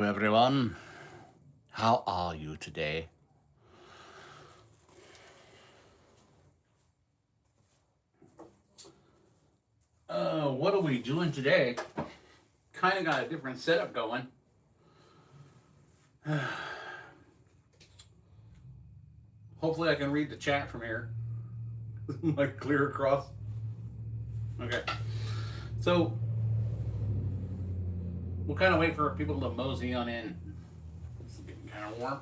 Everyone, how are you today? What are we doing today? Kind of got a different setup going. Hopefully I can read the chat from here. Like clear across. Okay. So we'll kind of wait for people to mosey on in. It's getting kind of warm.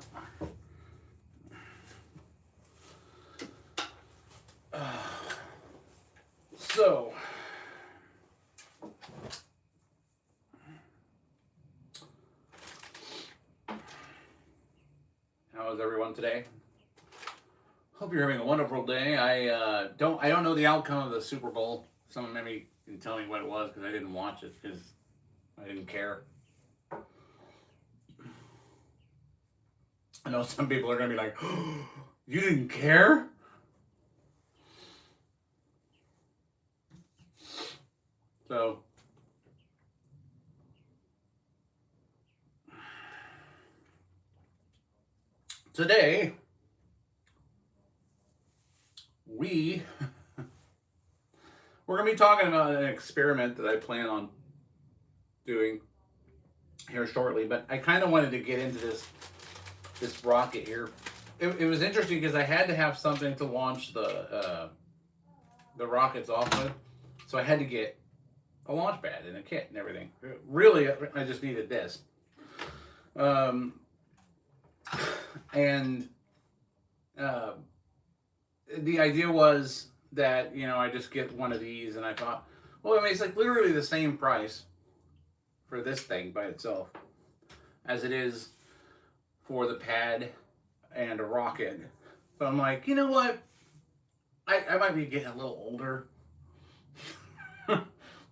So how is everyone today? Hope you're having a wonderful day. I don't know the outcome of the Super Bowl. Someone maybe can tell me what it was because I didn't watch it because I didn't care. I know some people are gonna be like, oh, "You didn't care?" So today we're going to be talking about an experiment that I plan on doing here shortly, but I kind of wanted to get into this rocket here. It was interesting because I had to have something to launch the rockets off with, so I had to get a launch pad and a kit and everything. Really, I just needed this. And the idea was that, I just get one of these, and I thought, well, I mean, it's like literally the same price for this thing by itself as it is for the pad and a rocket. So I'm like, you know what? I might be getting a little older,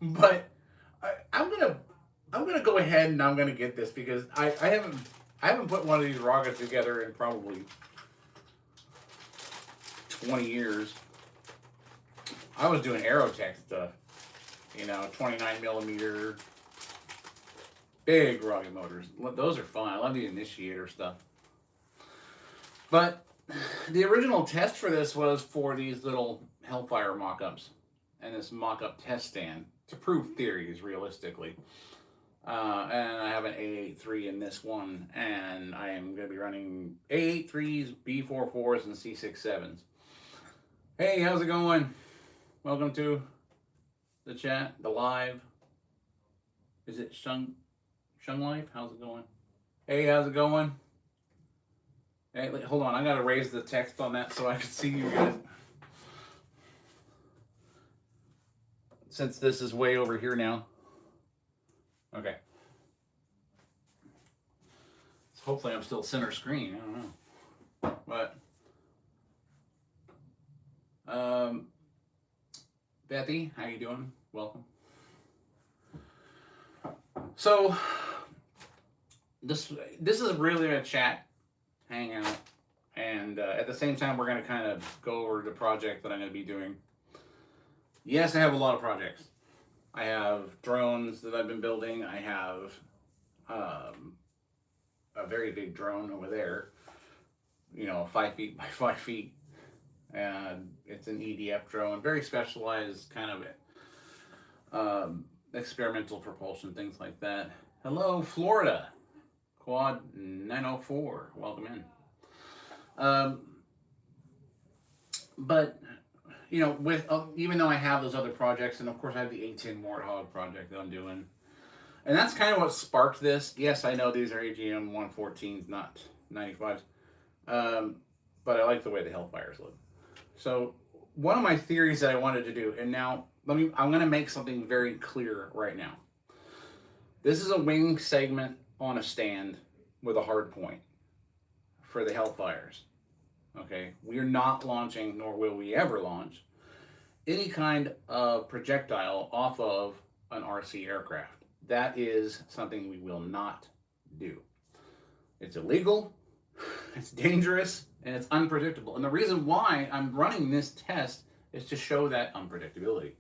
but I'm gonna go ahead and I'm gonna get this because I haven't put one of these rockets together in probably 20 years. I was doing Aerotech stuff, 29 millimeter, big rocket motors. Those are fun. I love the initiator stuff. But the original test for this was for these little Hellfire mock-ups and this mock-up test stand to prove theories realistically. And I have an A83 in this one, and I am going to be running A83s, B44s, and C67s. Hey, how's it going? Welcome to the chat, the live. Is it Shung Life? How's it going? Hey, how's it going? Hey, hold on. I got to raise the text on that so I can see you guys. Since this is way over here now. Okay. So hopefully I'm still center screen. I don't know. But Bethy, how you doing? Welcome. So this is really a chat, hangout, and at the same time we're going to kind of go over the project that I'm going to be doing. Yes, I have a lot of projects. I have drones that I've been building. I have a very big drone over there, 5 feet by 5 feet. And it's an EDF drone, very specialized kind of experimental propulsion, things like that. Hello, Florida. Quad 904. Welcome in. But, with even though I have those other projects, and of course I have the A10 Warthog project that I'm doing. And that's kind of what sparked this. Yes, I know these are AGM 114s, not 95s. But I like the way the Hellfires look. So one of my theories that I wanted to do, and now I'm going to make something very clear right now. This is a wing segment on a stand with a hard point for the Hellfires. Okay, we are not launching, nor will we ever launch, any kind of projectile off of an RC aircraft. That is something we will not do. It's illegal, it's dangerous, and it's unpredictable. And the reason why I'm running this test is to show that unpredictability.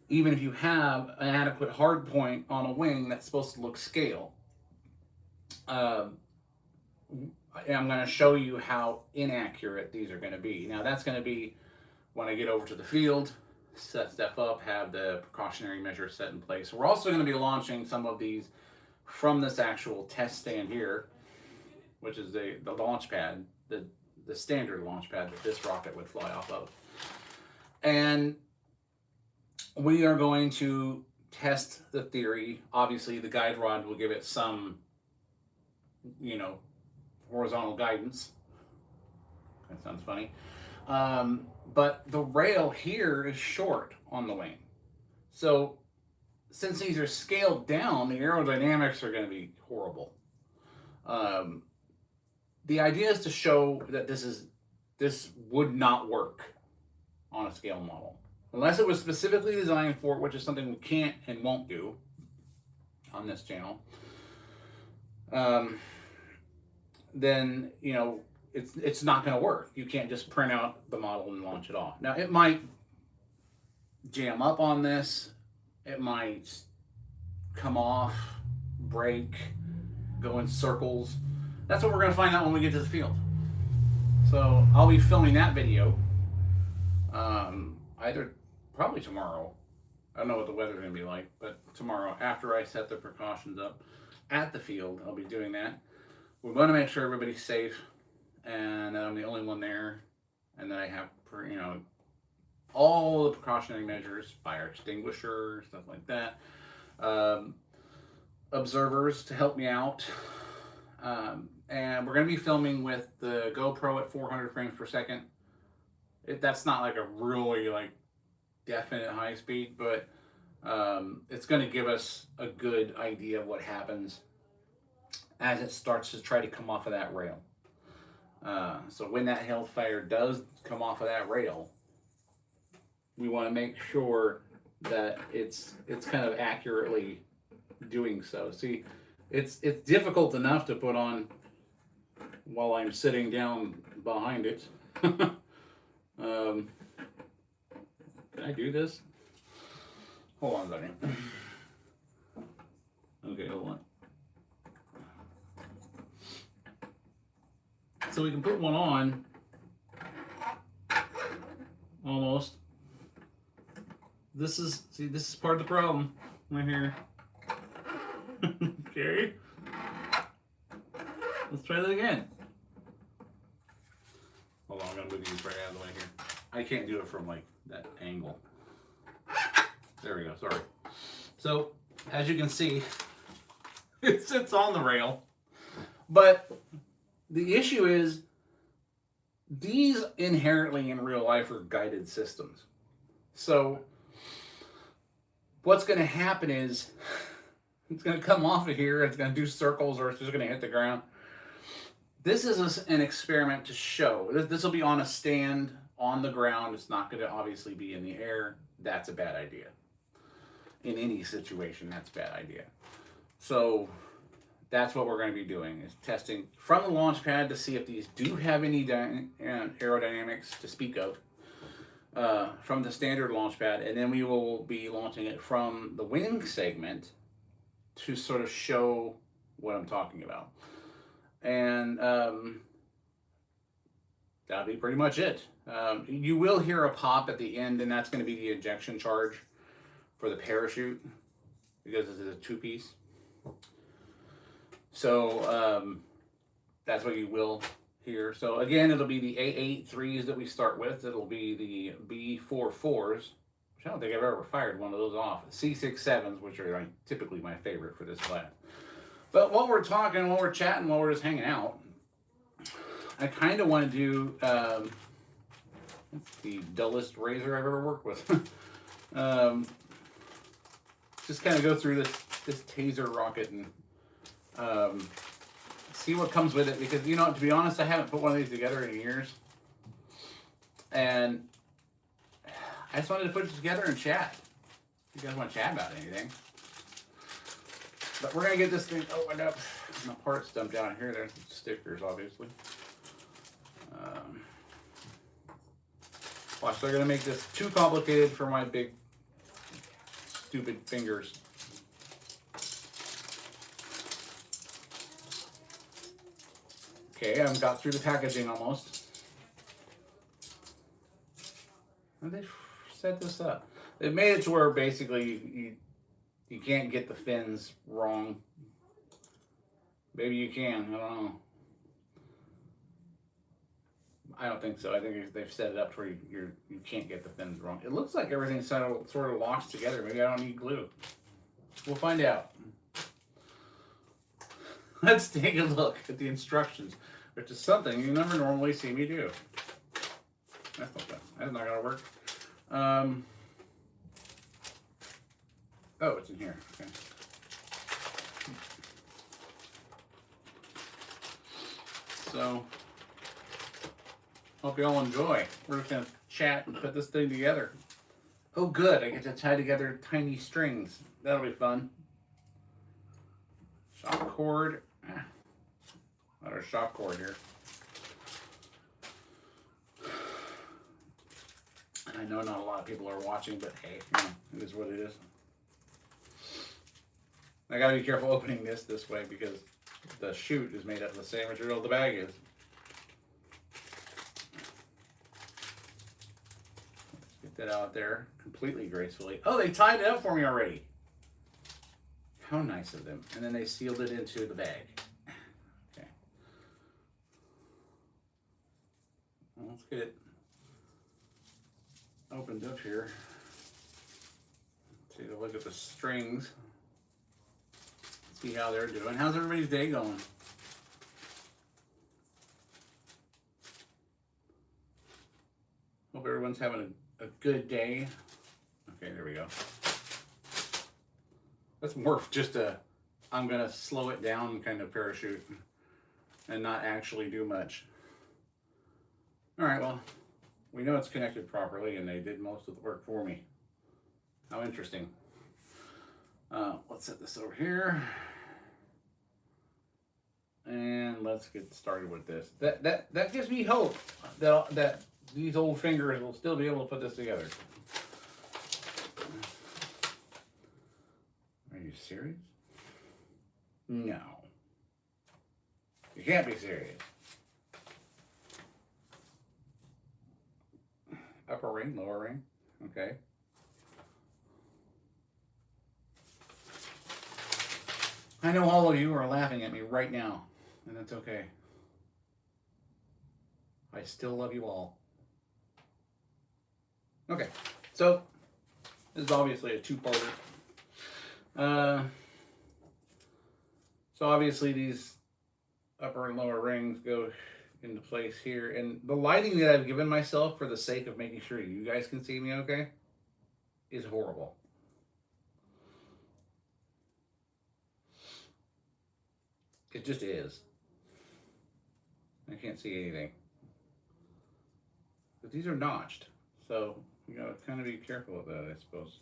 Even if you have an adequate hard point on a wing that's supposed to look scale, I'm going to show you how inaccurate these are going to be. Now that's going to be when I get over to the field, set stuff up, have the precautionary measures set in place. We're also going to be launching some of these from this actual test stand here, which is the launch pad, the standard launch pad that this rocket would fly off of. And we are going to test the theory. Obviously, the guide rod will give it some, horizontal guidance. That sounds funny. But the rail here is short on the wing. So since these are scaled down, the aerodynamics are going to be horrible. The idea is to show that this would not work on a scale model. Unless it was specifically designed for it, which is something we can't and won't do on this channel. Then, it's not going to work. You can't just print out the model and launch it off. Now, it might jam up on this. It might come off, break, go in circles. That's what we're going to find out when we get to the field. So I'll be filming that video either probably tomorrow. I don't know what the weather's going to be like, but tomorrow after I set the precautions up at the field, I'll be doing that. We want to make sure everybody's safe, and I'm the only one there, and that I have, all the precautionary measures, fire extinguisher, stuff like that, observers to help me out, and we're going to be filming with the GoPro at 400 frames per second. That's not like a really definite high speed, but it's going to give us a good idea of what happens as it starts to try to come off of that rail. So when that Hellfire does come off of that rail, we want to make sure that it's kind of accurately doing so. See, it's difficult enough to put on while I'm sitting down behind it. Can I do this? Hold on a second. Okay, hold on. So we can put one on, almost. This is part of the problem right here. Okay. Let's try that again. Hold on, I'm gonna move these right out of the way here. I can't do it from that angle. There we go, sorry. So, as you can see, it sits on the rail, but the issue is these inherently in real life are guided systems. So what's going to happen is it's going to come off of here, it's going to do circles, or it's just going to hit the ground. This is an experiment to show. This will be on a stand on the ground. It's not going to obviously be in the air. That's a bad idea. In any situation, that's a bad idea. So that's what we're going to be doing, is testing from the launch pad to see if these do have any aerodynamics to speak of from the standard launch pad, and then we will be launching it from the wing segment to sort of show what I'm talking about. And that'll be pretty much it. You will hear a pop at the end, and that's going to be the ejection charge for the parachute, because this is a two-piece. So that's what you will hear. So again, it'll be the A83s that we start with. It'll be the B44s, which I don't think I've ever fired one of those off. C67s, which are typically my favorite for this class. But while we're talking, while we're chatting, while we're just hanging out, I kind of want to do the dullest razor I've ever worked with. Just kind of go through this taser rocket and see what comes with it, because to be honest, I haven't put one of these together in years, and I just wanted to put it together and chat. If you guys want to chat about anything, but we're gonna get this thing opened up. My parts dumped out here. There's the stickers, obviously. Watch, they're gonna make this too complicated for my big stupid fingers. Okay, I've got through the packaging almost. How did they set this up? They made it to where basically you can't get the fins wrong. Maybe you can. I don't know. I don't think so. I think they've set it up to where you can't get the fins wrong. It looks like everything's sort of locks together. Maybe I don't need glue. We'll find out. Let's take a look at the instructions, which is something you never normally see me do. That's not gonna work. Oh, it's in here. Okay. So, hope you all enjoy. We're just gonna chat and put this thing together. Oh, good! I get to tie together tiny strings. That'll be fun. Shock cord. Not our shock cord here. I know not a lot of people are watching, but hey, it is what it is. I gotta be careful opening this way because the chute is made out of the same material the bag is. Let's get that out there completely gracefully. Oh, they tied it up for me already. How nice of them. And then they sealed it into the bag. Okay. Well, let's get it opened up here. Take a look at the strings. See how they're doing. How's everybody's day going? Hope everyone's having a good day. Okay, there we go. That's more of just I'm gonna slow it down kind of parachute and not actually do much. All right, well, we know it's connected properly and they did most of the work for me. How interesting. Let's set this over here. And let's get started with this. That gives me hope that these old fingers will still be able to put this together. Are you serious? No. You can't be serious. Upper ring, lower ring. Okay. I know all of you are laughing at me right now, and that's okay. I still love you all. Okay, so this is obviously a two-parter. So obviously these upper and lower rings go into place here, and the lighting that I've given myself for the sake of making sure you guys can see me okay is horrible. It just is. I can't see anything. But these are notched, so you gotta kind of be careful with that, I suppose.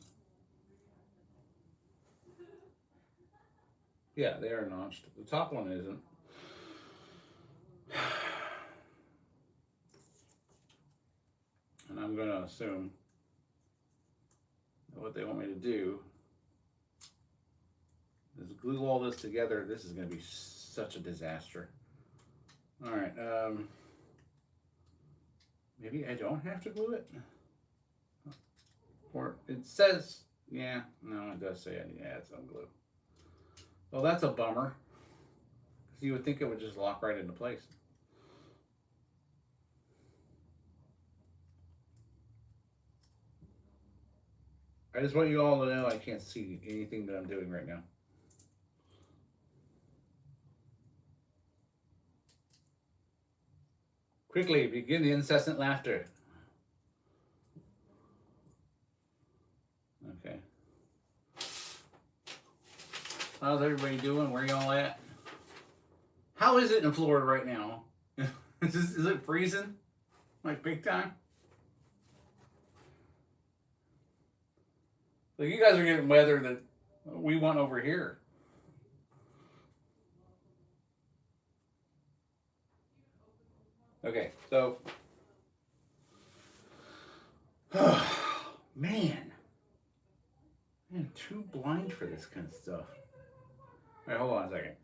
Yeah, they are notched. The top one isn't. And I'm gonna assume that what they want me to do is glue all this together. This is gonna be such a disaster. All right, maybe I don't have to glue it, or it says, yeah, no, it does say I need to add some glue. Well, that's a bummer, because you would think it would just lock right into place. I just want you all to know I can't see anything that I'm doing right now. Quickly, begin the incessant laughter. Okay. How's everybody doing? Where y'all at? How is it in Florida right now? Is it freezing? Like big time? So you guys are getting weather that we want over here. Okay, so, man, I'm too blind for this kind of stuff. All right, hold on a second.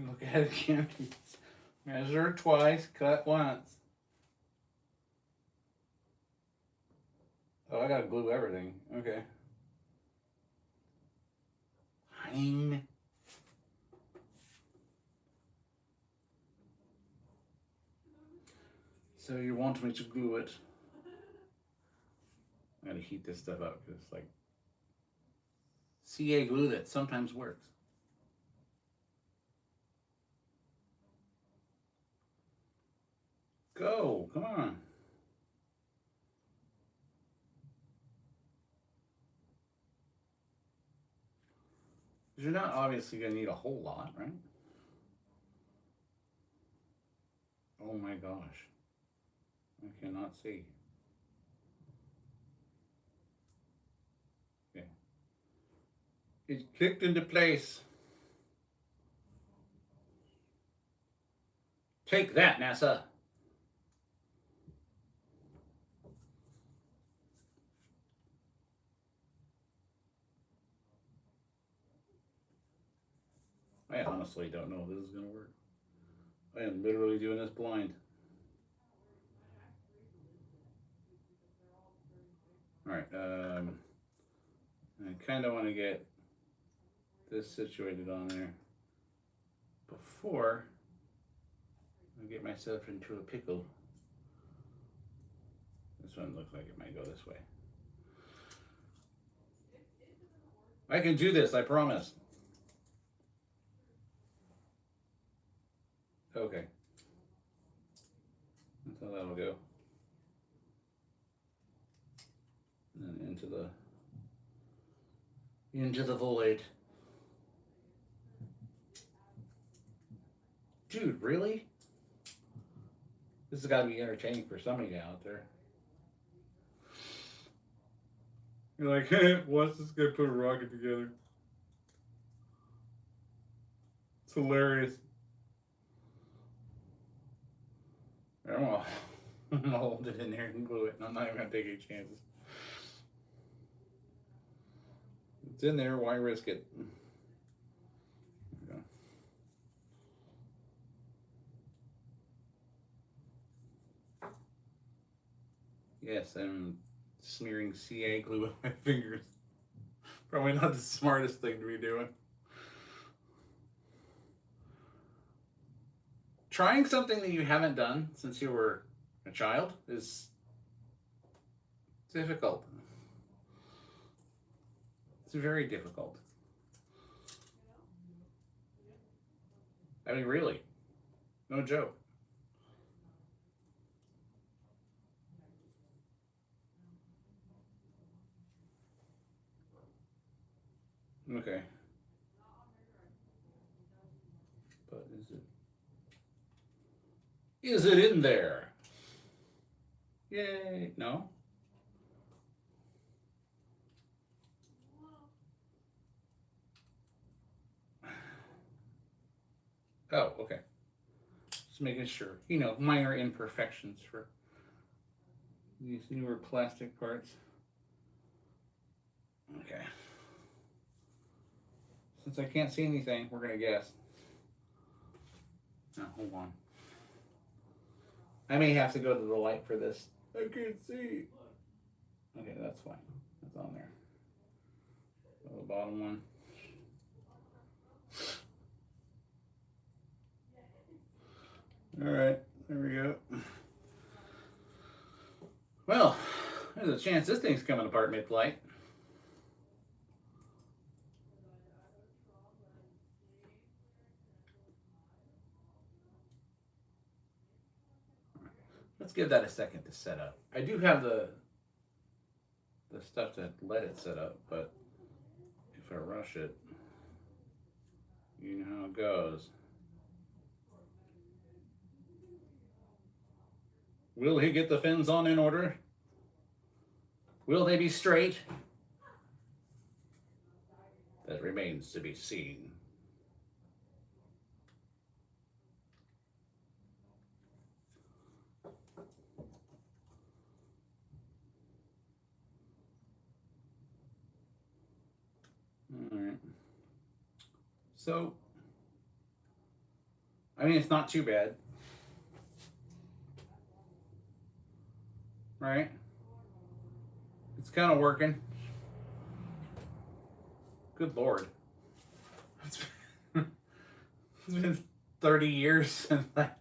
Look at it again. Measure twice, cut once. Oh, I gotta glue everything. Okay. Fine. So you want me to glue it? I gotta heat this stuff up because it's like CA glue that sometimes works. Go, come on. You're not obviously gonna need a whole lot, right? Oh my gosh. I cannot see. Okay. It clicked into place. Take that, NASA. I honestly don't know if this is gonna work. I am literally doing this blind. Alright, I kind of want to get this situated on there before I get myself into a pickle. This one looks like it might go this way. I can do this, I promise. Okay. That's how that'll go. And then into the void. Dude, really? This has got to be entertaining for somebody out there. You're like, hey, what's this guy put a rocket together? It's hilarious. I'm gonna hold it in there and glue it, and I'm not even gonna take any chances. It's in there, why risk it? There we go. Yes, I'm smearing CA glue with my fingers. Probably not the smartest thing to be doing. Trying something that you haven't done since you were a child is difficult. It's very difficult. I mean, really, no joke. Okay. But is it in there? Yay. No? Oh, okay. Just making sure. You know, minor imperfections for these newer plastic parts. Okay. Since I can't see anything, we're going to guess. No, hold on. I may have to go to the light for this. I can't see. Okay, that's fine. That's on there. So the bottom one. All right, there we go. Well, there's a chance this thing's coming apart mid-flight. Let's give that a second to set up. I do have the stuff to let it set up, but if I rush it, you know how it goes. Will he get the fins on in order? Will they be straight? That remains to be seen. All right. So I mean, it's not too bad. Right? It's kind of working. Good Lord. It's been 30 years since that.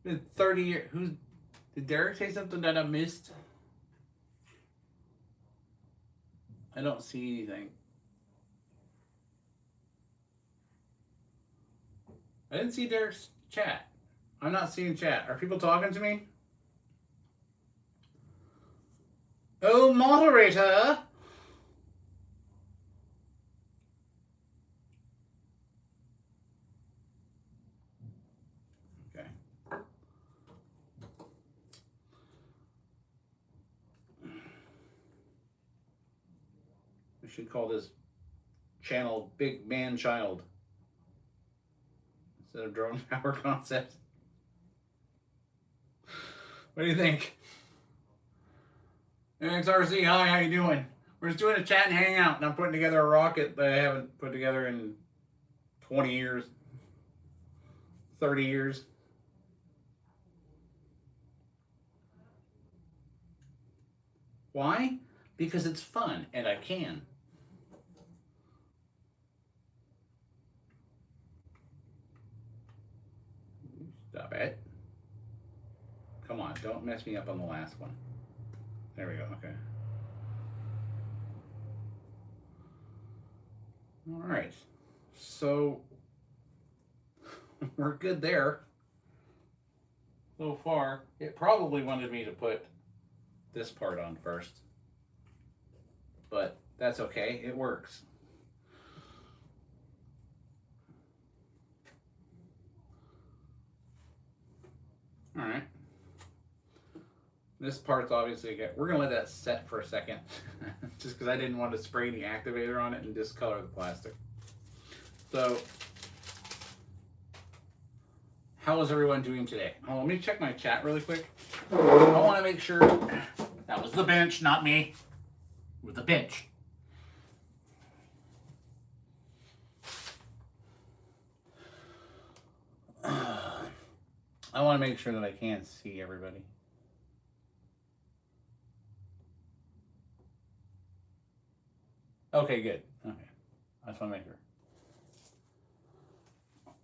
Been 30 years. Did Derek say something that I missed? I don't see anything. I didn't see Derek's chat. I'm not seeing chat. Are people talking to me? Oh, moderator! Okay. We should call this channel Big Man Child instead of Drone Power Concepts. What do you think? XRC, hi, how you doing? We're just doing a chat and hang out, and I'm putting together a rocket that I haven't put together in 20 years, 30 years. Why? Because it's fun, and I can. Stop it. Come on, don't mess me up on the last one. There we go, okay. All right, so we're good there so far. It probably wanted me to put this part on first, but that's okay, it works. All right. This part's obviously good. We're gonna let that set for a second, just because I didn't want to spray the activator on it and discolor the plastic. So, how is everyone doing today? Oh, let me check my chat really quick. I want to make sure that was the bench, not me. It was the bench. I want to make sure that I can see everybody. Okay, good. Okay. I just want to make sure.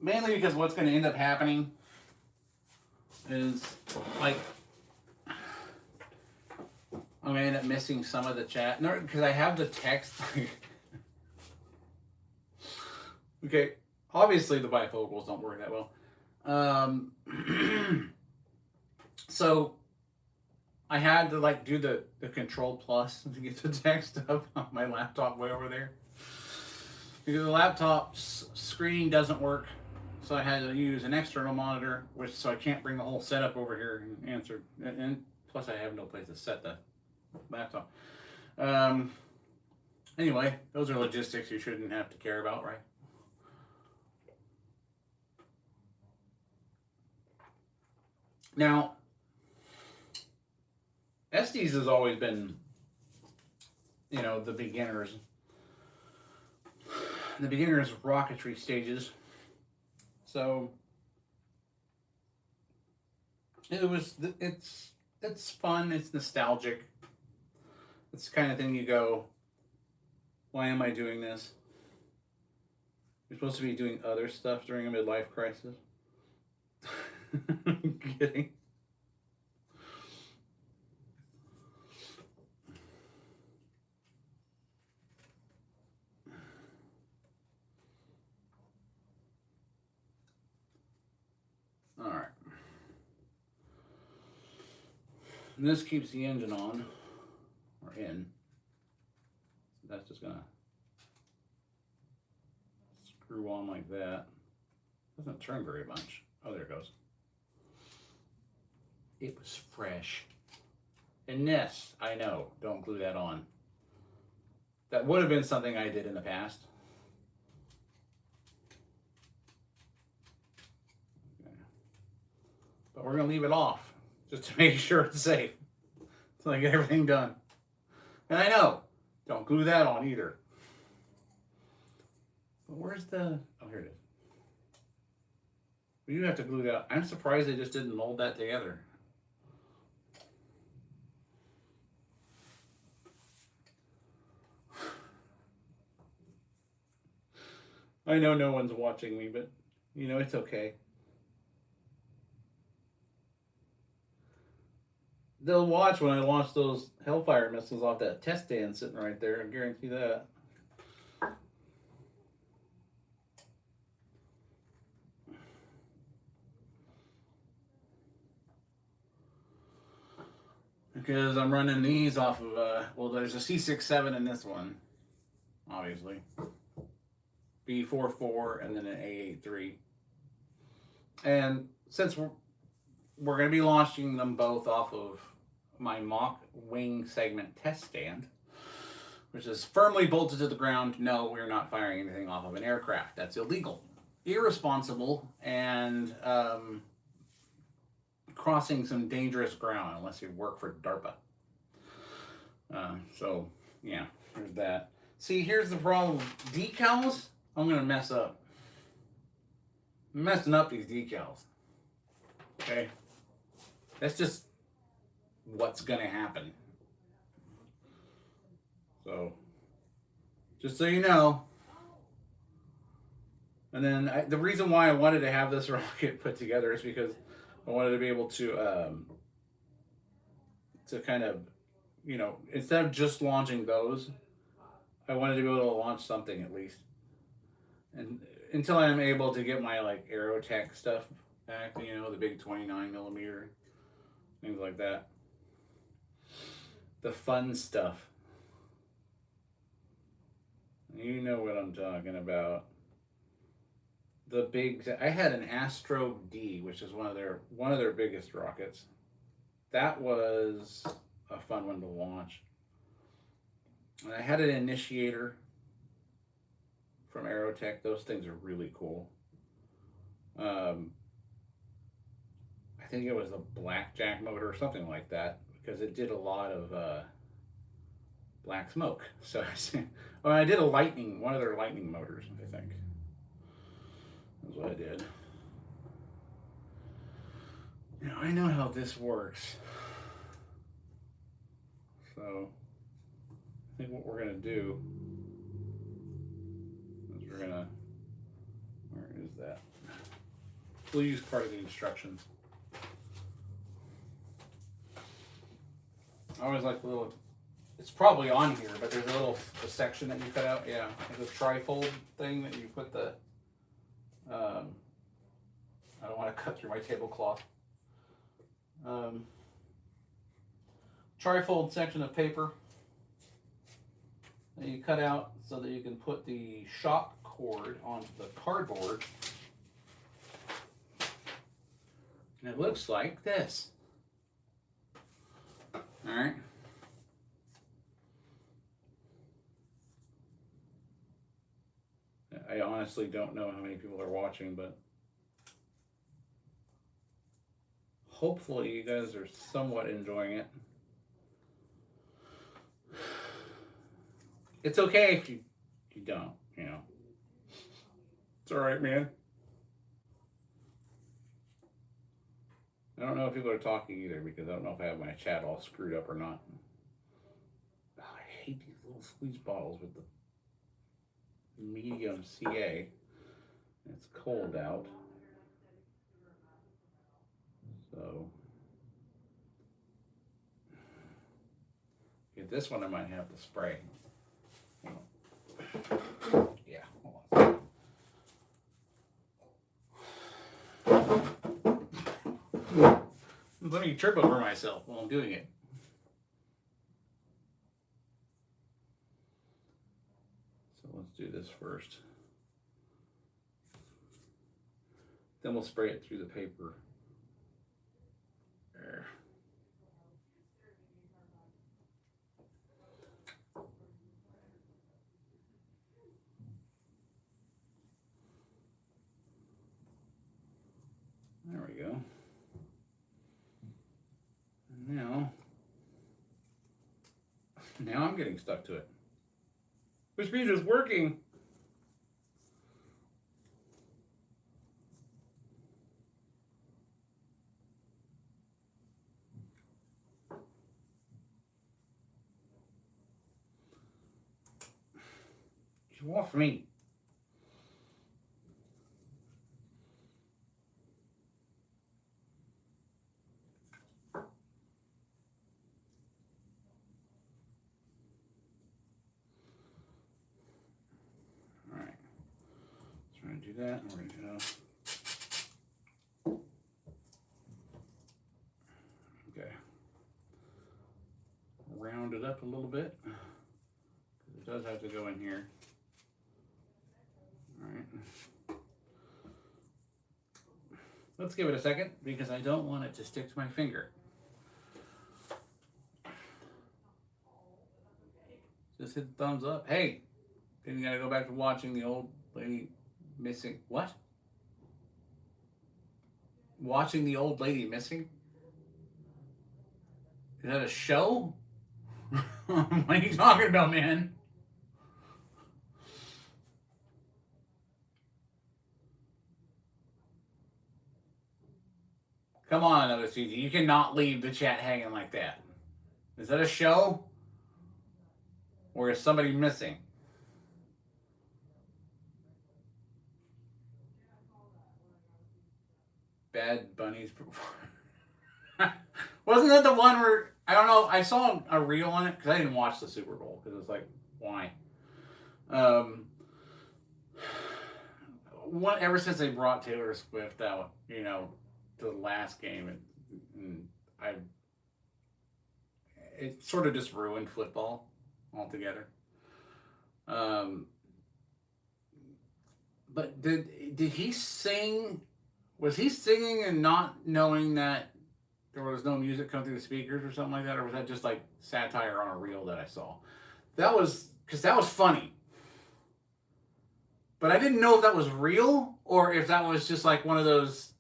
Mainly because what's going to end up happening is, like, I'm going to end up missing some of the chat. No, because I have the text. Okay, obviously the bifocals don't work that well. So I had to like do the Control Plus to get the text up on my laptop way over there, because the laptop's screen doesn't work. So I had to use an external monitor, so I can't bring the whole setup over here and answer. And plus, I have no place to set the laptop. Anyway, those are logistics you shouldn't have to care about, right? Now, Estes has always been, you know, the beginners rocketry stages. So it's fun, it's nostalgic. It's the kind of thing you go, why am I doing this? You're supposed to be doing other stuff during a midlife crisis. I'm kidding. All right. And this keeps the engine on, or in. So that's just gonna screw on like that. Doesn't turn very much. Oh, there it goes. It was fresh. And this, I know, don't glue that on. That would have been something I did in the past. Okay. But we're gonna leave it off, just to make sure it's safe. So I get everything done. And I know, don't glue that on either. But where's the... Oh, here it is. You have to glue that. I'm surprised they just didn't mold that together. I know no one's watching me, but you know, it's okay. They'll watch when I launch those Hellfire missiles off that test stand sitting right there. I guarantee that. Because I'm running these off of, well, there's a C67 in this one, obviously. B44 and then an A83. And since we're going to be launching them both off of my mock wing segment test stand, which is firmly bolted to the ground. No, we're not firing anything off of an aircraft. That's illegal, irresponsible, and crossing some dangerous ground unless you work for DARPA. So, yeah, there's that. See, here's the problem. Decals, I'm going to mess up. I'm messing up these decals. Okay? That's just what's going to happen. So, just so you know. And then the reason why I wanted to have this rocket put together is because I wanted to be able to kind of, you know, instead of just launching those, I wanted to be able to launch something at least. And until I'm able to get my like Aerotech stuff back, you know, the big 29mm, things like that. The fun stuff. You know what I'm talking about. The big, I had an Astro D, which is one of their biggest rockets. That was a fun one to launch. And I had an Initiator from Aerotech. Those things are really cool. I think it was a blackjack motor or something like that, because it did a lot of black smoke. So well, I did one of their lightning motors, I think. That's what I did. Now I know how this works. So I think what we're gonna do is where is that? We'll use part of the instructions. I always like the little, it's probably on here, but there's a section that you cut out. Yeah, there's a trifold thing that you put the, I don't want to cut through my tablecloth. Trifold section of paper that you cut out so that you can put the shock cord onto the cardboard. And it looks like this. All right. I honestly don't know how many people are watching, but hopefully you guys are somewhat enjoying it. It's okay if you don't, you know. It's all right, man. I don't know if people are talking either, because I don't know if I have my chat all screwed up or not. Oh, I hate these little squeeze bottles with the medium CA. It's cold out. So, get this one I might have to spray. Yeah, hold on. Let me trip over myself while I'm doing it. So let's do this first. Then we'll spray it through the paper. There. There we go. And now I'm getting stuck to it. Which means it's working. You want from me? Alright. Let's try to do that. We're going to go. Okay. Round it up a little bit. It does have to go in here. Alright. Let's give it a second because I don't want it to stick to my finger. Just hit the thumbs up. Hey, then you gotta go back to watching the old lady missing. What? Watching the old lady missing? Is that a show? What are you talking about, man? Come on, OCG. You cannot leave the chat hanging like that. Is that a show? Or is somebody missing? Bad Bunnies. Wasn't that the one where, I don't know, I saw a reel on it because I didn't watch the Super Bowl because it's like, why? Ever since they brought Taylor Swift out, you know, to the last game, it sort of just ruined football altogether. But did he sing? Was he singing and not knowing that there was no music coming through the speakers or something like that, or was that just like satire on a reel that I saw? That was funny. But I didn't know if that was real or if that was just like one of those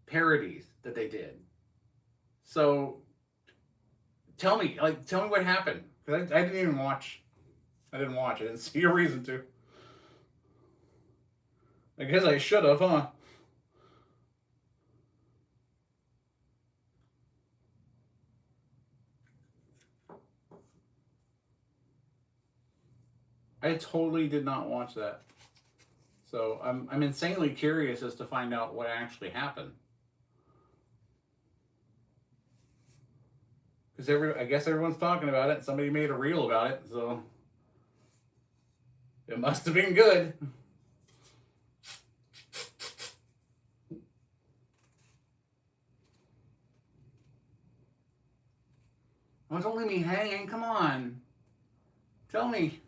parodies that they did. So tell me what happened. Because I didn't even watch. I didn't watch. I didn't see a reason to. I guess I should have, huh? I totally did not watch that. So I'm insanely curious as to find out what actually happened. Because I guess everyone's talking about it. Somebody made a reel about it, so it must have been good. Oh, don't leave me hanging. Come on. Tell me.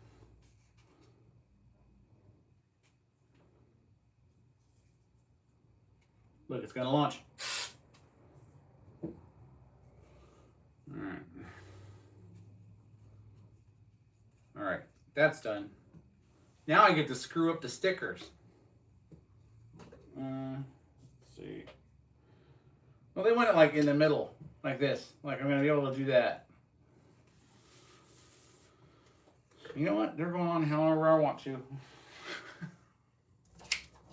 Look, it's going to launch. Alright. Alright, that's done. Now I get to screw up the stickers. Let's see. Well, they want it like in the middle, like this. Like I'm going to be able to do that. You know what? They're going on however I want to.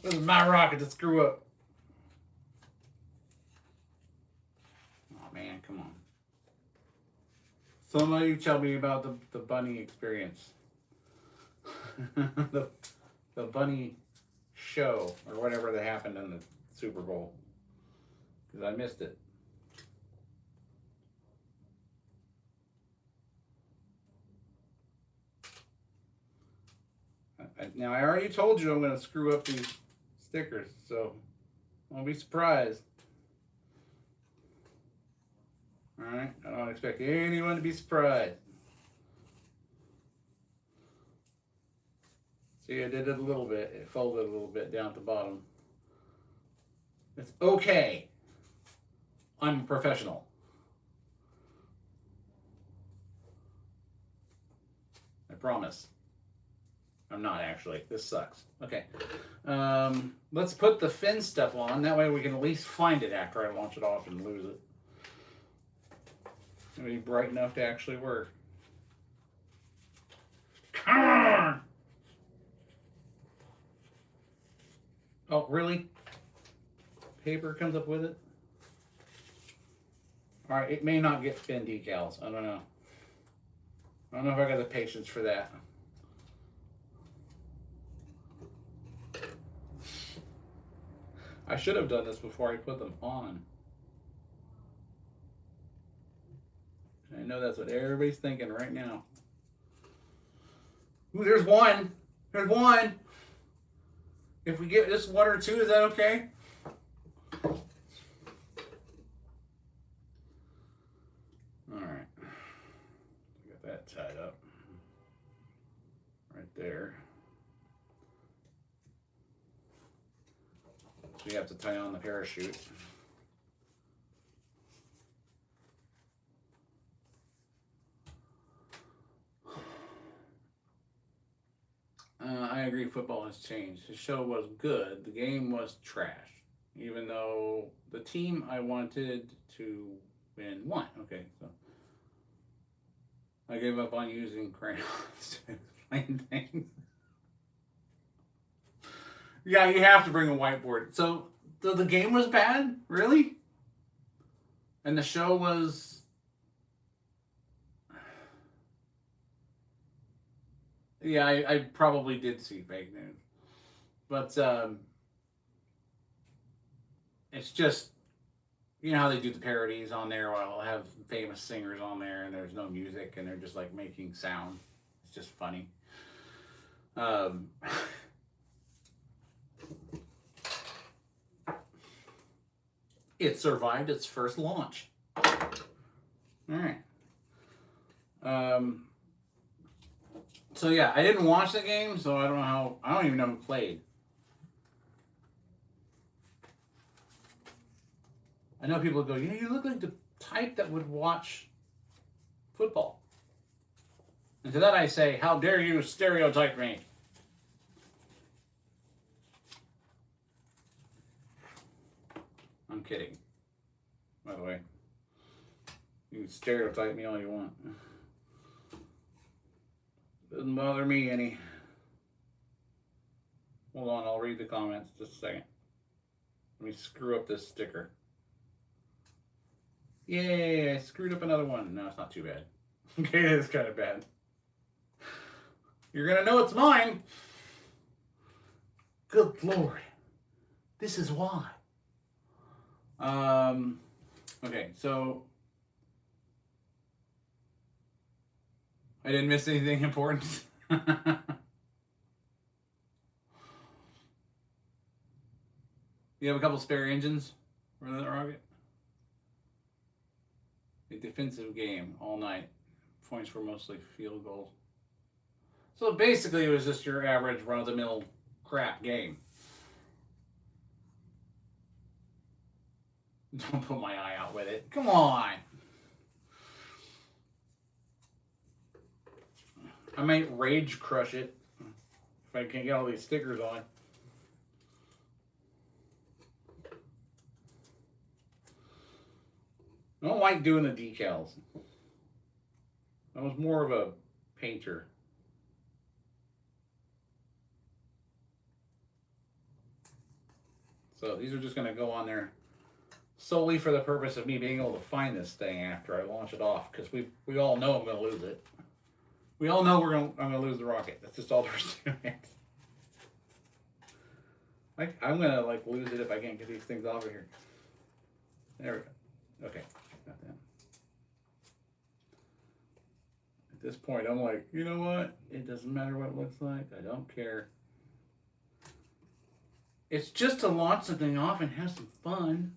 This is my rocket to screw up. Oh man, come on. Somebody tell me about the bunny experience. the bunny show or whatever that happened in the Super Bowl. Because I missed it. Now I already told you I'm going to screw up these stickers, so don't be surprised. Alright, I don't expect anyone to be surprised. See, I did it a little bit. It folded a little bit down at the bottom. It's okay. I'm a professional. I promise. I'm not actually. This sucks. Okay. Let's put the fin stuff on. That way we can at least find it after I launch it off and lose it. It'll be bright enough to actually work. Come on! Oh, really? Paper comes up with it? Alright, it may not get fin decals. I don't know. I don't know if I got the patience for that. I should have done this before I put them on. I know that's what everybody's thinking right now. Ooh, there's one. There's one. If we get this 1 or 2, is that okay? Alright. Got that tied up. Right there. So you have to tie on the parachute. I agree, football has changed. The show was good. The game was trash. Even though the team I wanted to win won. Okay, so I gave up on using crayons to explain things. Yeah, you have to bring a whiteboard. So the game was bad? Really? And the show was... Yeah, I probably did see fake news. But it's just, you know how they do the parodies on there? Well, they'll have famous singers on there and there's no music and they're just like making sound. It's just funny. It survived its first launch. All right. So yeah, I didn't watch the game, so I don't know how. I don't even know who played. I know people go, you know, you look like the type that would watch football. And to that I say, how dare you stereotype me? I'm kidding. By the way, you can stereotype me all you want. Doesn't bother me any. Hold on, I'll read the comments just a second. Let me screw up this sticker. Yay, I screwed up another one. No, it's not too bad. Okay, it is kind of bad. You're gonna know it's mine. Good Lord. This is why. Okay, so I didn't miss anything important. You have a couple spare engines for that rocket? A defensive game all night. Points were mostly field goals. So basically it was just your average run-of-the-mill crap game. Don't put my eye out with it. Come on. I might rage crush it if I can't get all these stickers on. I don't like doing the decals. I was more of a painter. So these are just going to go on there solely for the purpose of me being able to find this thing after I launch it off, because we all know I'm going to lose it. We all know I'm going to lose the rocket. That's just all there is to it. I'm going to lose it if I can't get these things off of here. There we go. Okay, got that. At this point, I'm like, you know what? It doesn't matter what it looks like. I don't care. It's just to launch something off and have some fun.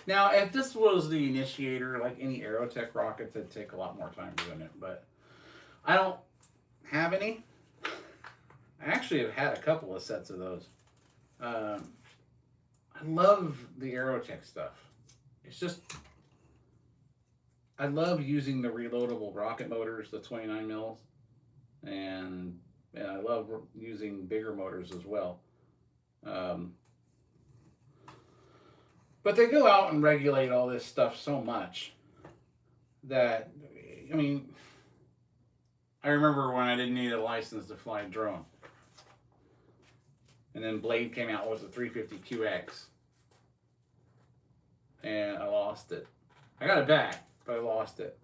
Now, if this was the initiator, like any Aerotech rockets, it'd take a lot more time doing it, but I don't have any. I actually have had a couple of sets of those. I love the Aerotech stuff. It's just, I love using the reloadable rocket motors, the 29 mils, and I love using bigger motors as well. But they go out and regulate all this stuff so much that, I mean, I remember when I didn't need a license to fly a drone. And then Blade came out with the 350QX. And I lost it. I got it back, but I lost it.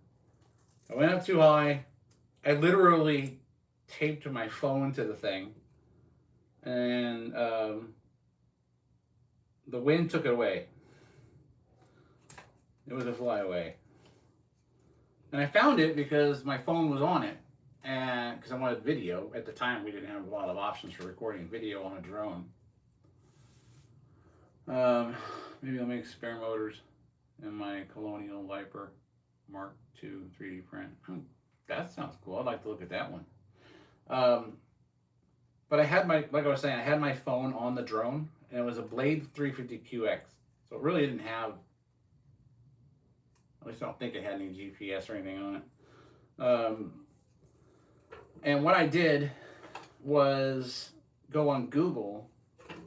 I went up too high. I literally taped my phone to the thing and the wind took it away. It was a flyaway. And I found it because my phone was on it, and because I wanted video. At the time, we didn't have a lot of options for recording video on a drone. Maybe I'll make spare motors in my Colonial Viper Mark II 3D print. That sounds cool. I'd like to look at that one. But I had like I was saying, I had my phone on the drone, and it was a Blade 350QX. So it really didn't have, at least I don't think it had any GPS or anything on it. And what I did was go on Google,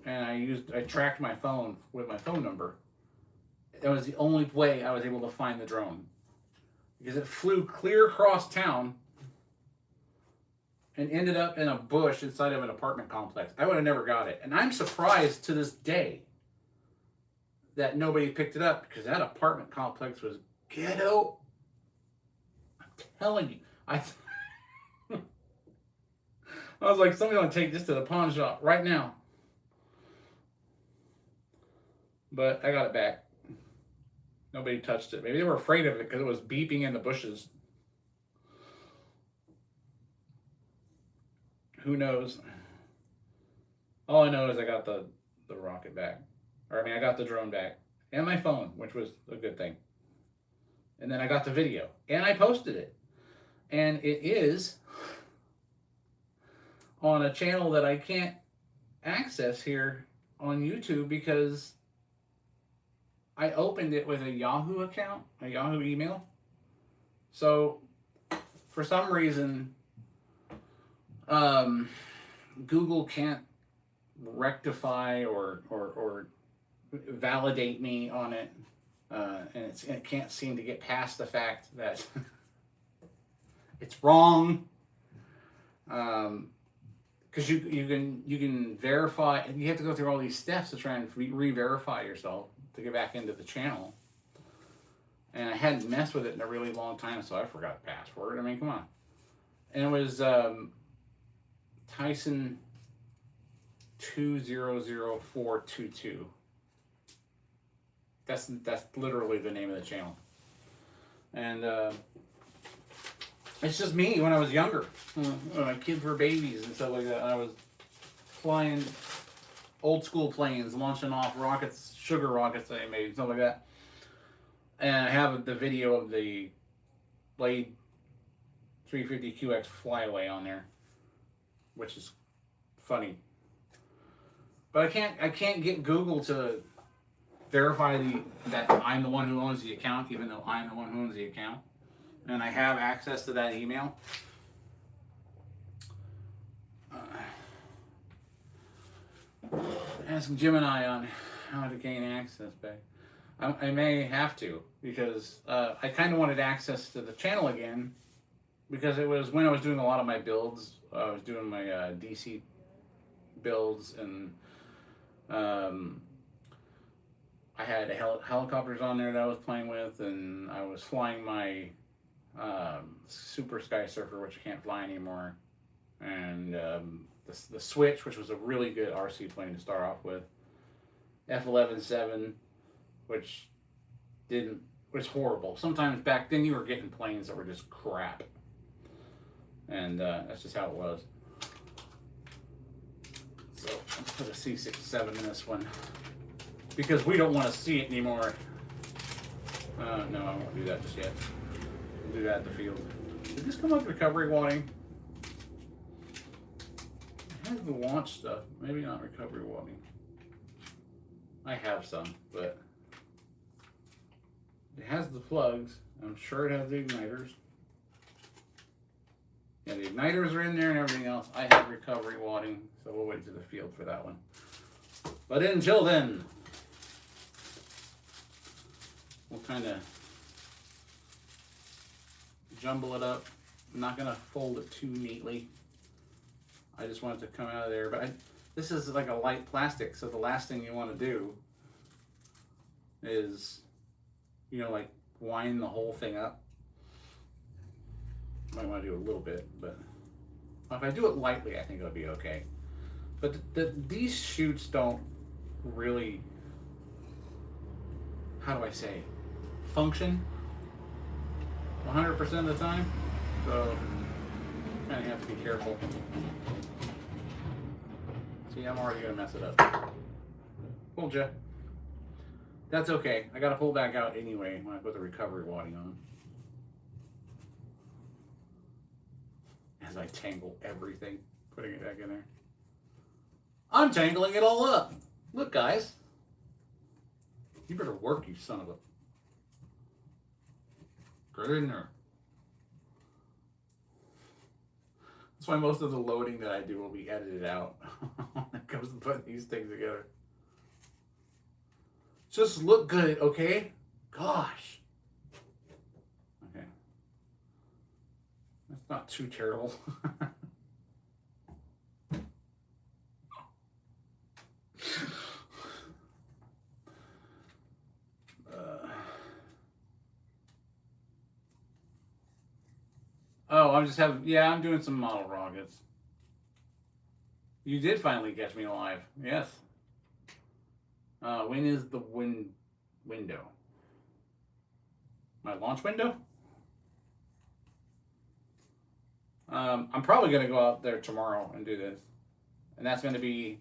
and I tracked my phone with my phone number. That was the only way I was able to find the drone, because it flew clear across town and ended up in a bush inside of an apartment complex. I would have never got it. And I'm surprised to this day that nobody picked it up, because that apartment complex was ghetto. I'm telling you. I was like, somebody want to take this to the pawn shop right now. But I got it back. Nobody touched it. Maybe they were afraid of it because it was beeping in the bushes. Who knows? All I know is I got the rocket back. I got the drone back. And my phone, which was a good thing. And then I got the video. And I posted it. And it is on a channel that I can't access here on YouTube because I opened it with a Yahoo account, a Yahoo email. So for some reason, Google can't rectify or validate me on it, and it can't seem to get past the fact that it's wrong. Because you can verify, and you have to go through all these steps to try and re-verify yourself to get back into the channel. And I hadn't messed with it in a really long time, so I forgot the password. I mean, come on. And it was Tyson 200422. That's literally the name of the channel. And it's just me when I was younger. When my kids were babies and stuff like that. I was flying old school planes, launching off rockets, sugar rockets that I made, stuff like that. And I have the video of the Blade 350QX flyaway on there, which is funny. But I can't get Google to verify that I'm the one who owns the account, even though I'm the one who owns the account. And I have access to that email. Ask Gemini on how to gain access back. I may have to, because I kind of wanted access to the channel again, because it was when I was doing a lot of my builds. I was doing my DC builds, and I had helicopters on there that I was playing with, and I was flying my Super Sky Surfer, which I can't fly anymore, and the Switch, which was a really good RC plane to start off with, F11-7, which was horrible. Sometimes back then you were getting planes that were just crap, and that's just how it was. So let's put a C67 in this one, because we don't want to see it anymore. No, I won't do that just yet. We'll do that at the field. Did this come up recovery wadding? It has the launch stuff. Maybe not recovery wadding. I have some, but it has the plugs. I'm sure it has the igniters. Yeah, the igniters are in there and everything else. I have recovery wadding, so we'll wait to the field for that one. But until then, we'll kind of jumble it up. I'm not going to fold it too neatly. I just want it to come out of there. But this is like a light plastic, so the last thing you want to do is, like wind the whole thing up. Might want to do a little bit, but if I do it lightly, I think it'll be okay. But these chutes don't really, how do I say, function 100% of the time. So kind of have to be careful. See, I'm already gonna mess it up. Told ya. That's okay. I gotta pull back out anyway when I put the recovery wadding on. As I tangle everything, putting it back in there. I'm tangling it all up. Look, guys. You better work, you son of a... Get in there. That's why most of the loading that I do will be edited out when it comes to putting these things together. Just look good, okay? Gosh. Okay. That's not too terrible. Oh, I'm doing some model rockets. You did finally catch me alive. Yes. When is the window? My launch window? I'm probably going to go out there tomorrow and do this. And that's going to be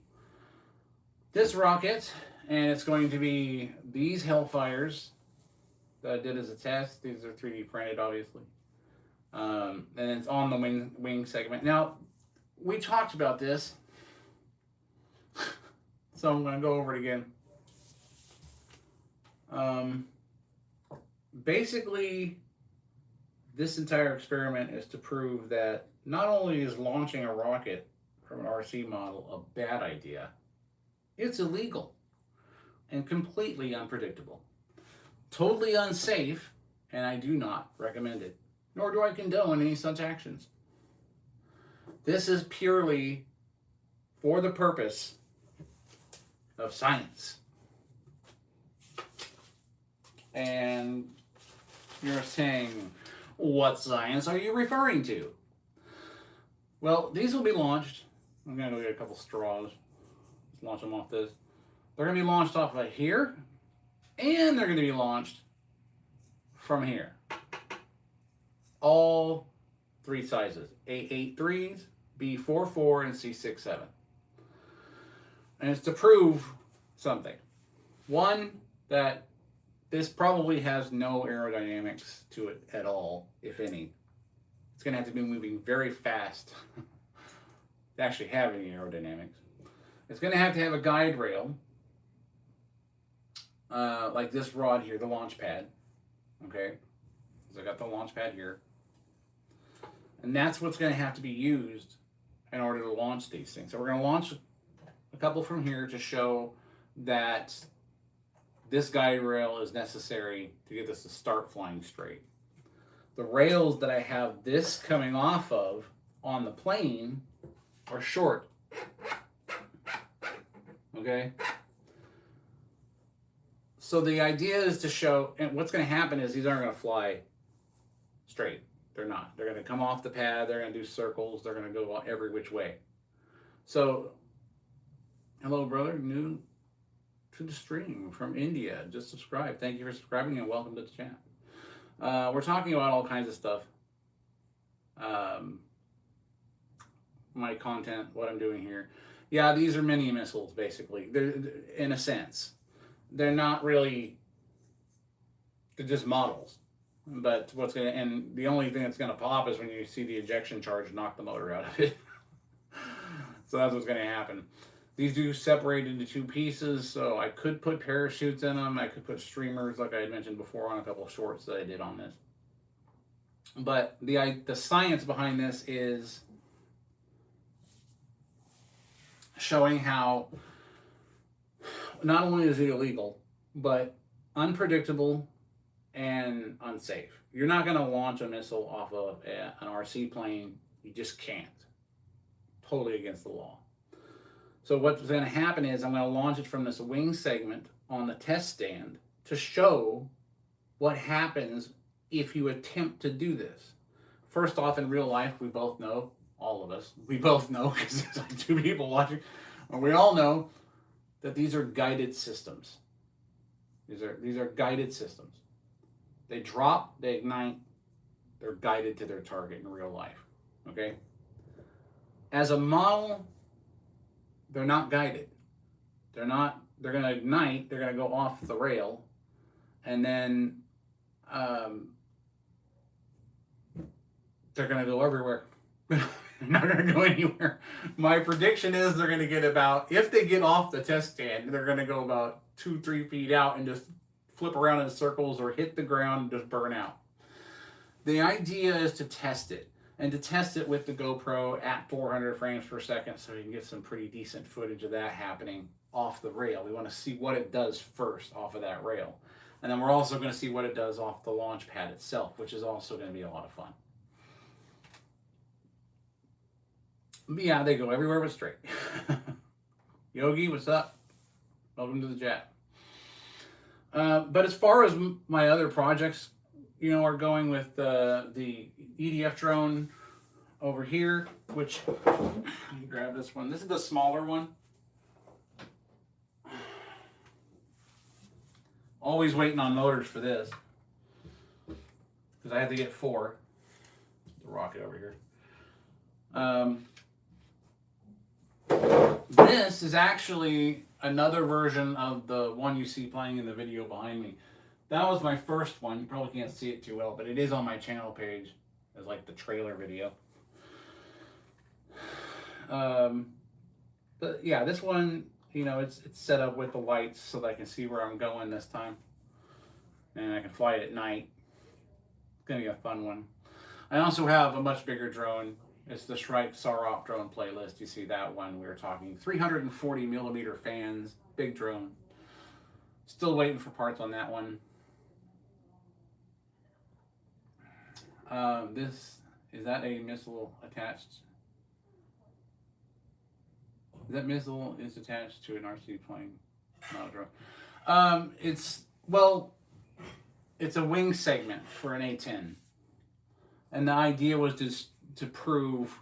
this rocket, and it's going to be these Hellfires that I did as a test. These are 3D printed, obviously. And it's on the wing segment. Now, we talked about this, so I'm going to go over it again. Basically, this entire experiment is to prove that not only is launching a rocket from an RC model a bad idea, it's illegal and completely unpredictable. Totally unsafe, and I do not recommend it, nor do I condone any such actions. This is purely for the purpose of science. And you're saying, what science are you referring to? Well, these will be launched. I'm going to go get a couple straws. Let's launch them off this. They're going to be launched off of here, and they're going to be launched from here. All 3 sizes, A83s, B44, and C67. And it's to prove something. One, that this probably has no aerodynamics to it at all, if any. It's going to have to be moving very fast to actually have any aerodynamics. It's going to have a guide rail, like this rod here, the launch pad. Okay, so I got the launch pad here. And that's what's going to have to be used in order to launch these things. So we're going to launch a couple from here to show that this guide rail is necessary to get this to start flying straight. The rails that I have this coming off of on the plane are short. Okay? So the idea is to show, and what's going to happen is these aren't going to fly straight. They're not. They're going to come off the pad. They're going to do circles. They're going to go every which way. So, hello, brother. New to the stream from India. Just subscribe. Thank you for subscribing and welcome to the chat. We're talking about all kinds of stuff. My content, what I'm doing here. Yeah, these are mini missiles, basically. They're, in a sense. They're not really, they're just models. But what's going to, and the only thing that's going to pop is when you see the ejection charge knock the motor out of it. So that's what's going to happen. These do separate into 2 pieces, so I could put parachutes in them. I could put streamers, like I had mentioned before, on a couple of shorts that I did on this. But the science behind this is showing how not only is it illegal, but unpredictable and unsafe. You're not going to launch a missile off of an RC plane. You just can't. Totally against the law. So what's going to happen is I'm going to launch it from this wing segment on the test stand to show what happens if you attempt to do this. First off, in real life, we both know, all of us, we both know, because there's like 2 people watching, And we all know that these are guided systems. These are guided systems. They drop, they ignite, they're guided to their target in real life. Okay? As a model, they're not guided. They're going to ignite, they're going to go off the rail, and then they're going to go everywhere. They're not going to go anywhere. My prediction is they're going to get about, if they get off the test stand, they're going to go about 2-3 feet out and just flip around in circles or hit the ground and just burn out. The idea is to test it, and to test it with the GoPro at 400 frames per second so you can get some pretty decent footage of that happening off the rail. We want to see what it does first off of that rail. And then we're also going to see what it does off the launch pad itself, which is also going to be a lot of fun. But yeah, they go everywhere but straight. Yogi, what's up? Welcome to the chat. But as far as my other projects, you know, are going with the EDF drone over here, which, let me grab this one. This is the smaller one. Always waiting on motors for this, because I had to get 4. The rocket over here. This is actually another version of the one you see playing in the video behind me. That was my first one. You probably can't see it too well, but it is on my channel page as like the trailer video. But yeah, this one, you know, it's set up with the lights so that I can see where I'm going this time. And I can fly it at night. It's going to be a fun one. I also have a much bigger drone. It's the Shrike Sarop drone playlist. You see that one. We were talking 340 millimeter fans, big drone. Still waiting for parts on that one. Is that a missile attached? That missile is attached to an RC plane, not a drone. It's a wing segment for an A10. And the idea was just to prove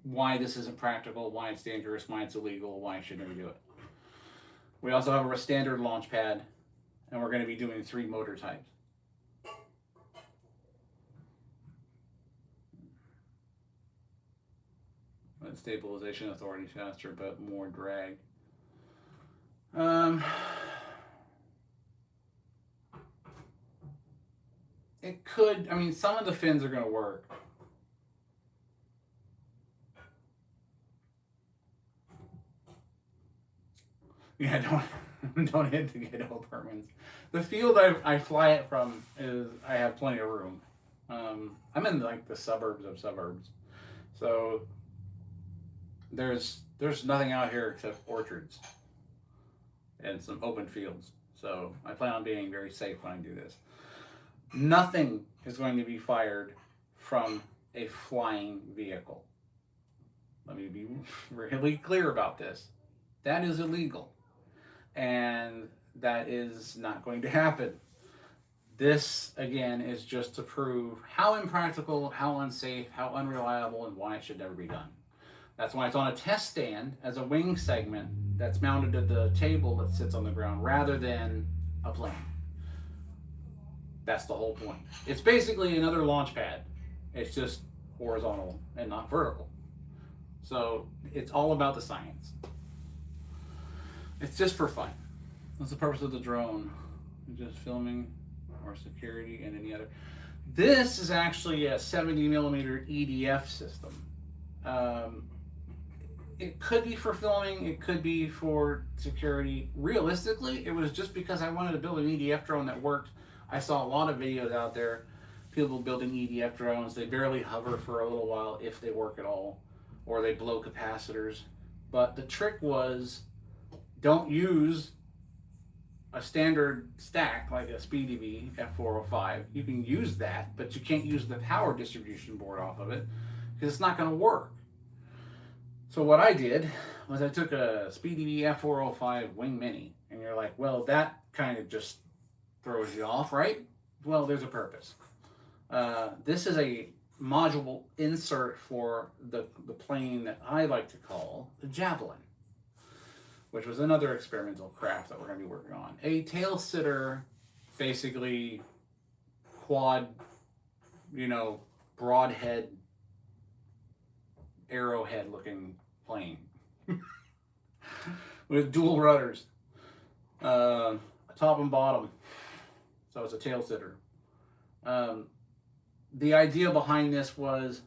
why this isn't practical, why it's dangerous, why it's illegal, why I should never do it. We also have a standard launch pad, and we're going to be doing 3 motor types. But stabilization authority faster, but more drag. It could, I mean, some of the fins are going to work. Yeah, don't hit the ghetto apartments. The field I fly it from is, I have plenty of room. I'm in like the suburbs of suburbs. So there's nothing out here except orchards and some open fields. So I plan on being very safe when I do this. Nothing is going to be fired from a flying vehicle. Let me be really clear about this. That is illegal. And that is not going to happen. This, again, is just to prove how impractical, how unsafe, how unreliable, and why it should never be done. That's why it's on a test stand as a wing segment that's mounted to the table that sits on the ground rather than a plane. That's the whole point. It's basically another launch pad. It's just horizontal and not vertical. So it's all about the science. It's just for fun. What's the purpose of the drone? Just filming or security and any other. This is actually a 70 millimeter EDF system. It could be for filming, it could be for security. Realistically, it was just because I wanted to build an EDF drone that worked. I saw a lot of videos out there, people building EDF drones. They barely hover for a little while, if they work at all, or they blow capacitors. But the trick was, don't use a standard stack like a SpeeDV F405. You can use that, but you can't use the power distribution board off of it because it's not going to work. So what I did was I took a SpeeDV F405 Wing Mini, and you're like, well, that kind of just throws you off, right? Well, there's a purpose. This is a module insert for the plane that I like to call the Javelin. which was another experimental craft that we're going to be working on. A tail sitter, basically quad, broadhead, arrowhead looking plane with dual rudders, top and bottom. So it's a tail sitter. The idea behind this was,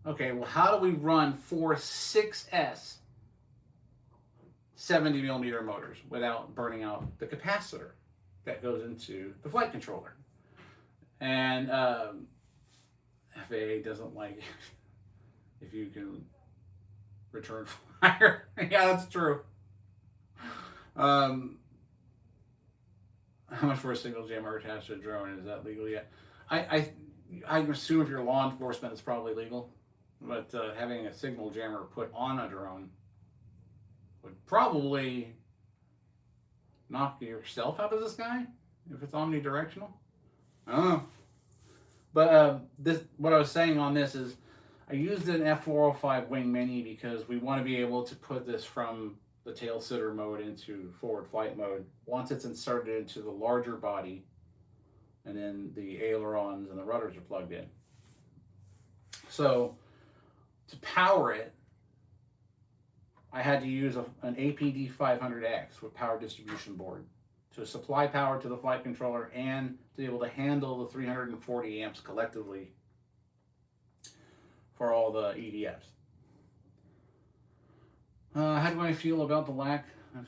okay, well, how do we run 4 6S 70 millimeter motors without burning out the capacitor that goes into the flight controller? And FAA doesn't like if you can return fire. Yeah, that's true. How much for a single jammer attached to a drone? Is that legal yet? I assume if you're law enforcement, it's probably legal. But having a signal jammer put on a drone would probably knock yourself out of the sky if it's omnidirectional. I don't know. But what I was saying on this is I used an F405 wing mini because we want to be able to put this from the tail sitter mode into forward flight mode once it's inserted into the larger body and then the ailerons and the rudders are plugged in. So to power it, I had to use an APD 500X with power distribution board to supply power to the flight controller and to be able to handle the 340 amps collectively for all the EDFs. How do I feel about the lack of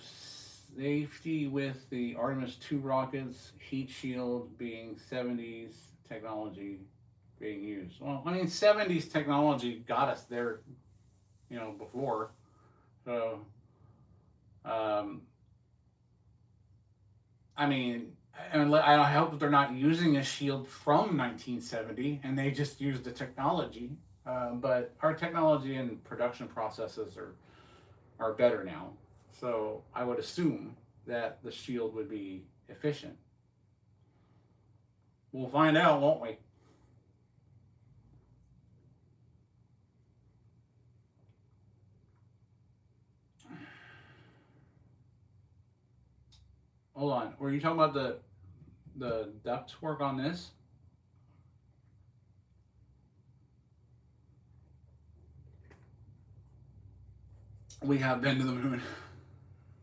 safety with the Artemis 2 rockets, heat shield being 70s technology being used? Well, I mean, 70s technology got us there, before. So, I mean, I hope that they're not using a shield from 1970 and they just used the technology. But our technology and production processes are better now. So I would assume that the shield would be efficient. We'll find out, won't we? Hold on. Were you talking about the duct work on this? We have been to the moon.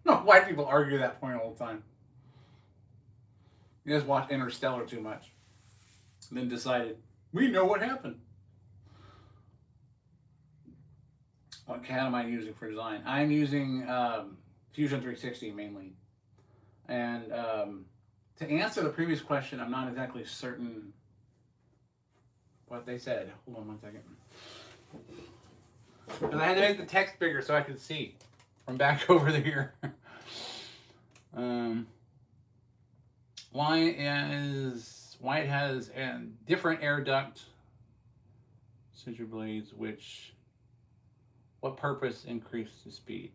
No, white people argue that point all the time. You guys watch Interstellar too much. And then decided, we know what happened. What CAD am I using for design? I'm using Fusion 360 mainly. And to answer the previous question, I'm not exactly certain what they said. Hold on one second. Because I had to make the text bigger so I could see from back over there. Why it has a different air duct center blades, what purpose increase the speed?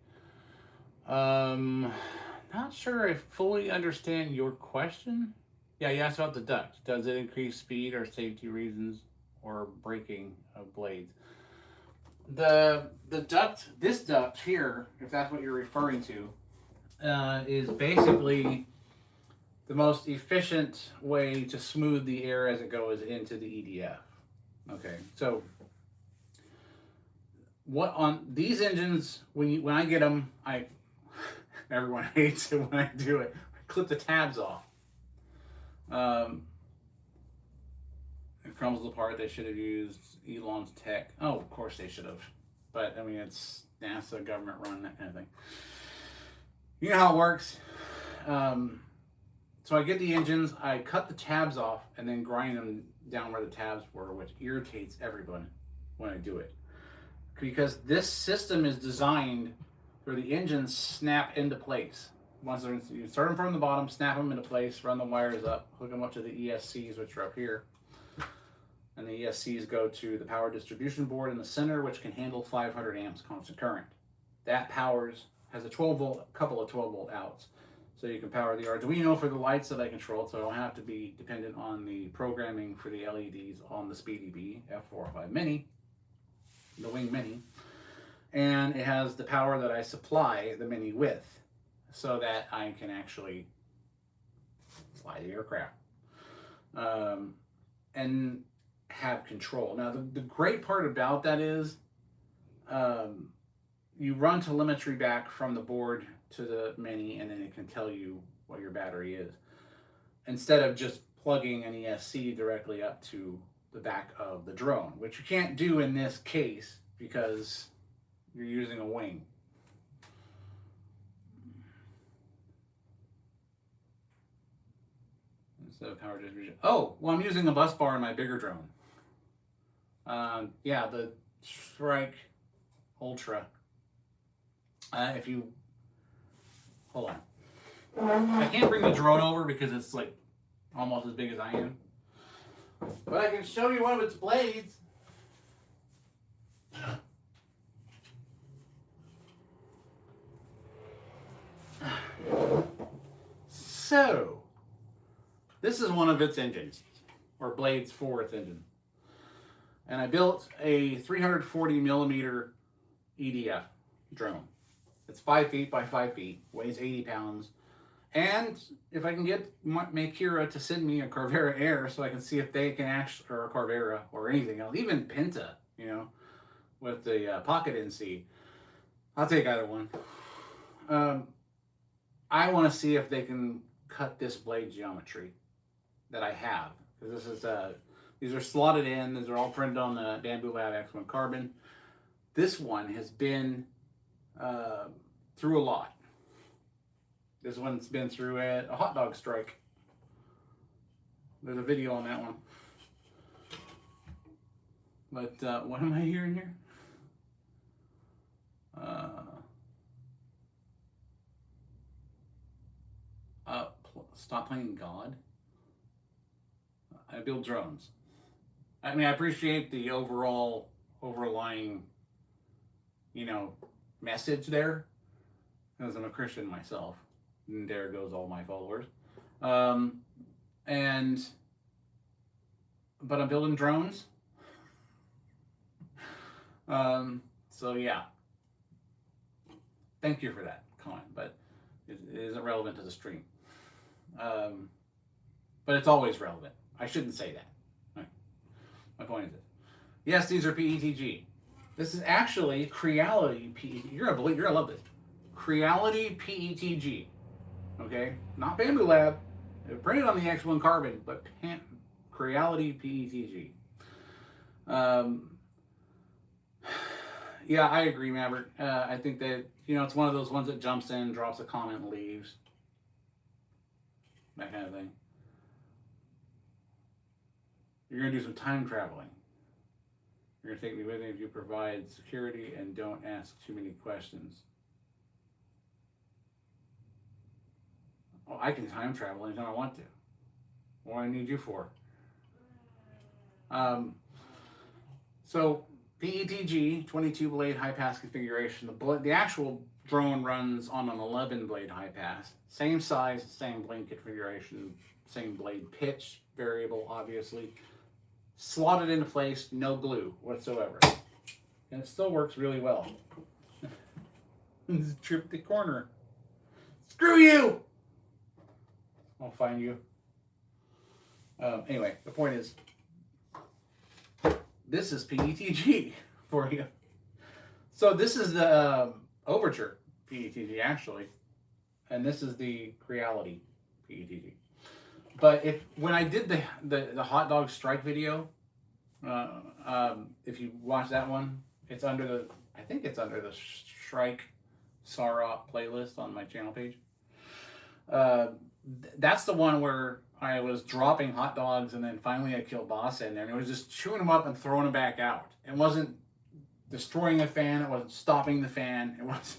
Not sure I fully understand your question. Yeah, you asked about the duct. Does it increase speed or safety reasons or breaking of blades? The duct, this duct here, if that's what you're referring to, is basically the most efficient way to smooth the air as it goes into the EDF. Okay, so what on these engines, when I get them, everyone hates it when I do it. I clip the tabs off. It crumbles apart. They should have used Elon's tech. Oh, of course they should have. But I mean, it's NASA, government run, that kind of thing. You know how it works. So I get the engines, I cut the tabs off, and then grind them down where the tabs were, which irritates everyone when I do it. Because this system is designed where the engines snap into place. Once you insert them from the bottom, snap them into place, run the wires up, hook them up to the ESCs, which are up here. And the ESCs go to the power distribution board in the center, which can handle 500 amps constant current. That has a 12 volt, couple of 12 volt outs. So you can power the Arduino for the lights that I control, so I don't have to be dependent on the programming for the LEDs on the Speedy Bee F405 Mini, the Wing Mini. And it has the power that I supply the Mini with. so that I can actually fly the aircraft and have control. Now, the great part about that is you run telemetry back from the board to the Mini, and then it can tell you what your battery is, instead of just plugging an ESC directly up to the back of the drone, which you can't do in this case because you're using a wing. Instead of power distribution. Oh, well, I'm using a bus bar in my bigger drone. Yeah, the Strike Ultra. If you hold on, I can't bring the drone over because it's like almost as big as I am, but I can show you one of its blades. So, this is one of its engines, or blades for its engine. And I built a 340 millimeter EDF drone. It's 5 feet by 5 feet, weighs 80 pounds. And if I can make Kira to send me a Carvera Air so I can see if they can actually, or a Carvera or anything else, even Penta, you know, with the pocket NC, I'll take either one. I want to see if they can cut this blade geometry that I have, because this is these are slotted in. These are all printed on the Bamboo Lab X1 carbon. This one has been through a lot. This one's been through a hot dog strike. There's a video on that one. But what am I hearing here? Stop playing God. I build drones. I mean, I appreciate the overlying, you know, message there, because I'm a Christian myself, and there goes all my followers. But I'm building drones. So yeah. Thank you for that comment, but it isn't relevant to the stream. But it's always relevant. I shouldn't say that. Right. My point is this. Yes, these are PETG. This is actually Creality PETG. You're gonna love this. Creality PETG. Okay? Not Bamboo Lab. They're printed on the X1 carbon, but Creality PETG. Yeah, I agree, Maverick. I think that, you know, it's one of those ones that jumps in, drops a comment, and leaves. That kind of thing. You're going to do some time traveling. You're going to take me with you if you provide security and don't ask too many questions. Oh, I can time travel anytime I want to. What do I need you for? So, PETG, 22 blade high pass configuration. The actual drone runs on an 11 blade high pass. Same size, same blade configuration, same blade pitch variable, obviously. Slotted into place, no glue whatsoever. And it still works really well. Trip the corner. Screw you! I'll find you. Anyway, the point is, this is PETG for you. So this is the Overture PETG, actually. And this is the Creality PETG. But when I did the hot dog strike video, if you watch that one, it's under I think it's under the Strike Sarah playlist on my channel page. That's the one where I was dropping hot dogs, and then finally I killed Boss in there, and it was just chewing them up and throwing them back out. It wasn't destroying the fan. It wasn't stopping the fan. It was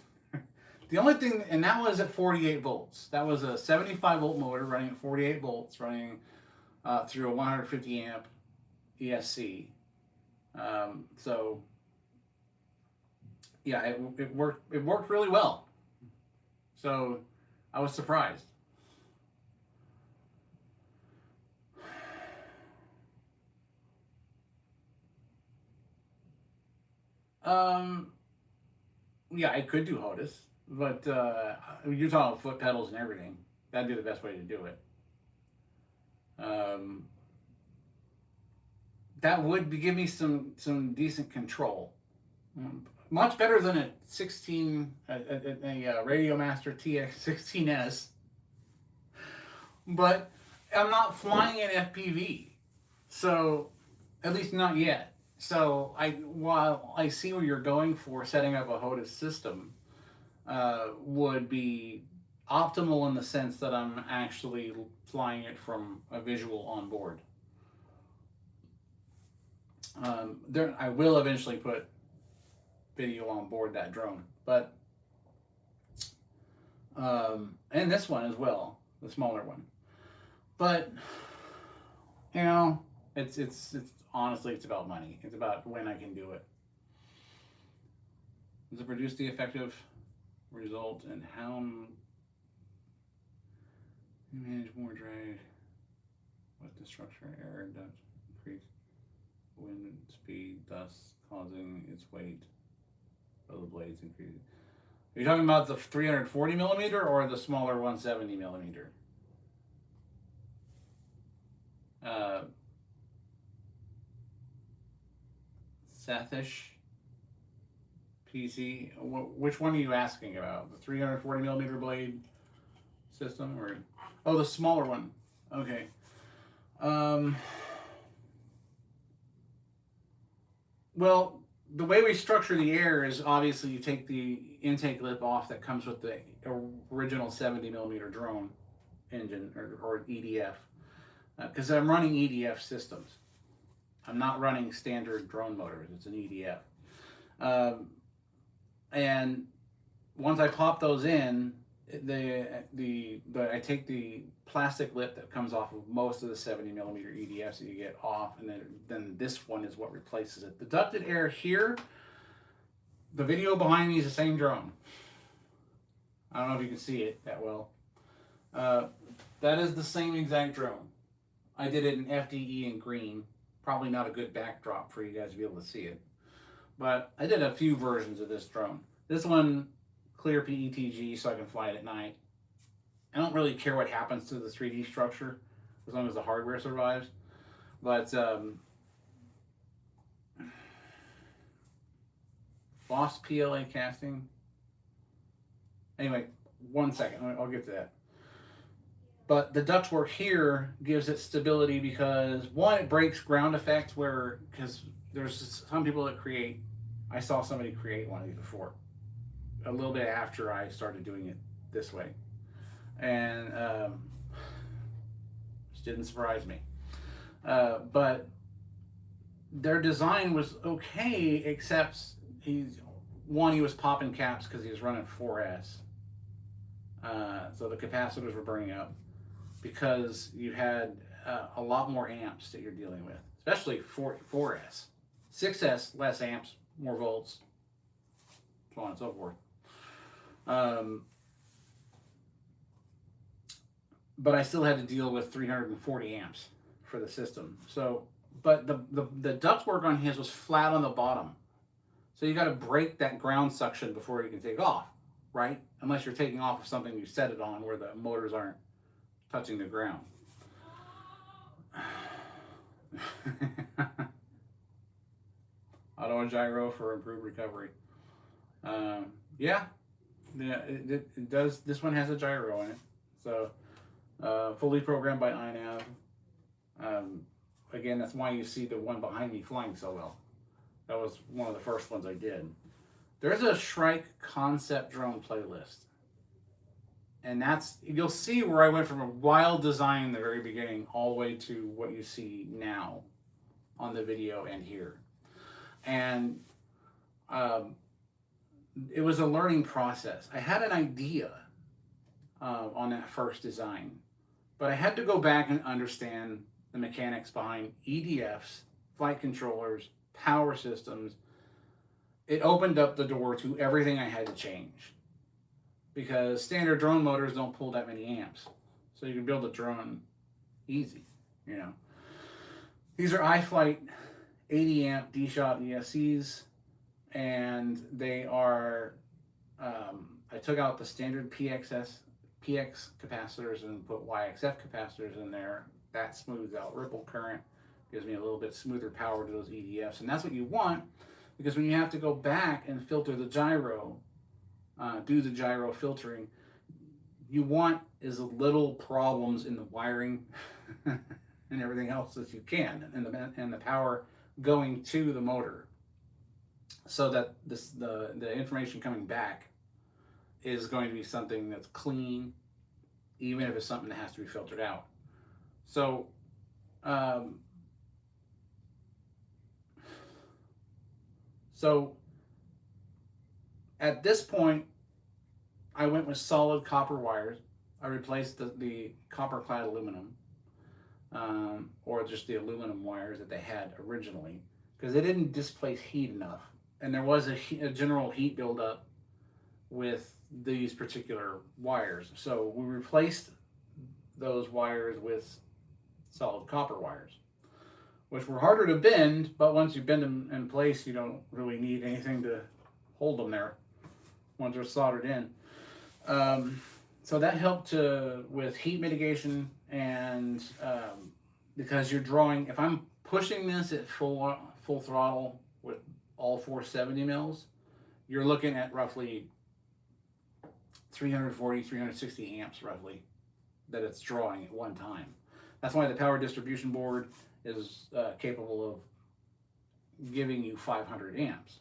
the only thing, and that was at 48 volts. That was a 75 volt motor running at 48 volts, running through a 150 amp ESC. So yeah, it worked. It worked really well. So I was surprised. Yeah, I could do HOTUS. But you're talking foot pedals and everything. That'd be the best way to do it. Um, that would give me some decent control. Much better than a 16 a Radio Master TX16S. But I'm not flying an FPV, so at least not yet. So while I see where you're going for setting up a HOTAS system, would be optimal in the sense that I'm actually flying it from a visual on board. I will eventually put video on board that drone, but and this one as well, the smaller one. But you know, it's honestly, it's about money. It's about when I can do it. Does it produce the effective result and how you manage more drag? What the structure error does increase wind speed, thus causing its weight of the blades increasing. Are you talking about the 340 millimeter or the smaller 170 millimeter? Sethish PC. Which one are you asking about? The 340 millimeter blade system, or the smaller one? Okay. Well, the way we structure the air is obviously you take the intake lip off that comes with the original 70 millimeter drone engine or EDF, because I'm running EDF systems. I'm not running standard drone motors. It's an EDF. And once I pop those in, I take the plastic lip that comes off of most of the 70 millimeter EDFs that you get off, and then this one is what replaces it. The ducted air here, the video behind me is the same drone. I don't know if you can see it that well. That is the same exact drone. I did it in FDE in green. Probably not a good backdrop for you guys to be able to see it. But I did a few versions of this drone. This one, clear PETG, so I can fly it at night. I don't really care what happens to the 3D structure, as long as the hardware survives. But Lost PLA casting. Anyway, 1 second, I'll get to that. But the ductwork here gives it stability because, one, it breaks ground effects because there's some people that I saw somebody create one of these before, a little bit after I started doing it this way. And which didn't surprise me. But their design was okay, except he was popping caps because he was running 4S. So the capacitors were burning up because you had a lot more amps that you're dealing with, especially 4S. 6S, less amps, more volts, so on and so forth. But I still had to deal with 340 amps for the system. So, but the ductwork on his was flat on the bottom. So you got to break that ground suction before you can take off, right? Unless you're taking off of something you set it on where the motors aren't touching the ground. Auto gyro for improved recovery. Yeah, it does. This one has a gyro in it. So fully programmed by iNav. Again, that's why you see the one behind me flying so well. That was one of the first ones I did. There's a Shrike concept drone playlist. And you'll see where I went from a wild design in the very beginning all the way to what you see now on the video and here. And it was a learning process. I had an idea on that first design, but I had to go back and understand the mechanics behind EDFs, flight controllers, power systems. It opened up the door to everything I had to change, because standard drone motors don't pull that many amps. So you can build a drone easy, you know. These are iFlight 80 amp D-Shot ESCs, and they are I took out the standard PX capacitors and put YXF capacitors in there. That smooths out ripple current, gives me a little bit smoother power to those EDFs, and that's what you want, because when you have to go back and filter the gyro, do the gyro filtering, you want as little problems in the wiring and everything else as you can, and the power going to the motor, so that the information coming back is going to be something that's clean, even if it's something that has to be filtered out. So at this point, I went with solid copper wires. I replaced the copper clad aluminum, or just the aluminum wires that they had originally, because they didn't displace heat enough. And there was a general heat buildup with these particular wires. So we replaced those wires with solid copper wires, which were harder to bend, but once you bend them in place, you don't really need anything to hold them there once they're soldered in. So that helped with heat mitigation, and because you're drawing, if I'm pushing this at full throttle with all 470 mils, you're looking at roughly 340, 360 amps roughly that it's drawing at one time. That's why the power distribution board is capable of giving you 500 amps.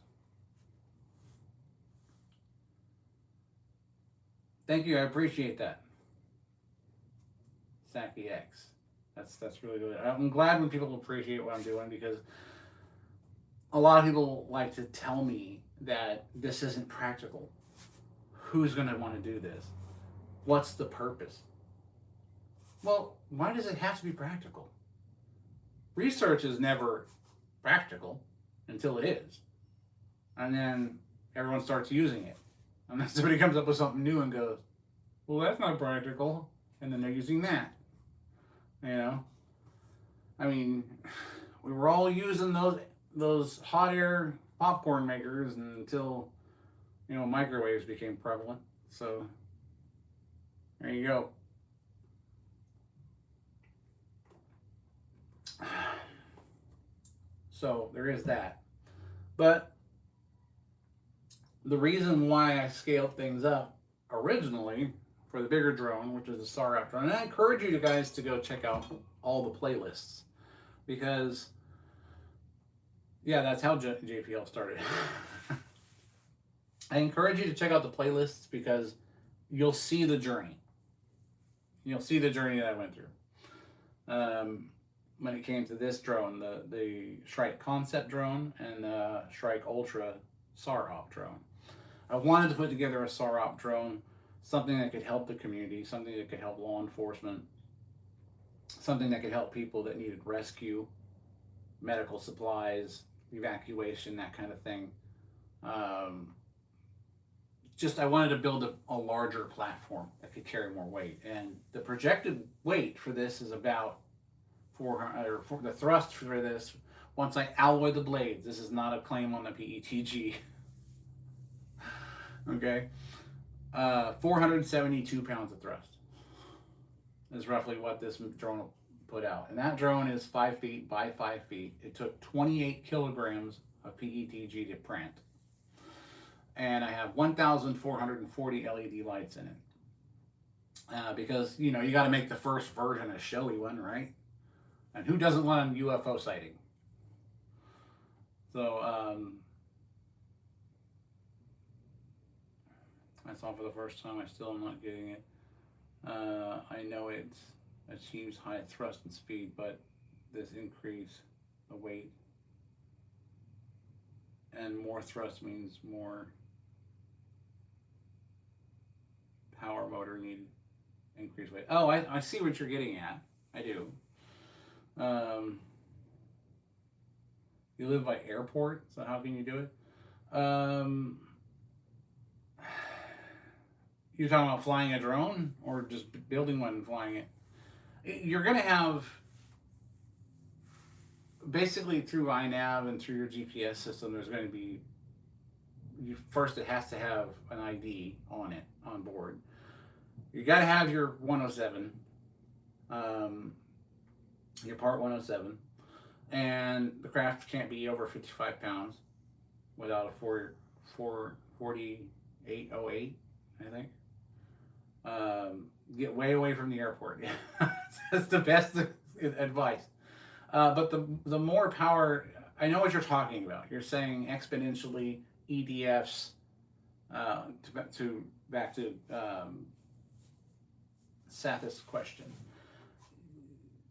Thank you, I appreciate that. Saki X. That's really good. I'm glad when people appreciate what I'm doing, because a lot of people like to tell me that this isn't practical. Who's going to want to do this? What's the purpose? Well, why does it have to be practical? Research is never practical until it is. And then everyone starts using it. And then somebody comes up with something new and goes, well, that's not practical. And then they're using that. You know? I mean, we were all using those hot air popcorn makers until, microwaves became prevalent. So, there you go. So, there is that. But the reason why I scaled things up originally for the bigger drone, which is the SAR drone, and I encourage you guys to go check out all the playlists, because, yeah, that's how JPL started. I encourage you to check out the playlists, because you'll see the journey. You'll see the journey that I went through. When it came to this drone, the Shrike Concept drone and the Shrike Ultra SAR-op drone. I wanted to put together a SAR-op drone, something that could help the community, something that could help law enforcement, something that could help people that needed rescue, medical supplies, evacuation, that kind of thing. I wanted to build a larger platform that could carry more weight. And the projected weight for this is about 400, or for the thrust for this, once I alloy the blades, this is not a claim on the PETG. Okay, 472 pounds of thrust is roughly what this drone will put out. And that drone is 5 feet by 5 feet. It took 28 kilograms of PETG to print. And I have 1,440 LED lights in it. Because, you got to make the first version a showy one, right? And who doesn't want a UFO sighting? So, I saw for the first time. I still am not getting it. I know it achieves high thrust and speed, but this increase the weight, and more thrust means more power motor needed, increased weight. Oh, I see what you're getting at. I do. You live by airport, so how can you do it? You're talking about flying a drone, or just building one and flying it? You're going to have, basically through iNav and through your GPS system, there's going to be first it has to have an ID on it, on board. You got to have your 107, your part 107, and the craft can't be over 55 pounds without a 4808, I think. Get way away from the airport. That's the best advice. But the more power, I know what you're talking about. You're saying exponentially EDFs. Back to Sathis' question.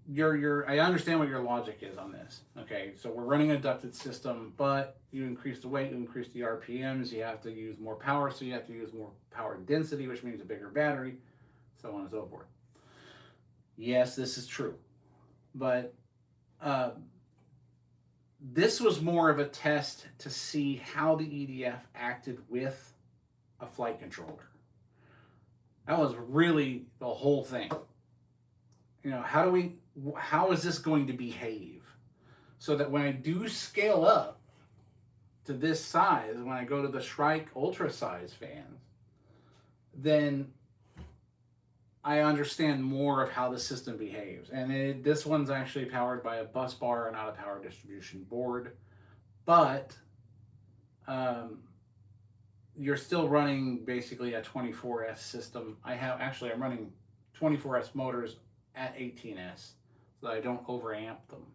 I understand what your logic is on this. Okay, so we're running a ducted system, but you increase the weight, you increase the RPMs, you have to use more power, so you have to use more power density, which means a bigger battery, so on and so forth. Yes, this is true, but this was more of a test to see how the EDF acted with a flight controller. That was really the whole thing. You know, how is this going to behave? So that when I do scale up to this size, when I go to the Shrike Ultra size fans, then I understand more of how the system behaves. And this one's actually powered by a bus bar and not a power distribution board. But you're still running basically a 24S system. I'm running 24S motors at 18S so that I don't overamp them,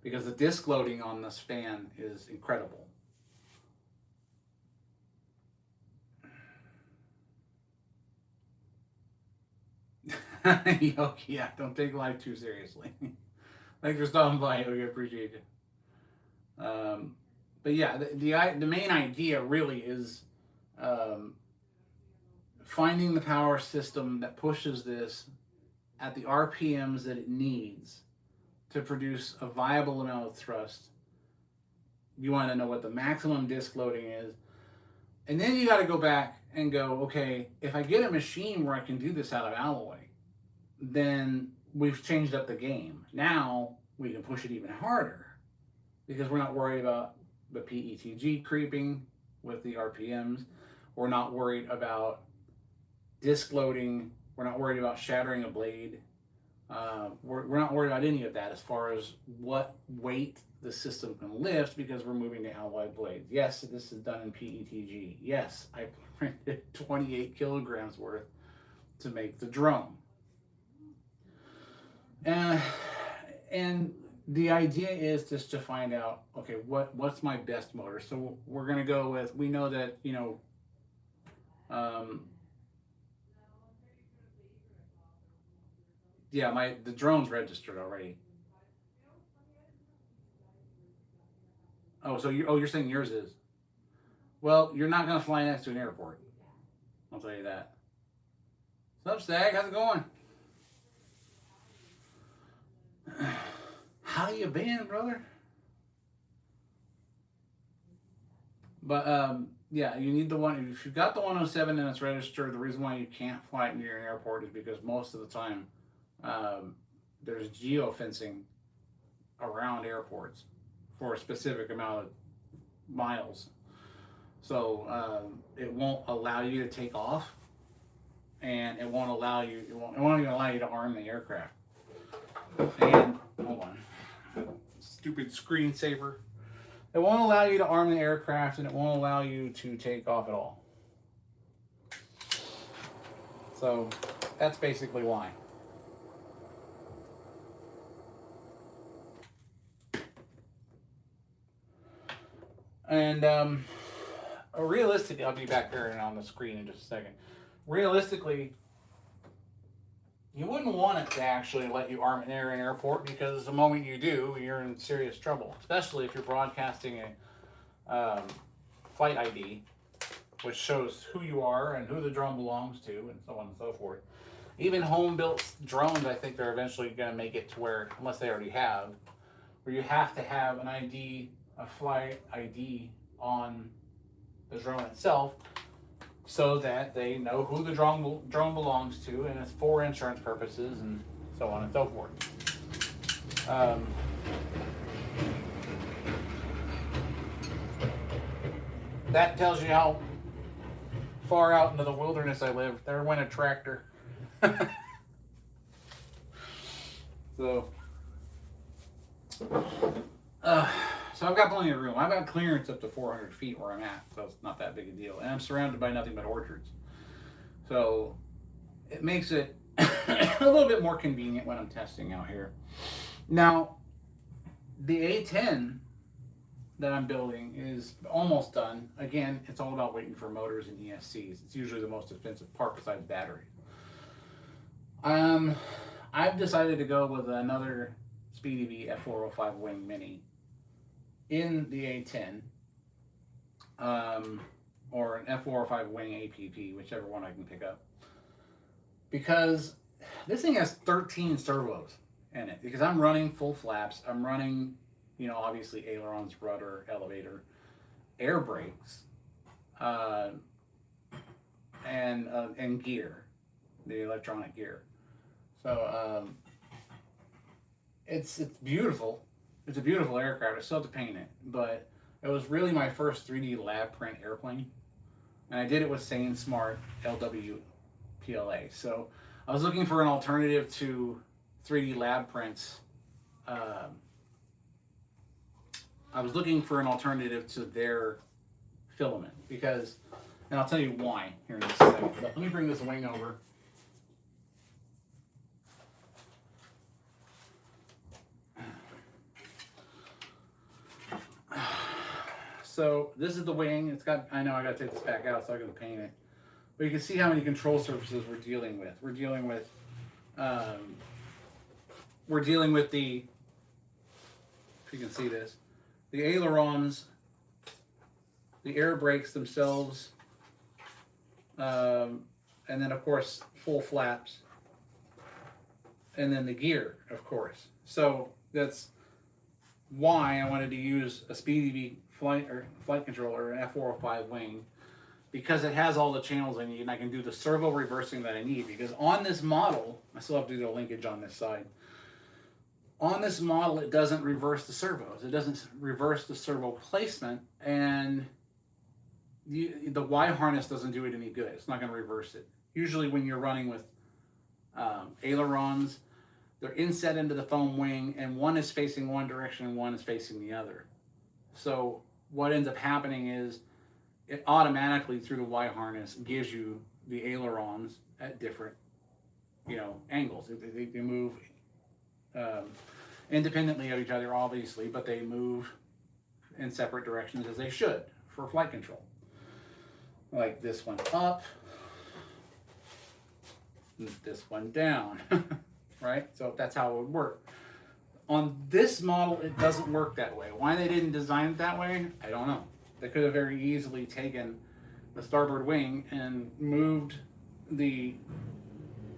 because the disc loading on this fan is incredible. Yeah, don't take life too seriously. Thanks for stopping by. We appreciate it. But yeah, the main idea really is finding the power system that pushes this at the RPMs that it needs to produce a viable amount of thrust. You want to know what the maximum disc loading is. And then you got to go back and go, okay, if I get a machine where I can do this out of alloy, then we've changed up the game. Now we can push it even harder because we're not worried about the PETG creeping with the RPMs. We're not worried about disc loading. We're not worried about shattering a blade. We're not worried about any of that as far as what weight the system can lift, because we're moving to alloy blades. Yes, this is done in PETG. Yes, I printed 28 kilograms worth to make the drone. And the idea is just to find out, okay, what's my best motor? So we're going to go with, we know that, you know, yeah, the drone's registered already. Oh, so you're saying yours is? Well, you're not going to fly next to an airport. I'll tell you that. What's up, Stag? How's it going? How you been, brother? But yeah, you need the one. If you've got the 107 and it's registered, the reason why you can't fly it near an airport is because most of the time there's geofencing around airports for a specific amount of miles. So it won't allow you to take off, and it won't even allow you to arm the aircraft. And hold on, stupid screensaver. It won't allow you to arm the aircraft, and it won't allow you to take off at all. So that's basically why. And realistically, I'll be back there and on the screen in just a second. Realistically, you wouldn't want it to actually let you arm it near an airport, because the moment you do, you're in serious trouble, especially if you're broadcasting a flight ID, which shows who you are and who the drone belongs to, and so on and so forth. Even home-built drones, I think they're eventually going to make it to where, unless they already have, where you have to have an ID, a flight ID on the drone itself, so that they know who the drone belongs to, and it's for insurance purposes and so on and so forth. That tells you how far out into the wilderness I live, there went a tractor. So I've got plenty of room. I've got clearance up to 400 feet where I'm at, so it's not that big a deal. And I'm surrounded by nothing but orchards. So it makes it a little bit more convenient when I'm testing out here. Now, the A10 that I'm building is almost done. Again, it's all about waiting for motors and ESCs. It's usually the most expensive part besides batteries. I've decided to go with another SpeedyV F405 wing mini in the A10, or an F405 wing APP, whichever one I can pick up, because this thing has 13 servos in it. Because I'm running full flaps, I'm running, you know, obviously ailerons, rudder, elevator, air brakes, and gear, the electronic gear. So it's beautiful. It's a beautiful aircraft. I still have to paint it, but it was really my first 3D lab print airplane, and I did it with Sane Smart LW PLA. So I was looking for an alternative to 3D lab prints. I was looking for an alternative to their filament because, and I'll tell you why here in just a second. But let me bring this wing over. So this is the wing. It's got, I know I got to take this back out so I can paint it. But you can see how many control surfaces we're dealing with. We're dealing with the, if you can see this, the ailerons, the air brakes themselves, and then of course full flaps, and then the gear, of course. So that's why I wanted to use a SpeedyV flight controller, an F405 wing, because it has all the channels I need, and I can do the servo reversing that I need. Because on this model, I still have to do a linkage on this side. On this model, it doesn't reverse the servos. It doesn't reverse the servo placement, and the Y harness doesn't do it any good. It's not going to reverse it. Usually when you're running with ailerons, they're inset into the foam wing, and one is facing one direction and one is facing the other. So what ends up happening is it automatically, through the Y harness, gives you the ailerons at different, you know, angles. They move independently of each other, obviously, but they move in separate directions as they should for flight control. Like this one up, this one down, right? So that's how it would work. On this model, it doesn't work that way. Why they didn't design it that way, I don't know. They could have very easily taken the starboard wing and moved the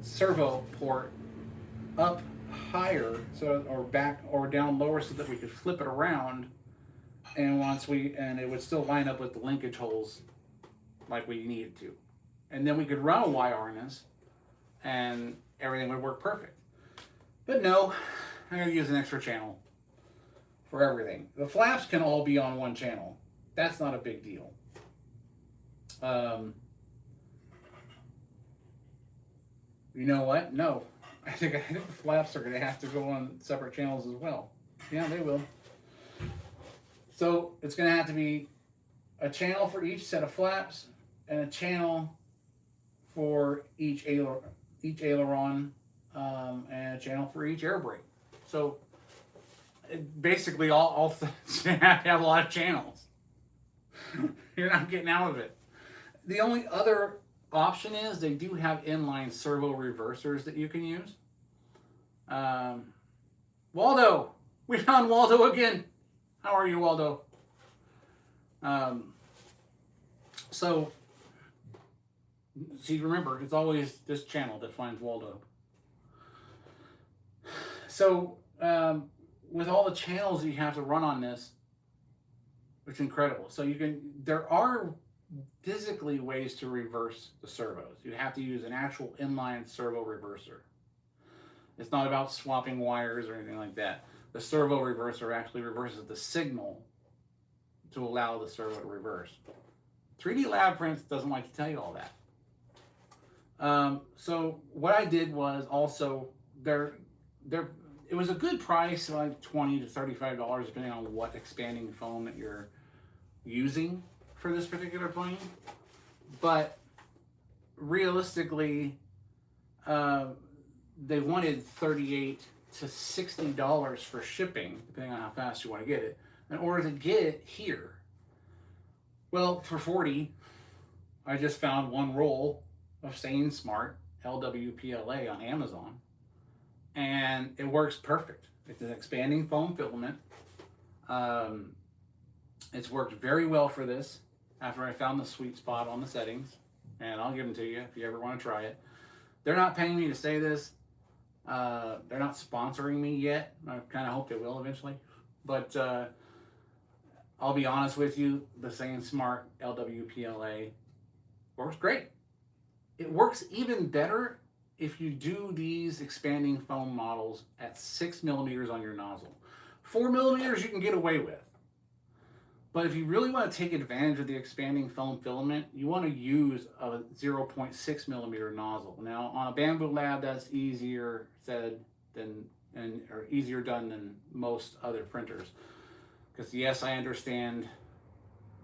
servo port up higher, so, or back or down lower, so that we could flip it around, and it would still line up with the linkage holes like we needed to. And then we could run a Y harness and everything would work perfect. But no, I'm going to use an extra channel for everything. The flaps can all be on one channel. That's not a big deal. You know what? No. I think the flaps are going to have to go on separate channels as well. Yeah, they will. So it's going to have to be a channel for each set of flaps and a channel for each aileron, and a channel for each air brake. So basically all things have to have a lot of channels. You're not getting out of it. The only other option is they do have inline servo reversers that you can use. Waldo! We found Waldo again! How are you, Waldo? So, see, remember, it's always this channel that finds Waldo. So, with all the channels that you have to run on this, it's incredible. So there are physically ways to reverse the servos. You have to use an actual inline servo reverser. It's not about swapping wires or anything like that. The servo reverser actually reverses the signal to allow the servo to reverse. 3D Lab Prints doesn't like to tell you all that. So what I did was also it was a good price, like $20 to $35, depending on what expanding foam that you're using for this particular plane. But realistically, they wanted $38 to $60 for shipping, depending on how fast you want to get it, in order to get it here. Well, for $40, I just found one roll of Sane Smart LWPLA on Amazon, and it works perfect. It's an expanding foam filament. It's worked very well for this after I found the sweet spot on the settings, and I'll give them to you if you ever want to try it. They're not paying me to say this. They're not sponsoring me yet. I kind of hope they will eventually. But I'll be honest with you, the Sane Smart LWPLA works great. It works even better if you do these expanding foam models at 6 millimeters on your nozzle. 4 millimeters you can get away with. But if you really want to take advantage of the expanding foam filament, you want to use a 0.6 millimeter nozzle. Now, on a Bamboo Lab, that's easier said or easier done than most other printers. Because yes, I understand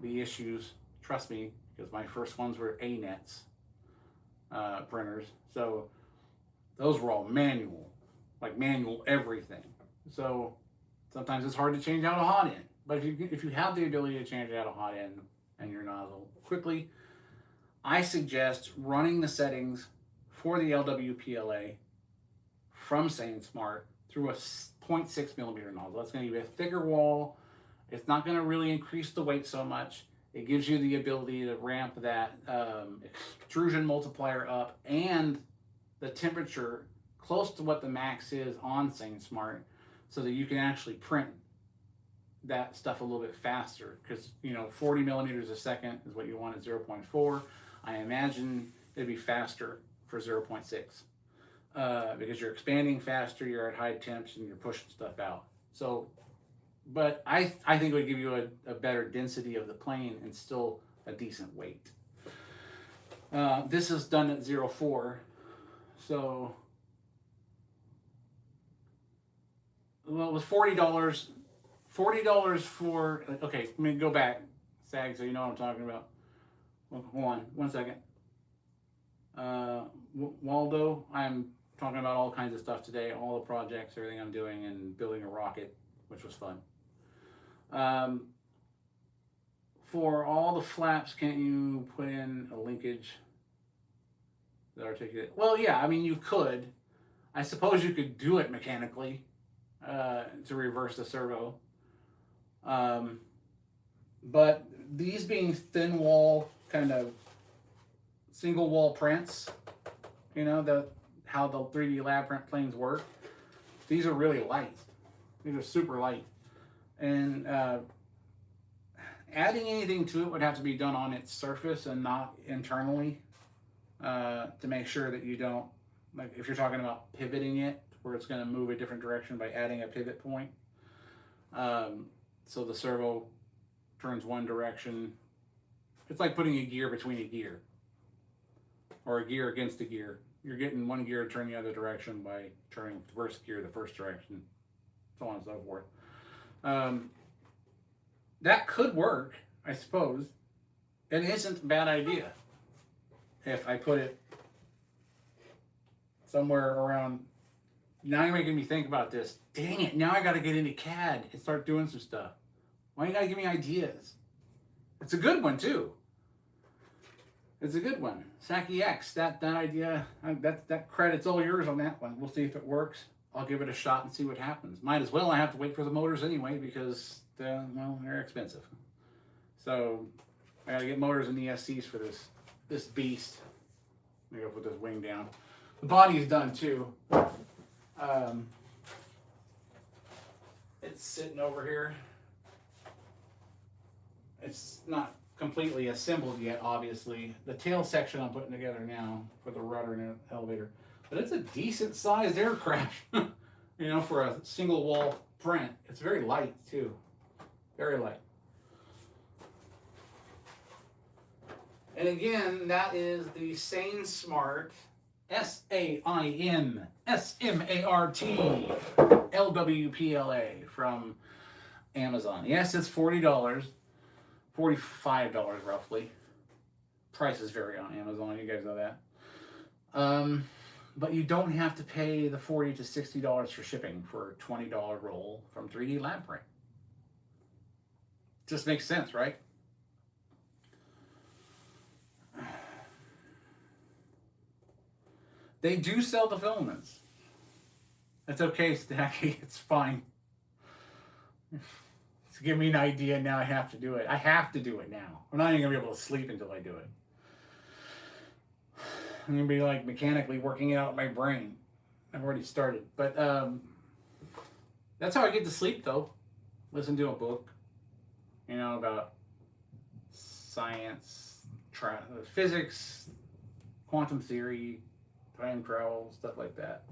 the issues. Trust me, because my first ones were A-nets printers. So those were all manual, like manual everything. So sometimes it's hard to change out a hot end. But if you have the ability to change out a hot end and your nozzle quickly, I suggest running the settings for the LWPLA from Sane Smart through a 0.6 millimeter nozzle. That's going to give you a thicker wall. It's not going to really increase the weight so much. It gives you the ability to ramp that extrusion multiplier up and the temperature close to what the max is on Sane Smart, so that you can actually print that stuff a little bit faster. Because 40 millimeters a second is what you want at 0.4. I imagine it'd be faster for 0.6 because you're expanding faster, you're at high temps, and you're pushing stuff out. So, but I think it would give you a better density of the plane and still a decent weight. This is done at 0.4, so well, it was $40. $40 for, okay, let me go back, Sag, so you know what I'm talking about. Well, hold on, 1 second. Waldo, I'm talking about all kinds of stuff today, all the projects, everything I'm doing, and building a rocket, which was fun. For all the flaps, can't you put in a linkage that articulate? Well, yeah, I mean, you could. I suppose you could do it mechanically to reverse the servo. But these being thin wall, kind of single wall prints, how the 3D Lab Print planes work, these are really light. These are super light. And adding anything to it would have to be done on its surface and not internally to make sure that you don't, like if you're talking about pivoting it, where it's going to move a different direction by adding a pivot point. So the servo turns one direction. It's like putting a gear between a gear, or a gear against a gear. You're getting one gear to turn the other direction by turning the first gear the first direction, so on and so forth. That could work, I suppose. It isn't a bad idea if I put it somewhere around. Now you're making me think about this. Dang it, now I got to get into CAD and start doing some stuff. Why you got to give me ideas? It's a good one, too. It's a good one. Saki X, that idea, that credit's all yours on that one. We'll see if it works. I'll give it a shot and see what happens. Might as well. I have to wait for the motors anyway because, they're expensive. So I got to get motors and ESCs for this beast. I'm going to put this wing down. The body's done, too. It's sitting over here. It's not completely assembled yet, obviously. The tail section I'm putting together now for the rudder and elevator. But it's a decent sized aircraft, for a single wall print. It's very light too. Very light. And again, that is the Sane Smart SAINSMART LWPLA from Amazon. Yes, it's $40, $45 roughly. Prices vary on Amazon, you guys know that. But you don't have to pay the $40 to $60 for shipping for a $20 roll from 3D Lab Print. Just makes sense, right? They do sell the filaments. That's okay, Stacky. It's fine. To give me an idea, now I have to do it. I have to do it now. I'm not even going to be able to sleep until I do it. I'm going to be like mechanically working it out in my brain. I've already started. But that's how I get to sleep, though. Listen to a book, you know, about science, physics, quantum theory, time travel, stuff like that.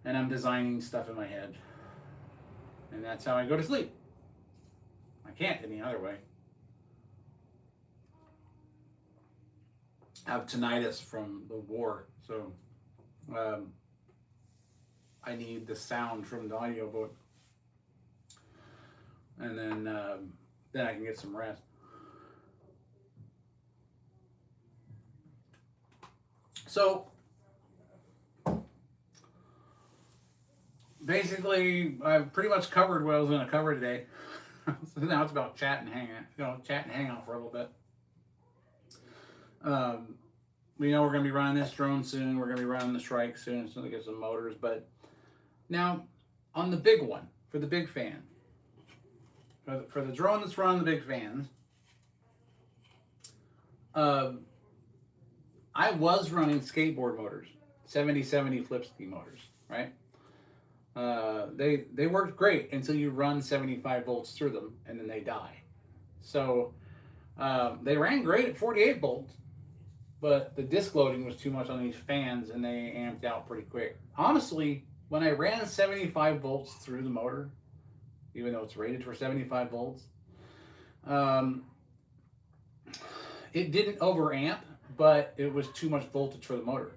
And I'm designing stuff in my head. And that's how I go to sleep. I can't any other way. I have tinnitus from the war, so I need the sound from the audiobook. And then I can get some rest. So basically, I've pretty much covered what I was going to cover today. So now it's about chat and hang out for a little bit. We know we're going to be running this drone soon. We're going to be running the Shrike soon as soon as we get some motors. But now, on the big one, for the big fan, for the drone that's running the big fans, I was running skateboard motors, 70/70 flipski motors, right? They worked great until you run 75 volts through them, and then they die. So they ran great at 48 volts, but the disc loading was too much on these fans, and they amped out pretty quick. Honestly, when I ran 75 volts through the motor, even though it's rated for 75 volts, it didn't overamp, but it was too much voltage for the motor.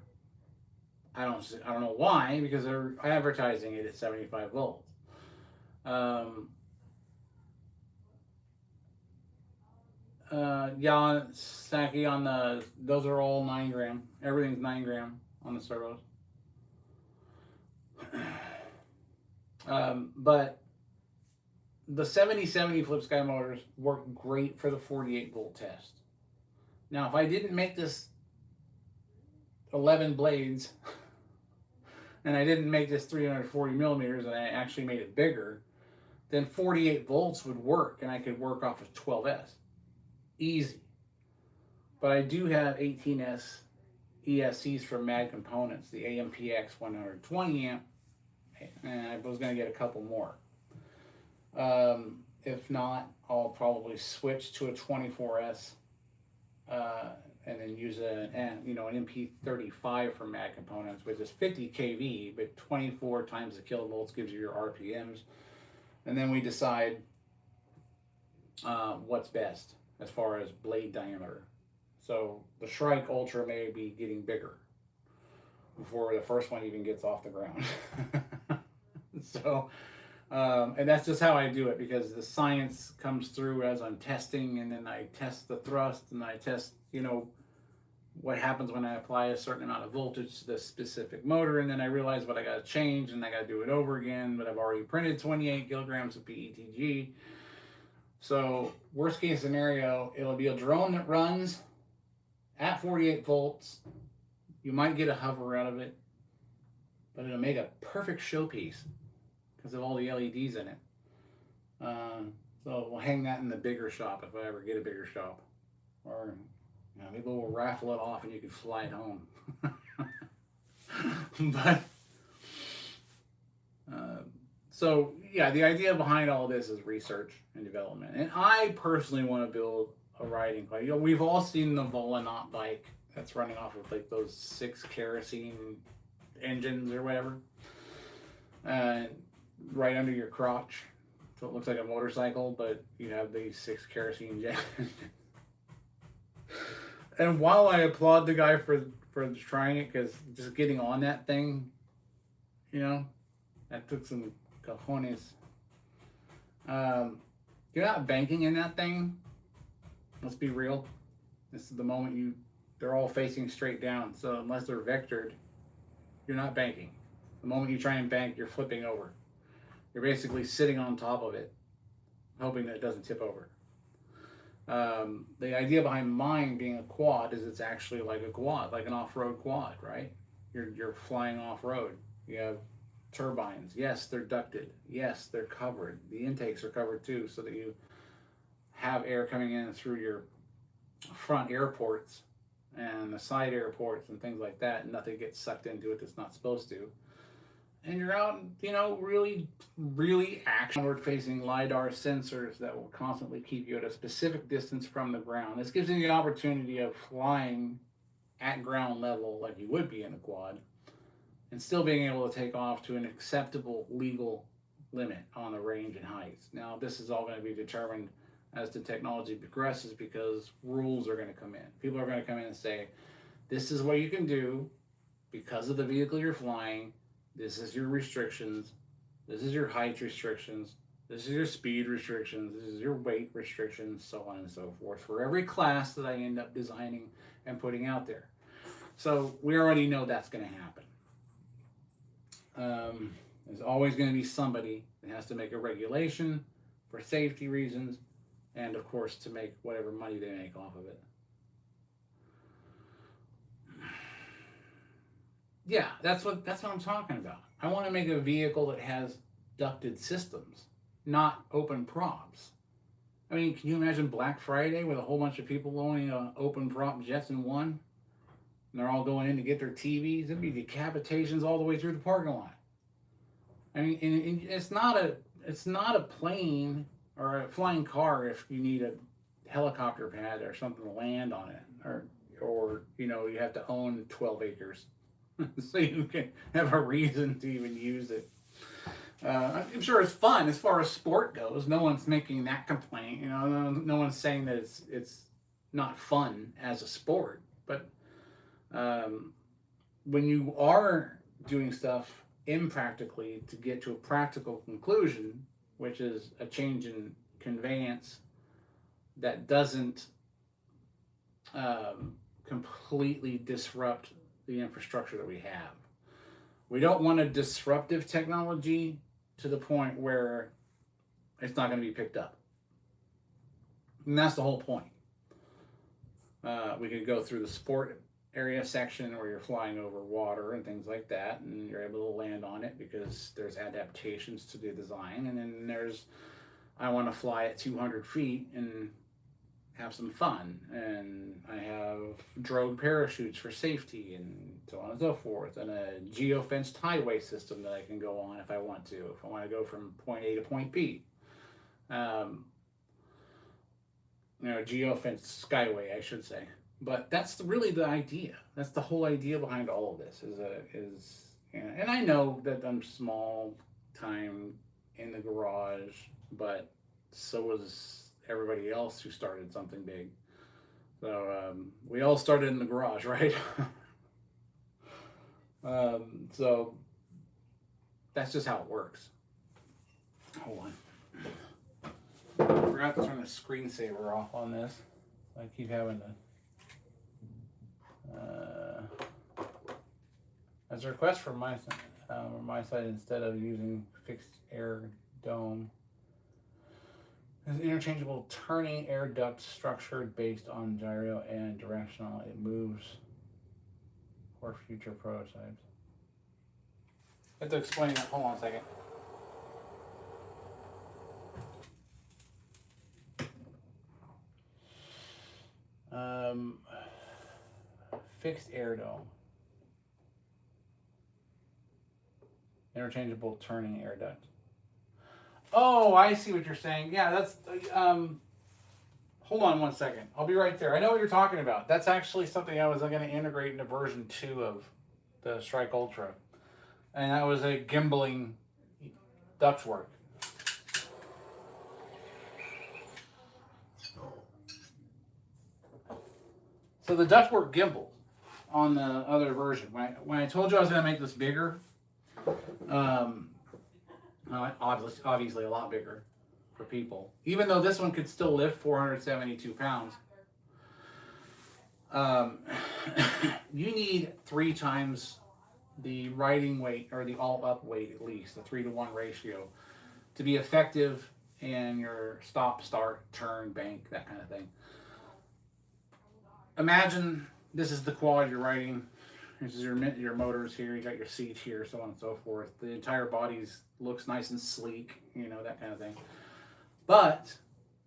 I don't know why, because they're advertising it at 75 volts. Yeah, Saki, on those are all 9 gram. Everything's 9 gram on the servos. But the 70/70 Flip Sky motors work great for the 48 volt test. Now, if I didn't make this 11 blades, and I didn't make this 340 millimeters, and I actually made it bigger, then 48 volts would work, and I could work off of 12S. Easy. But I do have 18S ESCs from Mad Components, the AMPX 120 amp, and I was going to get a couple more. If not, I'll probably switch to a 24S, and then use an MP35 from Mad Components, which is 50 kV, but 24 times the kilovolts gives you your RPMs. And then we decide what's best as far as blade diameter. So the Shrike Ultra may be getting bigger before the first one even gets off the ground. So, and that's just how I do it, because the science comes through as I'm testing, and then I test the thrust, and I test, what happens when I apply a certain amount of voltage to the specific motor, and then I realize what I got to change, and I got to do it over again, but I've already printed 28 kilograms of PETG. So worst case scenario, it'll be a drone that runs at 48 volts. You might get a hover out of it, but it'll make a perfect showpiece because of all the LEDs in it. So we'll hang that in the bigger shop if I ever get a bigger shop. Or maybe we'll raffle it off and you can fly it home. But so yeah, the idea behind all this is research and development. And I personally want to build a riding bike. We've all seen the Volanaut bike that's running off of like those 6 kerosene engines or whatever, right under your crotch. So it looks like a motorcycle, but you have these 6 kerosene engines. And while I applaud the guy for trying it, because just getting on that thing, you know, that took some cojones. You're not banking in that thing. Let's be real. This is the moment they're all facing straight down. So unless they're vectored, you're not banking. The moment you try and bank, you're flipping over. You're basically sitting on top of it, hoping that it doesn't tip over. The idea behind mine being a quad is it's actually like a quad, like an off-road quad, right? You're flying off-road. You have turbines. Yes, they're ducted. Yes, they're covered. The intakes are covered too, so that you have air coming in through your front airports and the side airports and things like that, and nothing gets sucked into it that's not supposed to. And you're out, really, really outward-facing LiDAR sensors that will constantly keep you at a specific distance from the ground. This gives you the opportunity of flying at ground level like you would be in a quad, and still being able to take off to an acceptable legal limit on the range and height. Now, this is all going to be determined as the technology progresses, because rules are going to come in. People are going to come in and say, this is what you can do because of the vehicle you're flying. This is your restrictions. This is your height restrictions. This is your speed restrictions. This is your weight restrictions, so on and so forth, for every class that I end up designing and putting out there. So we already know that's going to happen. There's always going to be somebody that has to make a regulation for safety reasons, and of course to make whatever money they make off of it. Yeah, that's what I'm talking about. I want to make a vehicle that has ducted systems, not open props. I mean, can you imagine Black Friday with a whole bunch of people owning open prop Jetson 1? And they're all going in to get their TVs? There'd be decapitations all the way through the parking lot. I mean, and it's not a plane or a flying car if you need a helicopter pad or something to land on it, or you have to own 12 acres so you can have a reason to even use it. I'm sure it's fun as far as sport goes. No one's making that complaint. No one's saying that it's not fun as a sport. But when you are doing stuff impractically to get to a practical conclusion, which is a change in conveyance that doesn't completely disrupt the infrastructure that we have. We don't want a disruptive technology to the point where it's not going to be picked up. And that's the whole point. We could go through the sport area section where you're flying over water and things like that, and you're able to land on it because there's adaptations to the design. And then there's, I want to fly at 200 feet and have some fun, and I have drogue parachutes for safety and so on and so forth, and a geofenced highway system that I can go on if I want to, if I want to go from point A to point B. Geofenced skyway, I should say. But that's really the idea. That's the whole idea behind all of this. And I know that I'm small time in the garage, but so was everybody else who started something big. So we all started in the garage, right? So that's just how it works. Hold on. I forgot to turn the screensaver off on this. I keep having to. As a request from my side, instead of using fixed air dome, is interchangeable turning air duct structured based on gyro and directional. It moves for future prototypes. I have to explain that. Hold on a second. Fixed air dome. Interchangeable turning air duct. Oh, I see what you're saying. Yeah, that's, hold on one second. I'll be right there. I know what you're talking about. That's actually something I was going to integrate into version 2 of the Strike Ultra. And that was a gimbaling ductwork. So the ductwork gimbal on the other version, when I told you I was going to make this bigger, obviously a lot bigger for people, even though this one could still lift 472 pounds, you need 3 times the riding weight, or the all-up weight at least, a 3-to-1 ratio, to be effective in your stop, start, turn, bank, that kind of thing. Imagine this is the quality you're riding. This is your motors here. You got your seat here, so on and so forth. The entire body looks nice and sleek, you know, that kind of thing. But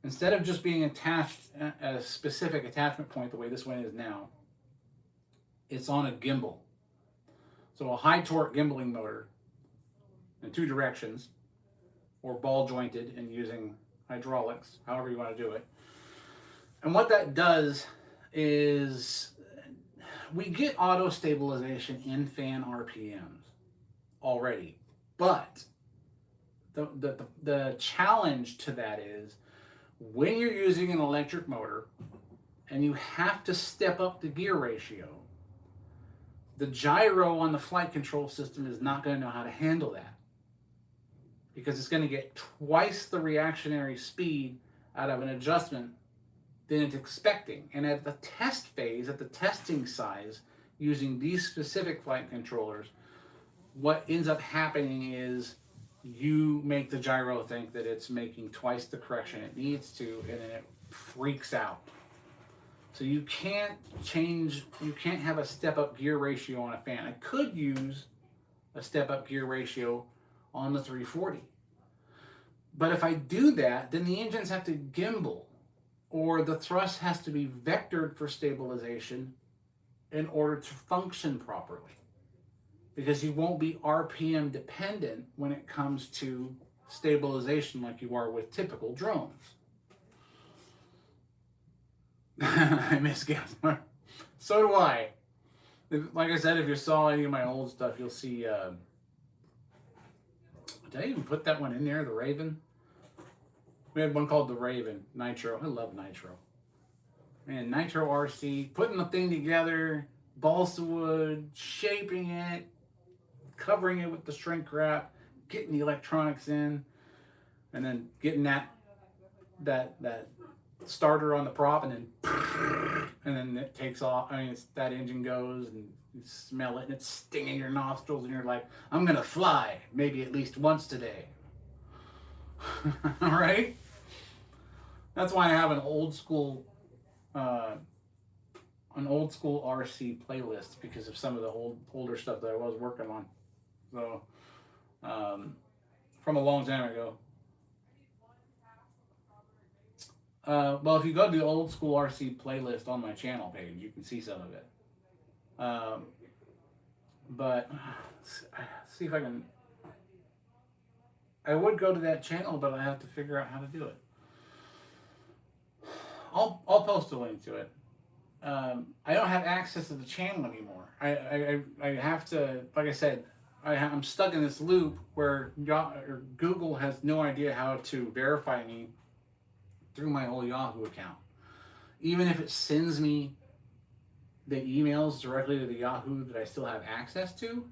instead of just being attached at a specific attachment point the way this one is now, it's on a gimbal. So a high torque gimbaling motor in 2 directions, or ball jointed and using hydraulics, however you want to do it. And what that does is we get auto stabilization in fan RPMs already, but the challenge to that is when you're using an electric motor and you have to step up the gear ratio, the gyro on the flight control system is not going to know how to handle that, because it's going to get twice the reactionary speed out of an adjustment than it's expecting. And at the test phase, at the testing size, using these specific flight controllers, what ends up happening is you make the gyro think that it's making twice the correction it needs to, and then it freaks out. So you can't have a step-up gear ratio on a fan. I could use a step-up gear ratio on the 340. But if I do that, then the engines have to gimbal, or the thrust has to be vectored for stabilization in order to function properly. Because you won't be RPM dependent when it comes to stabilization like you are with typical drones. I miss gas. So do I. Like I said, if you saw any of my old stuff, you'll see, did I even put that one in there, the Raven? We had one called the Raven, Nitro. I love Nitro. Man, Nitro RC, putting the thing together, balsa wood, shaping it, covering it with the shrink wrap, getting the electronics in, and then getting that starter on the prop, and then it takes off. I mean, that engine goes, and you smell it, and it's stinging your nostrils, and you're like, I'm gonna fly, maybe at least once today. All right. That's why I have an old school RC playlist, because of some of the older stuff that I was working on. So, from a long time ago. Well, if you go to the old school RC playlist on my channel page, you can see some of it. But see if I can. I would go to that channel, but I have to figure out how to do it. I'll post a link to it. I don't have access to the channel anymore. I have to, like I said, I'm stuck in this loop where Google has no idea how to verify me through my old Yahoo account. Even if it sends me the emails directly to the Yahoo that I still have access to,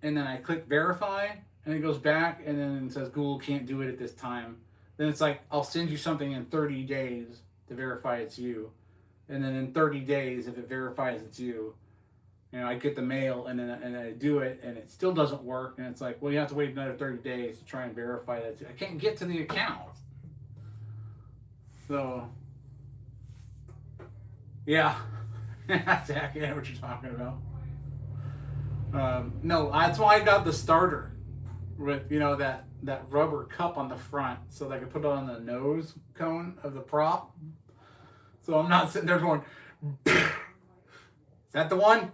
and then I click verify, and it goes back, and then it says Google can't do it at this time. Then it's like, I'll send you something in 30 days to verify it's you. And then in 30 days, if it verifies it's you, I get the mail, and then I do it, and it still doesn't work. And it's like, well, you have to wait another 30 days to try and verify that. I can't get to the account. So, yeah, that's exactly what you're talking about. No, that's why I got the starter with, that rubber cup on the front, so that I could put it on the nose cone of the prop. So I'm not sitting there going, is that the one?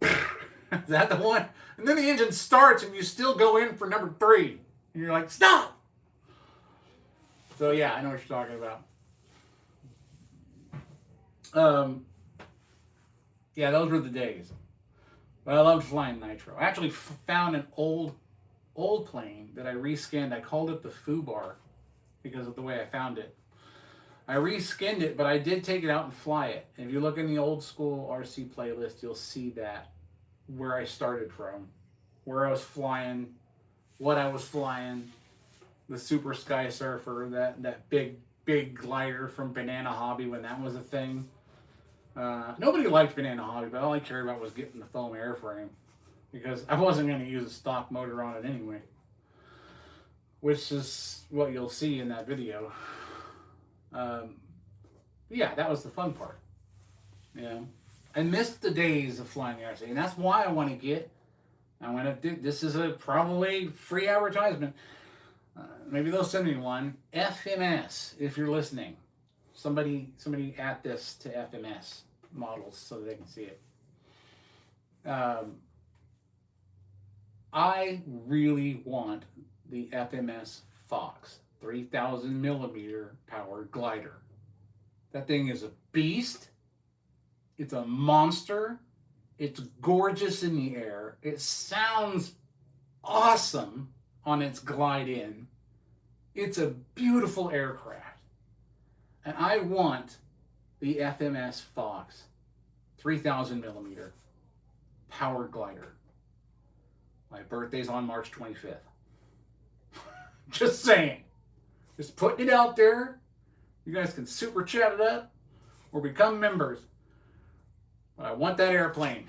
Is that the one? And then the engine starts and you still go in for number 3. And you're like, stop! So yeah, I know what you're talking about. Yeah, those were the days. But I loved flying Nitro. I actually found an old plane that I rescanned. I called it the Foo Bar because of the way I found it. I reskinned it, but I did take it out and fly it. And if you look in the old school RC playlist, you'll see that where I started from, where I was flying, what I was flying, the Super Sky Surfer, that big glider from Banana Hobby when that was a thing. Nobody liked Banana Hobby, but all I cared about was getting the foam airframe because I wasn't going to use a stock motor on it anyway, which is what you'll see in that video. Yeah, that was the fun part. You know, I missed the days of flying the RC, and that's why I want to get. I want to do. This is a probably free advertisement. Maybe they'll send me one. FMS, if you're listening, somebody add this to FMS models so they can see it. I really want the FMS Fox 3000 millimeter powered glider. That thing is a beast. It's a monster. It's gorgeous in the air. It sounds awesome on its glide in. It's a beautiful aircraft. And I want the FMS Fox 3000 millimeter powered glider. My birthday's on March 25th. Just saying. Just putting it out there. You guys can super chat it up or become members. But I want that airplane.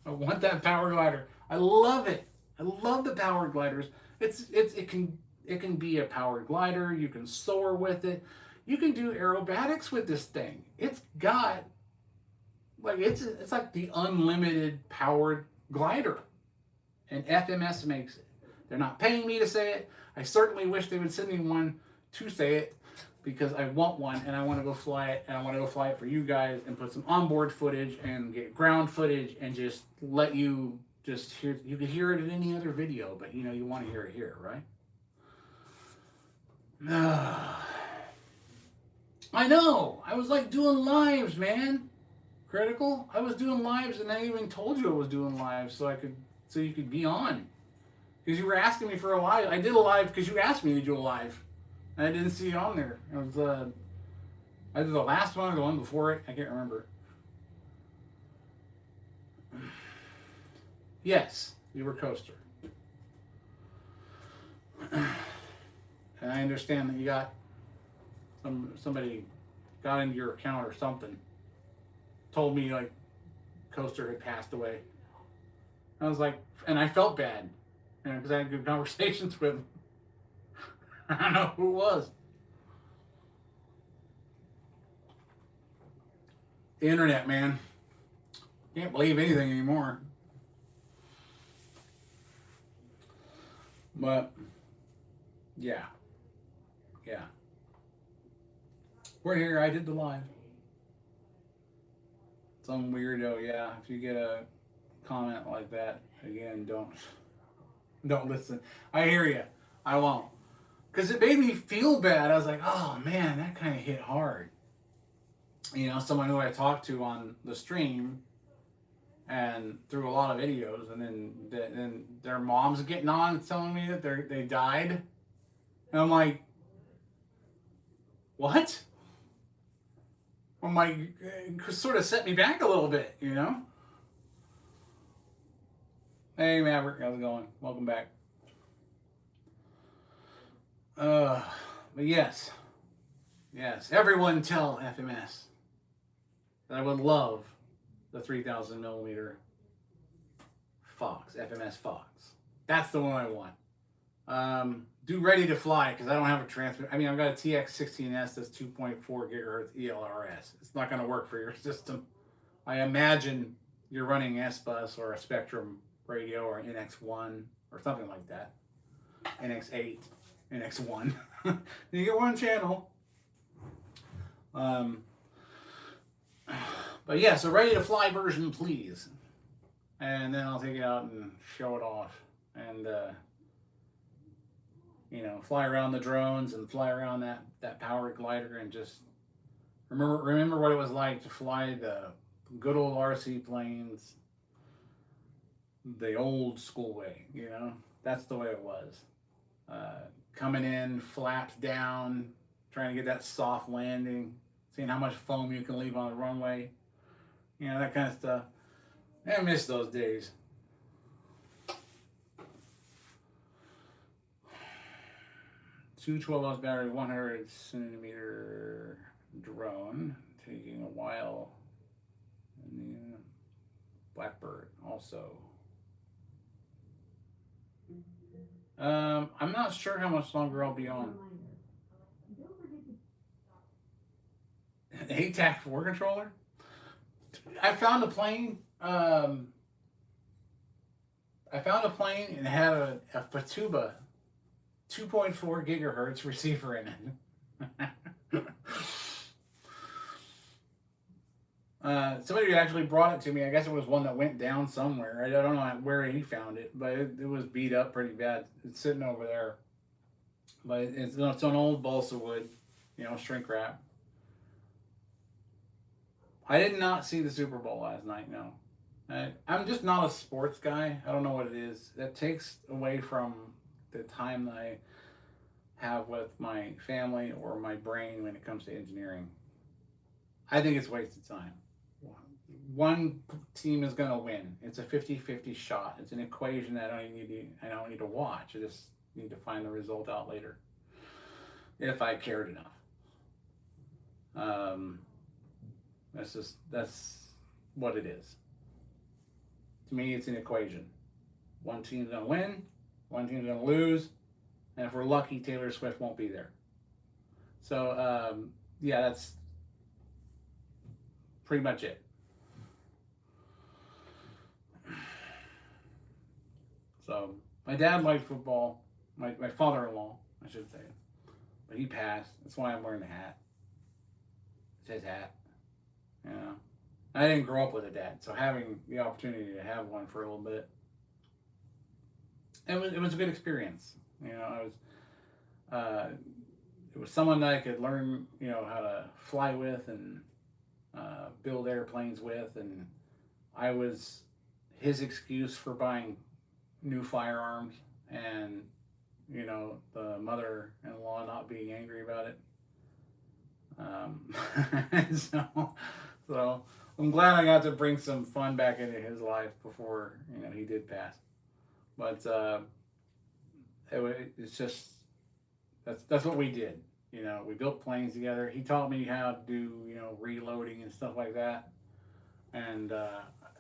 I want that power glider. I love it. I love the power gliders. It can be a powered glider. You can soar with it. You can do aerobatics with this thing. It's got like it's like the unlimited powered glider. And FMS makes it. They're not paying me to say it. I certainly wish they would send me one to say it because I want one and I want to go fly it and I want to go fly it for you guys and put some onboard footage and get ground footage and just let you just hear. You could hear it in any other video, but you know you want to hear it here, right? I know. I was like doing lives, man. Critical. I was doing lives and I even told you I was doing lives so you could be on. Because you were asking me for a live. I did a live because you asked me to do a live. And I didn't see it on there. It was either the last one or the one before it. I can't remember. Yes, you were Coaster. And I understand that you got somebody got into your account or something. Told me like Coaster had passed away. I was like, and I felt bad. Because I had good conversations with him. I don't know who it was. The internet, man. Can't believe anything anymore. But, yeah. Yeah. We're here. I did the live. Some weirdo, yeah. If you get a comment like that, again, don't listen. I hear you. I won't. Because it made me feel bad. I was like, oh man, that kind of hit hard. You know, someone who I talked to on the stream and through a lot of videos, and then their mom's getting on and telling me that they died. And I'm like, what? I'm like, it sort of set me back a little bit, you know? Hey Maverick, how's it going? Welcome back. But yes, everyone tell FMS that I would love the 3000 millimeter Fox, FMS Fox. That's the one I want. Do ready to fly because I don't have a transmitter. I mean, I've got a TX16S that's 2.4 gigahertz ELRS. It's not going to work for your system. I imagine you're running S-Bus or a Spectrum radio or an NX1 or something like that. NX8, NX1. You get one channel. But yeah, so ready to fly version, please. And then I'll take it out and show it off. And, you know, fly around the drones and fly around that powered glider and just remember what it was like to fly the good old RC planes the old school way, you know? That's the way it was. Coming in, flaps down, trying to get that soft landing, seeing how much foam you can leave on the runway, you know, that kind of stuff. I miss those days. Two 12-ounce battery, 100 centimeter drone, taking a while. And the Blackbird also. I'm not sure how much longer I'll be on. A10 War controller. I found a plane. I found a plane and had a Fatuba 2.4 gigahertz receiver in it. Somebody actually brought it to me. I guess it was one that went down somewhere. I don't know where he found it, but it was beat up pretty bad. It's sitting over there. But it's an old balsa wood, you know, shrink wrap. I did not see the Super Bowl last night, no. I'm just not a sports guy. I don't know what it is. That takes away from the time that I have with my family or my brain when it comes to engineering. I think it's wasted time. One team is going to win. It's a 50-50 shot. It's an equation that I don't need to watch. I just need to find the result out later if I cared enough. That's what it is. To me, it's an equation. One team's going to win, one team's going to lose, and if we're lucky, Taylor Swift won't be there. So, yeah, that's pretty much it. So, my dad liked football. My father-in-law, I should say. But he passed. That's why I'm wearing the hat. It's his hat. You know, I didn't grow up with a dad, so having the opportunity to have one for a little bit, it was a good experience. You know, it was someone that I could learn, you know, how to fly with and build airplanes with, and I was his excuse for buying new firearms, and you know, the mother-in-law not being angry about it. So I'm glad I got to bring some fun back into his life before, you know, he did pass. But it's just that's what we did. You know, we built planes together. He taught me how to do, you know, reloading and stuff like that. And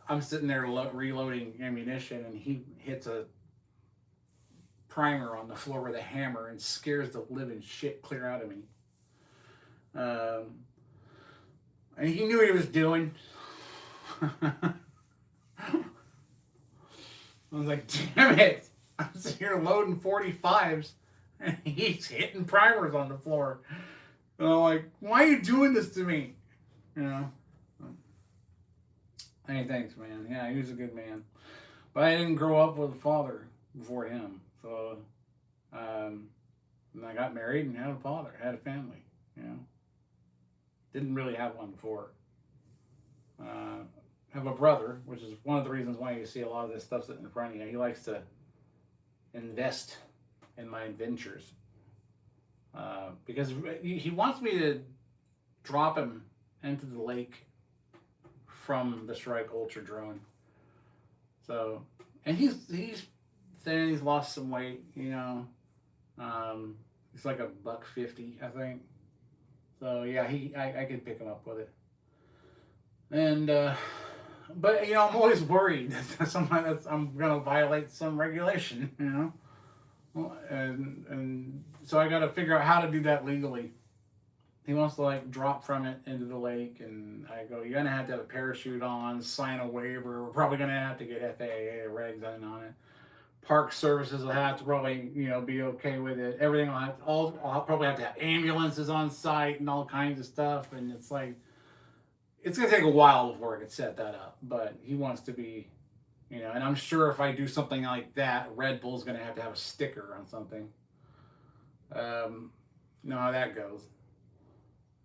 I'm sitting there reloading ammunition, and he hits a primer on the floor with a hammer and scares the living shit clear out of me. And he knew what he was doing. I was like, damn it. I'm sitting here loading 45s and he's hitting primers on the floor. And I'm like, why are you doing this to me? You know? Hey, thanks, man. Yeah, he was a good man. But I didn't grow up with a father before him. So, and I got married and had a father, had a family, you know? Didn't really have one before. Have a brother, which is one of the reasons why you see a lot of this stuff sitting in front of you. He likes to invest in my adventures. Because he wants me to drop him into the lake from the Strike Ultra drone. So, and he's thin, he's lost some weight, you know. He's like $150, I think. So yeah, I could pick him up with it. And but you know, I'm always worried that I'm gonna violate some regulation, you know. And so I got to figure out how to do that legally. He wants to like drop from it into the lake, and I go, you're gonna have to have a parachute on, sign a waiver. We're probably gonna have to get FAA regs on it. Park services will have to probably, you know, be okay with it. Everything I'll probably have to have ambulances on site and all kinds of stuff. And it's like, it's gonna take a while before I can set that up. But he wants to be, you know, and I'm sure if I do something like that, Red Bull's gonna have to have a sticker on something. You know how that goes.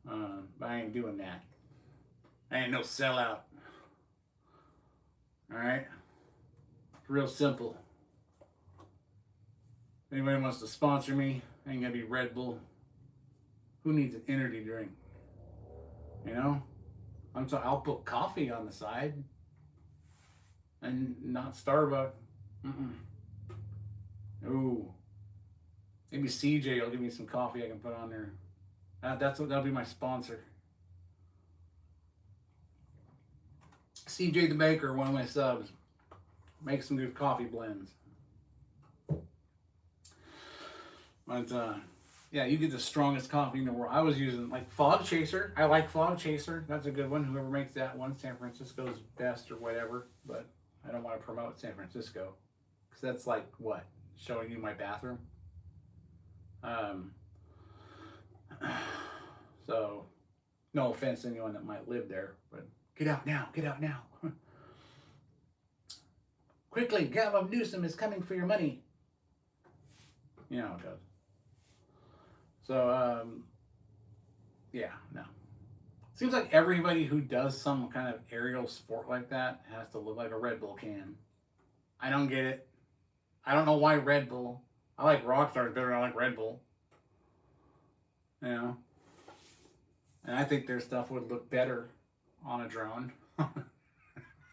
But I ain't doing that. I ain't no sellout. All right, real simple. If anybody wants to sponsor me, ain't gonna be Red Bull. Who needs an energy drink? You know? I'll put coffee on the side. And not Starbucks. Ooh. Maybe CJ will give me some coffee I can put on there. That'll be my sponsor. CJ the Baker, one of my subs. Make some good coffee blends. But yeah, you get the strongest coffee in the world. I was using like Fog Chaser. I like Fog Chaser. That's a good one. Whoever makes that one, San Francisco's best or whatever. But I don't want to promote San Francisco because that's like what? Showing you my bathroom. So no offense to anyone that might live there, but get out now. Get out now. Quickly, Gavin Newsom is coming for your money. You know how it goes. So, yeah, no. Seems like everybody who does some kind of aerial sport like that has to look like a Red Bull can. I don't get it. I don't know why Red Bull. I like Rockstar better than I like Red Bull. You know? And I think their stuff would look better on a drone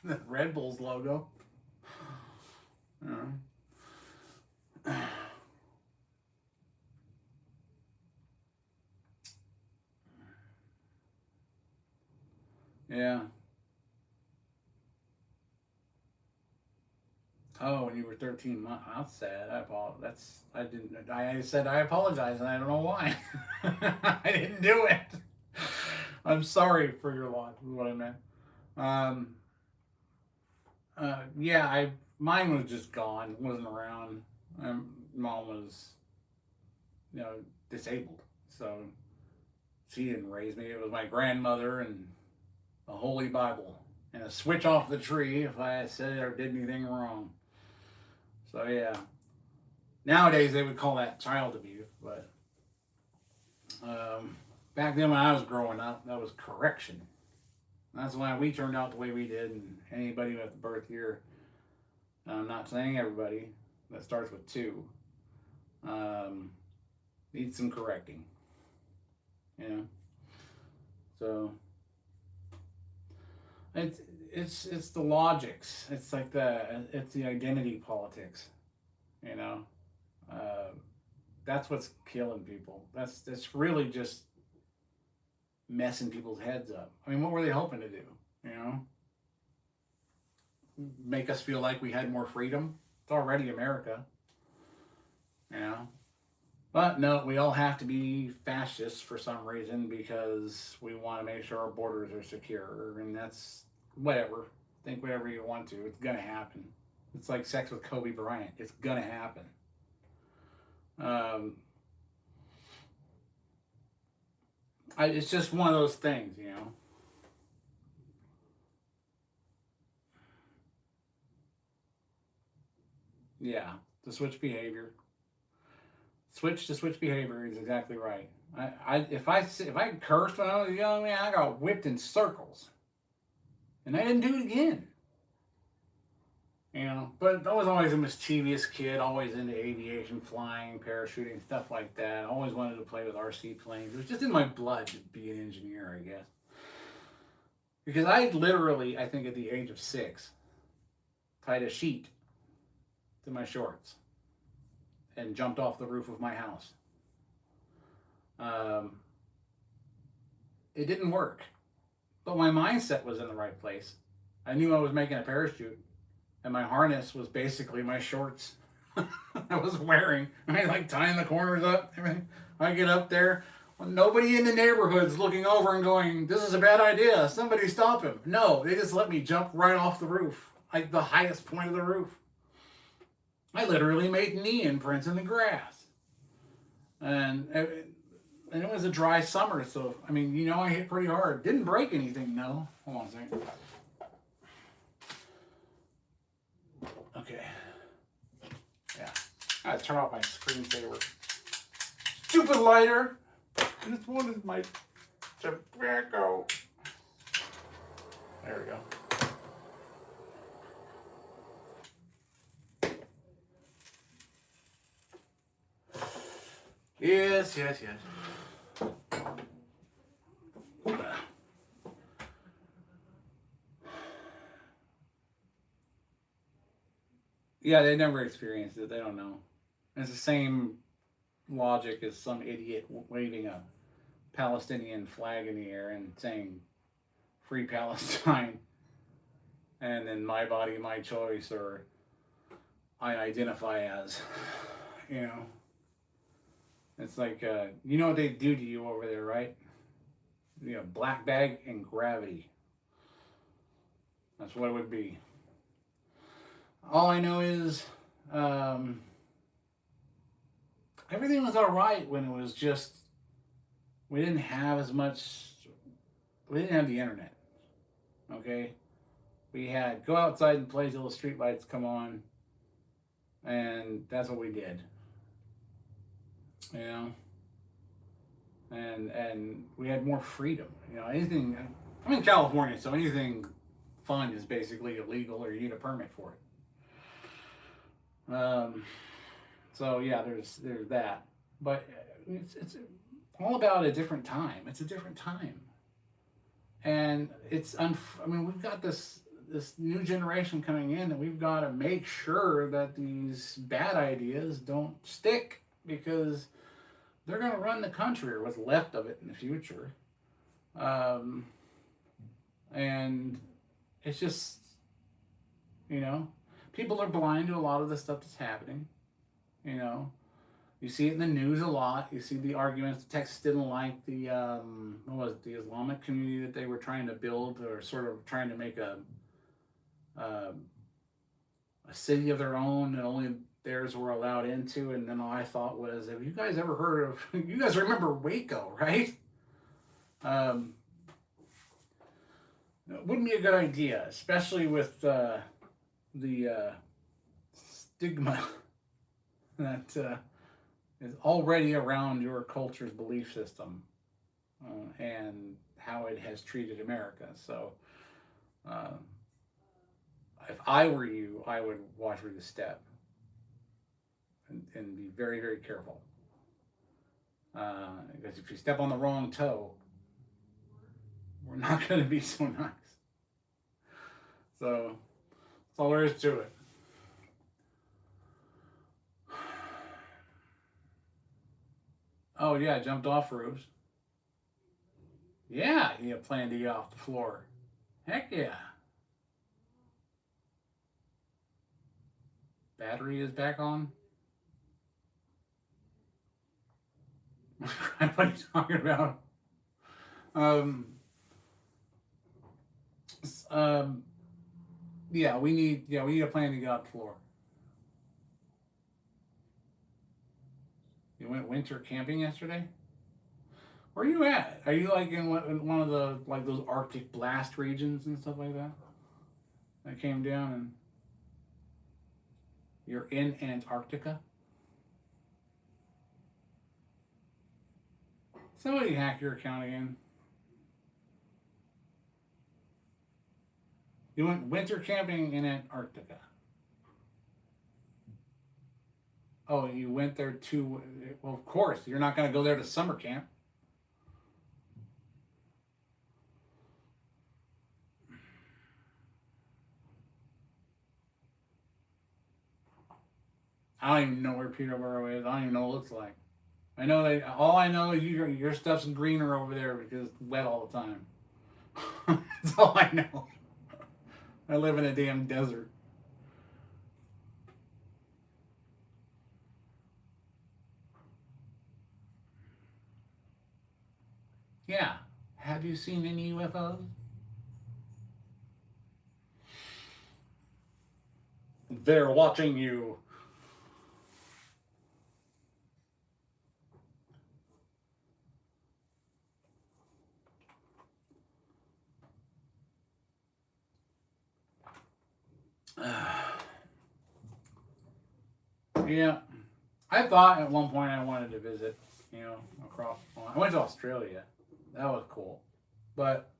than Red Bull's logo. You know? Yeah. Oh, when you were 13 months. That's sad. I said I apologize, and I don't know why. I didn't do it. I'm sorry for your loss, is what I meant. Yeah, mine was just gone. Wasn't around. Mom was, disabled. So she didn't raise me. It was my grandmother and the Holy Bible and a switch off the tree if I said or did anything wrong. So yeah, nowadays they would call that child abuse, but back then when I was growing up, that was correction. That's why we turned out the way we did, and anybody with a birth year, I'm not saying everybody, that starts with 2, needs some correcting. So it's the logics. It's like it's the identity politics. That's what's killing people. That's really just messing people's heads up. I mean, what were they hoping to do? Make us feel like we had more freedom? It's already America. But no, we all have to be fascists for some reason because we want to make sure our borders are secure, and that's whatever. Think whatever you want to. It's gonna happen. It's like sex with Kobe Bryant. It's gonna happen. It's just one of those things, Yeah, to switch behavior. Switch to switch behavior is exactly right. If I cursed when I was young, man, I got whipped in circles, and I didn't do it again. But I was always a mischievous kid, always into aviation, flying, parachuting, stuff like that. I always wanted to play with RC planes. It was just in my blood to be an engineer, I guess. Because I literally, I think at the age of 6, tied a sheet to my shorts and jumped off the roof of my house. It didn't work, but my mindset was in the right place. I knew I was making a parachute, and my harness was basically my shorts I was wearing. Like tying the corners up. I get up there, nobody in the neighborhood's looking over and going, "This is a bad idea. Somebody stop him." No, they just let me jump right off the roof, like the highest point of the roof. I literally made knee imprints in the grass. And it was a dry summer, so, I hit pretty hard. Didn't break anything, no. Hold on a second. Okay. Yeah. I gotta turn off my screensaver. Stupid lighter! This one is my tobacco. There we go. Yes. Yeah, they never experienced it. They don't know. It's the same logic as some idiot waving a Palestinian flag in the air and saying "Free Palestine" and then "My body, my choice" or "I identify as." You know, it's like you know what they do to you over there, right? You know, black bag and gravity. That's what it would be. All I know is um, everything was all right when it was just we didn't have as much. We didn't have the internet. Okay, we had go outside and play till the street lights come on, and that's what we did. You know, and we had more freedom. You know, anything. I'm in California, so anything fun is basically illegal, or you need a permit for it. So yeah, there's that, but it's all about a different time. It's a different time, and I mean, we've got this new generation coming in, and we've got to make sure that these bad ideas don't stick because they're going to run the country or what's left of it in the future. Um, and it's just, you know, people are blind to a lot of the stuff that's happening. You know, you see it in the news a lot. You see the arguments. The Texas didn't like the what was it, the Islamic community that they were trying to build, or sort of trying to make uh, a city of their own that only theirs were allowed into. And then all I thought was, have you guys ever heard of? You guys remember Waco, right? Um, it wouldn't be a good idea, especially with the stigma that is already around your culture's belief system and how it has treated America. So, uh, if I were you, I would watch where you step and be very, very careful. Because if you step on the wrong toe, we're not going to be so nice. So, that's all there is to it. Oh, yeah, jumped off roofs. Yeah, you plan to get off the floor. Heck yeah. Battery is back on. What are you talking about? Um, um, yeah, we need a plan to get off the floor. You went winter camping yesterday? Where are you at? Are you like in one of the like those Arctic blast regions and stuff like that? That came down and you're in Antarctica? Somebody hack your account again. You went winter camping in Antarctica. Oh, you went there to, well, of course, you're not going to go there to summer camp. I don't even know where Peterborough is. I don't even know what it looks like. I know that all I know is your stuff's greener over there because it's wet all the time. That's all I know. I live in a damn desert. Yeah. Have you seen any UFOs? They're watching you. Yeah. I thought at one point I wanted to visit, across. I went to Australia. That was cool. But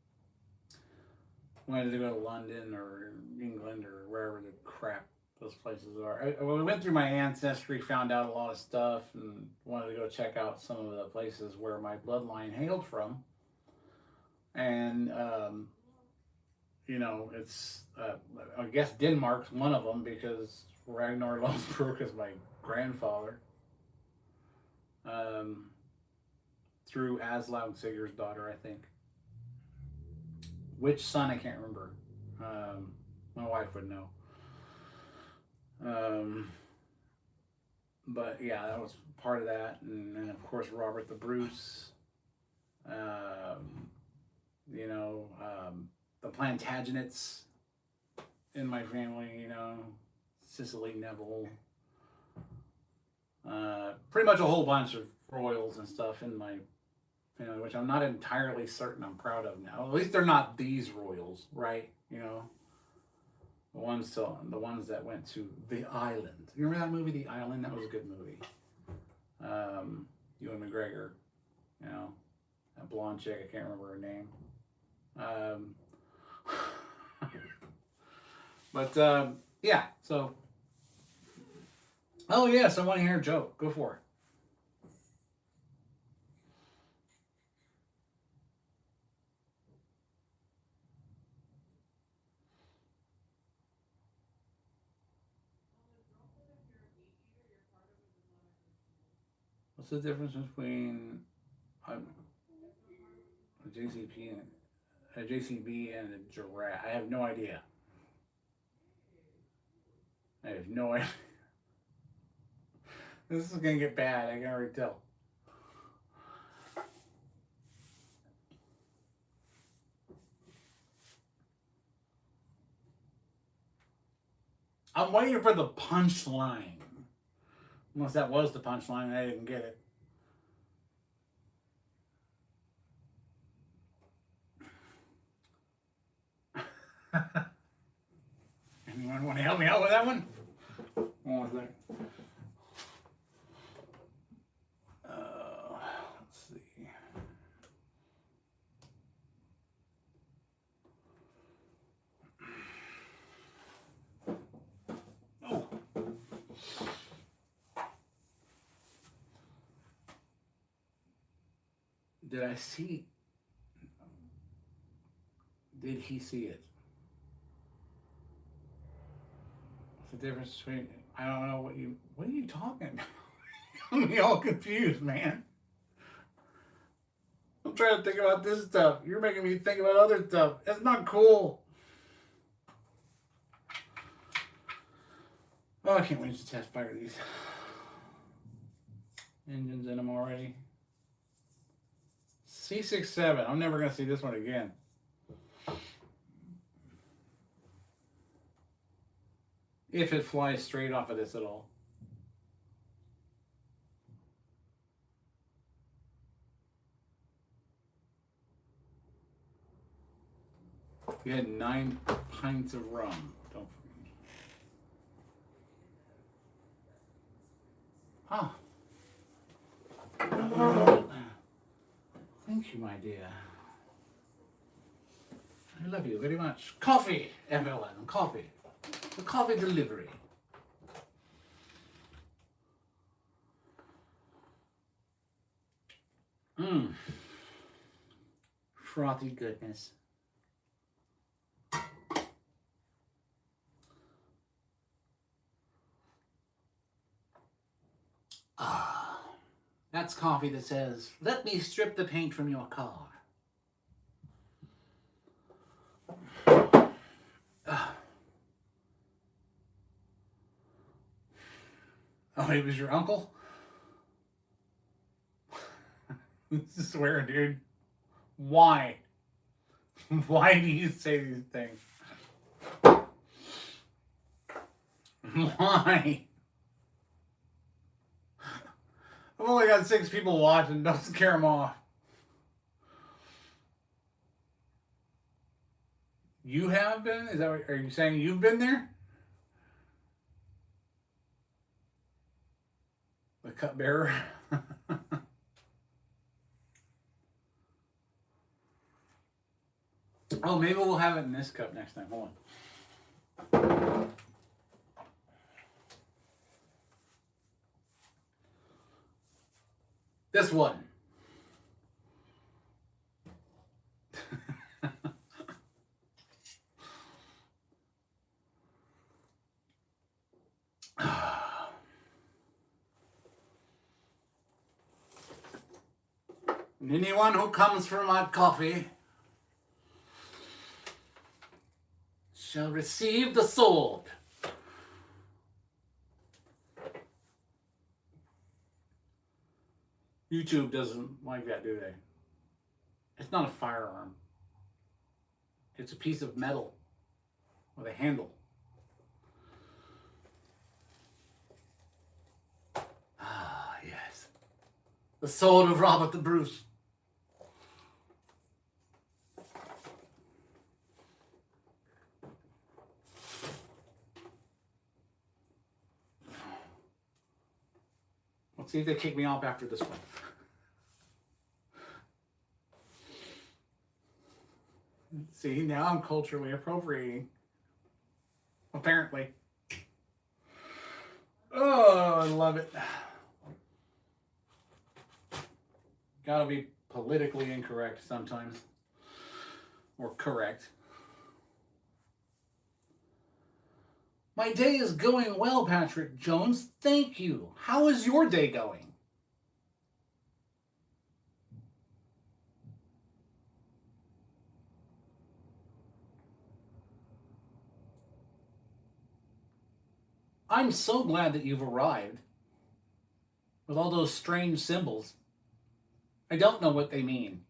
I wanted to go to London or England or wherever the crap those places are. We went through my ancestry, found out a lot of stuff, and wanted to go check out some of the places where my bloodline hailed from. And you know, it's I guess Denmark's one of them because Ragnar Lothbrok is my grandfather. Through Aslaug Sigurd's daughter, I think. Which son I can't remember. My wife would know. But yeah, that was part of that, and of course Robert the Bruce. You know, the Plantagenets in my family. You know, Cicely Neville. Pretty much a whole bunch of royals and stuff in my family, which I'm not entirely certain I'm proud of now. At least they're not these royals, right? You know, the ones that went to the island. You remember that movie, The Island? That was a good movie. Ewan McGregor, you know, that blonde chick, I can't remember her name. But yeah, so. Oh yes, I want to hear a joke. Go for it. What's the difference between a JCP and a JCB and a giraffe? I have no idea. I have no idea. This is gonna get bad. I can already tell. I'm waiting for the punchline. Unless that was the punchline and I didn't get it. Anyone want to help me out with that one? Hold on a second. Let's see. Oh. Did I see? Did he see it? What's the difference between? I don't know what you. What are you talking about? I'm all confused, man. I'm trying to think about this stuff. You're making me think about other stuff. That's not cool. Oh, I can't wait to test fire these engines in them already. C67. I'm never going to see this one again. If it flies straight off of this at all. We had 9 pints of rum. Don't forget. Ah. Thank you, my dear. I love you very much. Coffee, Evelyn. Coffee. The coffee delivery. Mmm. Frothy goodness. Ah. That's coffee that says, "Let me strip the paint from your car." Oh, he was your uncle? I swear, dude. Why? Why do you say these things? Why? I've only got 6 people watching. Don't scare them off. You have been? Is that what, are you saying you've been there? The cupbearer? Oh, maybe we'll have it in this cup next time. Hold on. This one. And anyone who comes for my coffee shall receive the sword. YouTube doesn't like that, do they? It's not a firearm. It's a piece of metal with a handle. Ah, yes. The sword of Robert the Bruce. Let's see if they kick me off after this one. See, now I'm culturally appropriating. Apparently. Oh, I love it. Gotta be politically incorrect sometimes. Or correct. My day is going well, Patrick Jones. Thank you. How is your day going? I'm so glad that you've arrived. With all those strange symbols. I don't know what they mean.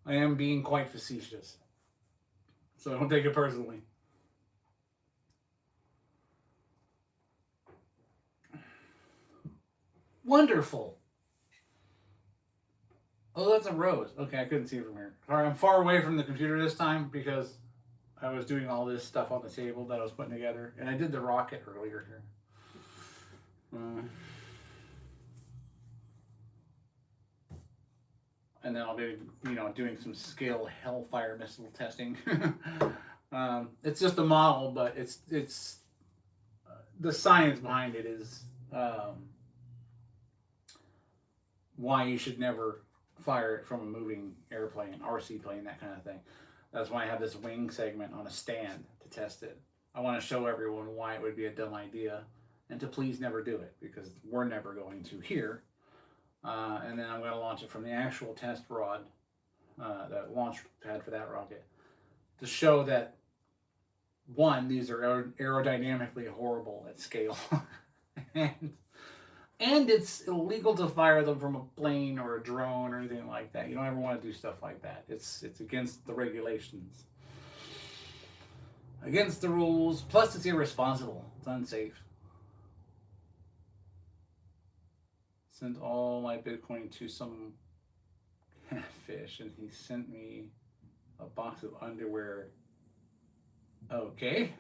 I am being quite facetious. So don't take it personally. Wonderful. Oh, that's a rose. Okay, I couldn't see it from here. Sorry, I'm far away from the computer this time because I was doing all this stuff on the table that I was putting together. And I did the rocket earlier here. And then I'll be, doing some scale Hellfire missile testing. It's just a model, but it's the science behind it is why you should never fire it from a moving airplane, RC plane, that kind of thing. That's why I have this wing segment on a stand to test it. I want to show everyone why it would be a dumb idea and to please never do it, because we're never going to here. And then I'm going to launch it from the actual test rod, that launch pad for that rocket, to show that, one, these are aerodynamically horrible at scale. And it's illegal to fire them from a plane or a drone or anything like that. You don't ever want to do stuff like that. It's against the regulations. Against the rules. Plus, it's irresponsible. It's unsafe. Sent all my Bitcoin to some catfish, and he sent me a box of underwear. Okay.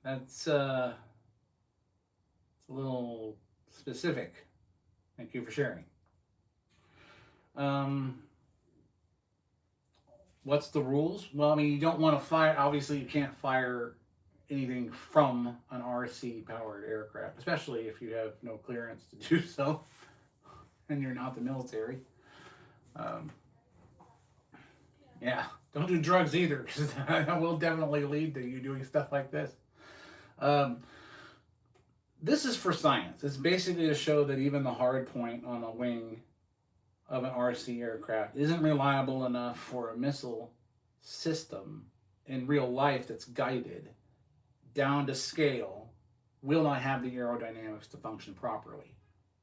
That's it's a little specific. Thank you for sharing. What's the rules? Well, I mean, you don't want to fire, obviously you can't fire anything from an RC powered aircraft, especially if you have no clearance to do so and you're not the military. Yeah, don't do drugs either, because that will definitely lead to you doing stuff like this. This is for science. It's basically to show that even the hard point on a wing of an RC aircraft isn't reliable enough for a missile system in real life that's guided down to scale, will not have the aerodynamics to function properly.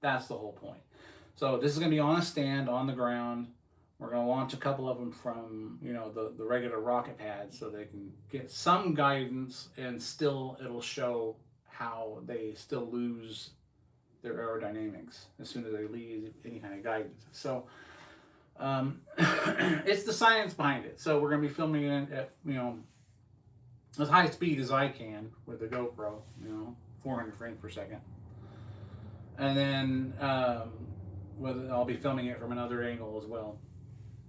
That's the whole point. So this is going to be on a stand on the ground. We're going to launch a couple of them from, the regular rocket pads so they can get some guidance, and still it'll show how they still lose their aerodynamics as soon as they leave any kind of guidance. So it's the science behind it. So we're going to be filming it at, as high speed as I can with the GoPro, 400 frames per second. And then I'll be filming it from another angle as well.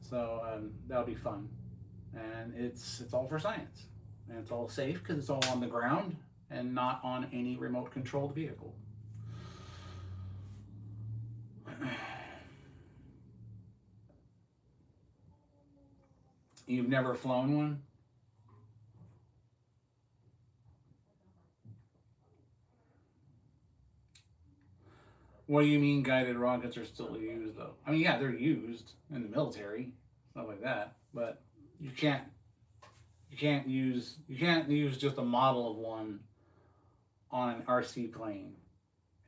So that'll be fun. And it's all for science. And it's all safe because it's all on the ground and not on any remote controlled vehicle. You've never flown one? What do you mean guided rockets are still used though? I mean, yeah, they're used in the military, stuff like that, but you can't use just a model of one on an RC plane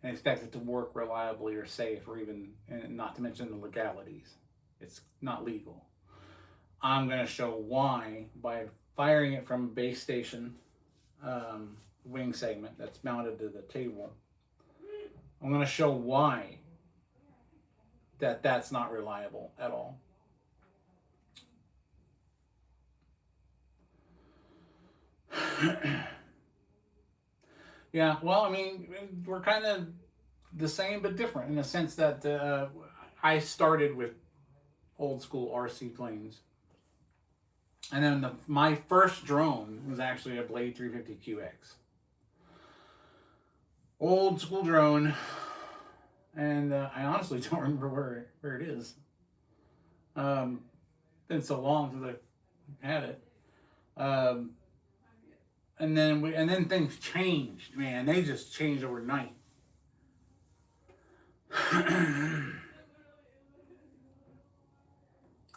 and expect it to work reliably or safe, or even, and not to mention the legalities. It's not legal. I'm going to show why by firing it from a base station wing segment that's mounted to the table. I'm going to show why that's not reliable at all. Yeah, well, I mean, we're kind of the same but different in the sense that I started with old school RC planes. And then my first drone was actually a Blade 350QX. Old school drone. And I honestly don't remember where it is. Been so long since I had it. And then things changed, man. They just changed overnight.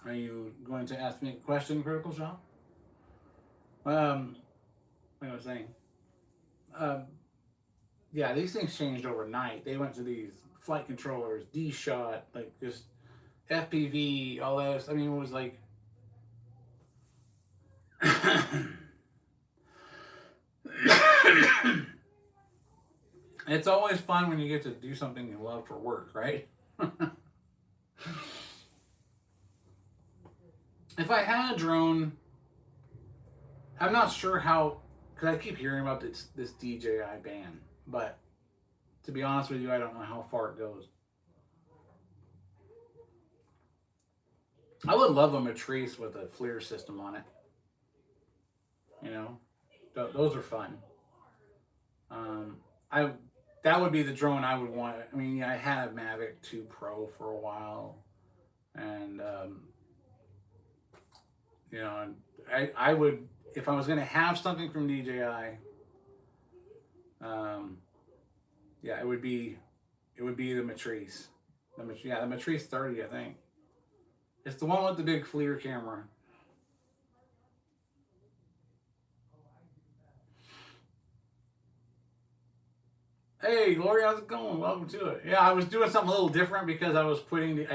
Are you going to ask me a question, Critical Shop? Like I was saying, yeah, these things changed overnight. They went to these flight controllers, D-Shot, like just FPV, all that. I mean, it was like it's always fun when you get to do something you love for work, right? If I had a drone, I'm not sure how, because I keep hearing about this DJI ban, but to be honest with you, I don't know how far it goes. I would love a Matrice with a FLIR system on it. You know, those are fun. That would be the drone I would want. I mean, I had a Mavic 2 Pro for a while, and you know, I would, if I was going to have something from DJI, yeah, it would be the Matrice. The Matrice 30, I think. It's the one with the big FLIR camera. Hey, Lori, how's it going? Welcome to it. Yeah, I was doing something a little different because I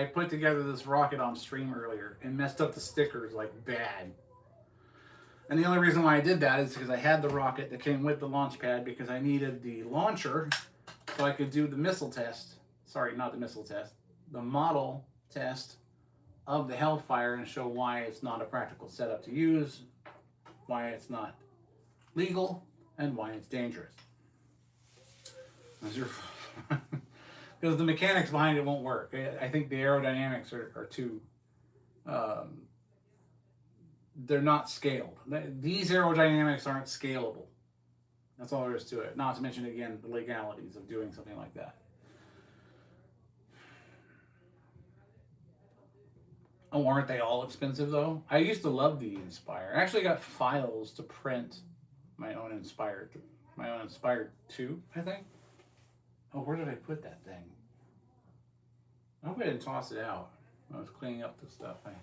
put together this rocket on stream earlier and messed up the stickers like bad. And the only reason why I did that is because I had the rocket that came with the launch pad because I needed the launcher so I could do the missile test. Sorry, not the missile test. The model test of the Hellfire and show why it's not a practical setup to use, why it's not legal, and why it's dangerous. Because the mechanics behind it won't work. I think the aerodynamics are too... they're not scaled. These aerodynamics aren't scalable. That's all there is to it. Not to mention, again, the legalities of doing something like that. Oh, aren't they all expensive, though? I used to love the Inspire. I actually got files to print my own Inspire 2, I think. Oh, where did I put that thing? I hope I didn't toss it out when I was cleaning up the stuff. Think.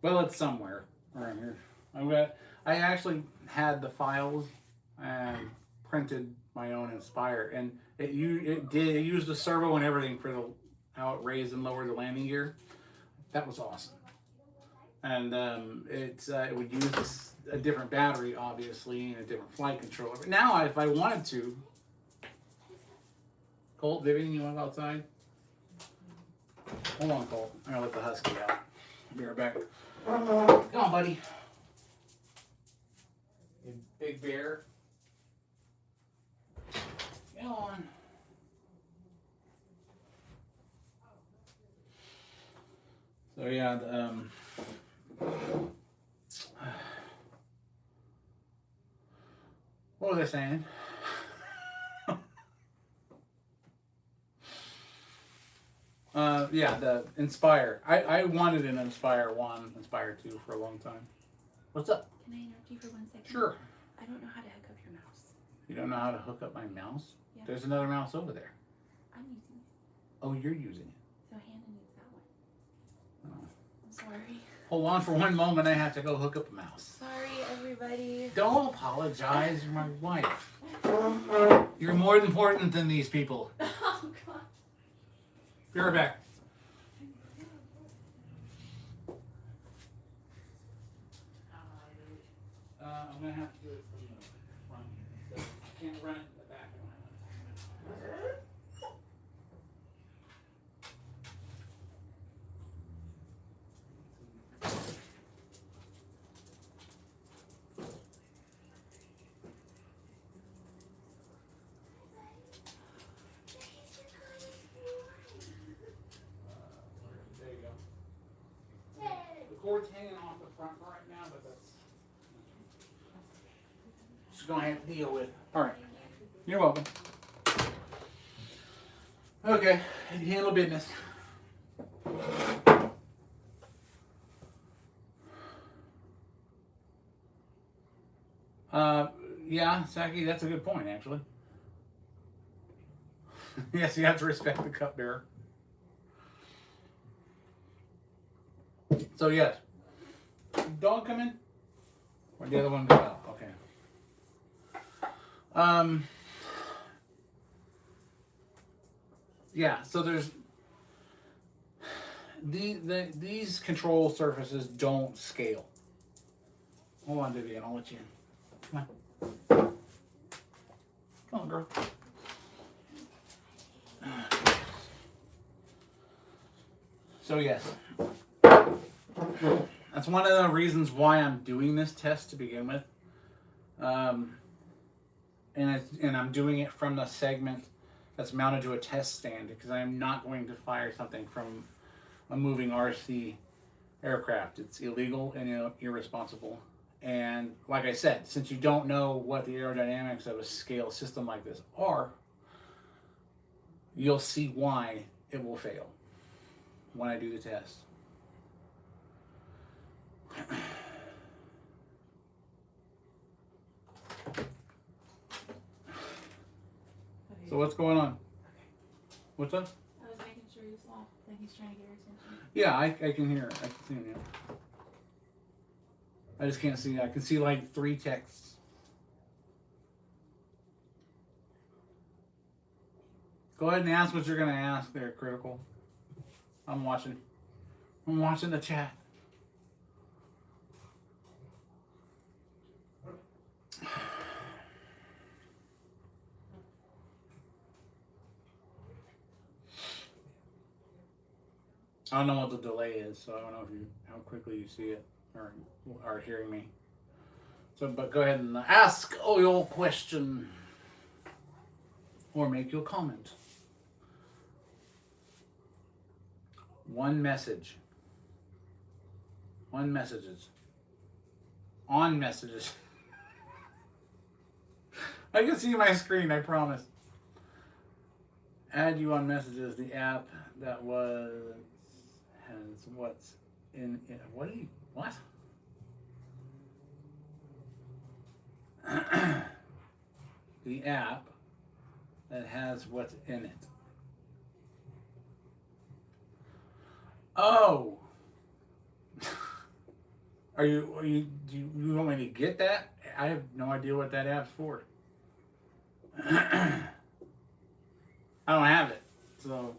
Well, it's somewhere around here. I actually had the files and printed my own Inspire, and it used the servo and everything for how it raised and lowered the landing gear. That was awesome. And it would use a different battery, obviously, and a different flight controller. But now, if I wanted to, Colt, Vivian, you want to go outside? Hold on, Colt. I'm gonna let the husky out. I'll be right back. Come on, buddy. You big bear. Come on. So yeah, what was I saying? Yeah, the Inspire. I wanted an Inspire 1, Inspire 2 for a long time. What's up? Can I interrupt you for 1 second? Sure. I don't know how to hook up your You don't know how to hook up my mouse? Yeah. There's another mouse over there. I'm using it. Oh, you're using it. So Hannah needs that one. Oh. I'm sorry. Hold on for one moment. I have to go hook up a mouse. Sorry, everybody. Don't apologize. You're my wife. You're more important than these people. Oh, God. Be right back. I'm going to have to do it from the front here. So I can't run it in the back. There you go. The cord's hanging off the front right now, but that's just going to have to deal with. All right. You're welcome. Okay. Handle business. Yeah, Saki, that's a good point, actually. Yes, you have to respect the cupbearer. So, yes. Dog come in? Or the other one go out? Okay. Yeah, so there's these control surfaces don't scale. Hold on, Vivian, I'll let you in. Come on. Come on, girl. So yes, that's one of the reasons why I'm doing this test to begin with, and I'm doing it from the segment that's mounted to a test stand because I am not going to fire something from a moving RC aircraft. It's illegal and irresponsible. And like I said, since you don't know what the aerodynamics of a scale system like this are, you'll see why it will fail when I do the test. So what's going on? What's up? I was making sure you saw that he's trying to get your attention. Yeah, I can hear it. I can see it now. I just can't see. I can see like 3 texts. Go ahead and ask what you're going to ask there, Critical. I'm watching. I'm watching the chat. I don't know what the delay is, so I don't know if how quickly you see it or are hearing me. So, but go ahead and ask your question or make your comment. One message. On messages. I can see my screen, I promise. Add you on messages, the app that has what's in it. What? The app that has what's in it. Oh. Do you want me to get that? I have no idea what that app's for. I don't have it, so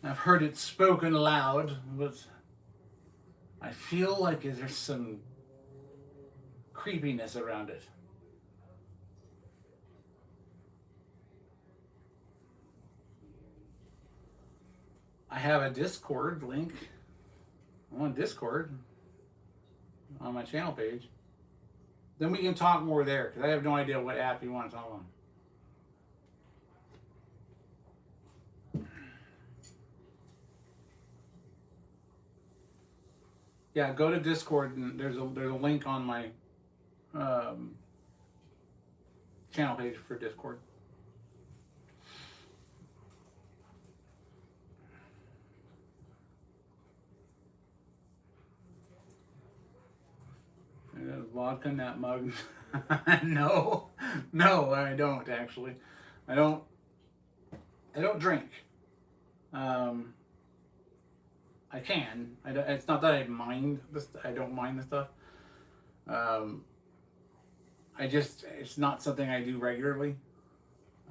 I've heard it spoken loud, but I feel like there's some creepiness around it. I have a Discord link. I'm on Discord on my channel page. Then we can talk more there, because I have no idea what app you want to talk on. Yeah, go to Discord, and there's a link on my channel page for Discord. Vodka in that mug. No, No, I don't actually. I don't. I don't drink. Um, I can. I don't, it's not that I mind this. I don't mind the stuff. Um, I just it's not something I do regularly.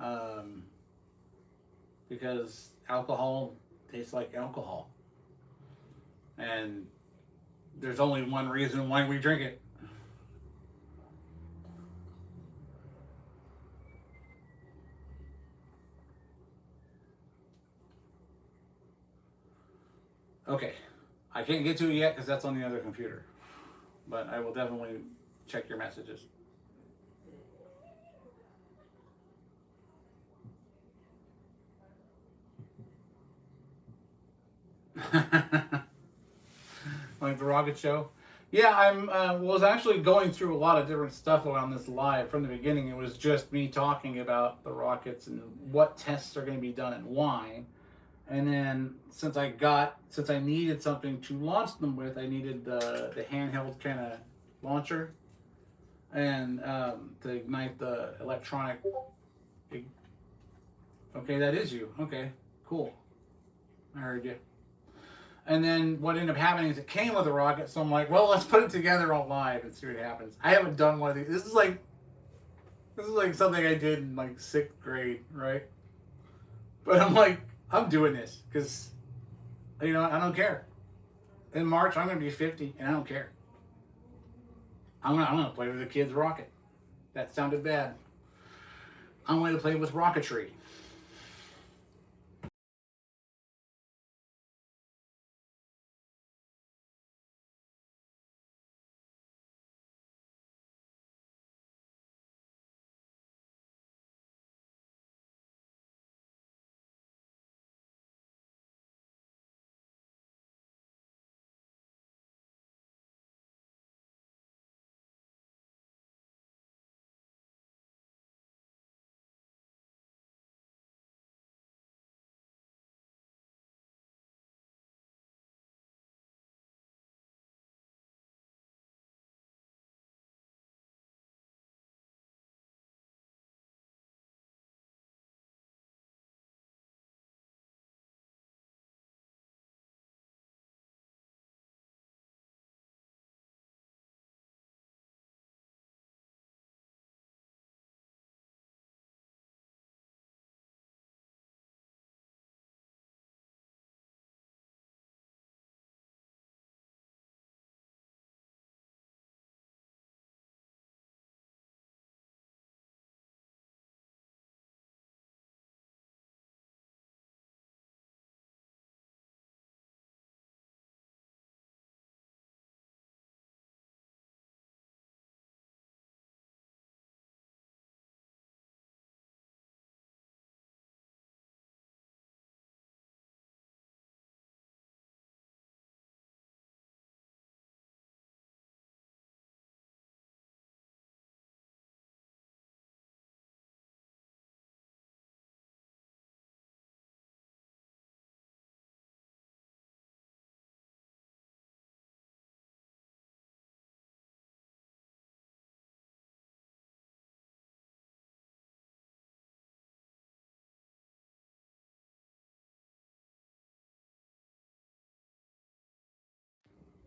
Um, because alcohol tastes like alcohol, and there's only one reason why we drink it. Okay, I can't get to it yet because that's on the other computer, but I will definitely check your messages. Like the rocket show. Yeah, I'm was actually going through a lot of different stuff on this live from the beginning. It was just me talking about the rockets and what tests are going to be done and why. And then since I needed something to launch them with, I needed the handheld kind of launcher and to ignite the electronic. Okay, that is you. Okay, cool. I heard you. And then what ended up happening is it came with a rocket, so I'm like, well, let's put it together all live and see what happens. I haven't done one of these. This is like something I did in like 6th grade, right? But I'm like, I'm doing this because you know I don't care. In March I'm gonna be 50 and I don't care. I'm gonna play with a kid's rocket. That sounded bad. I'm going to play with rocketry.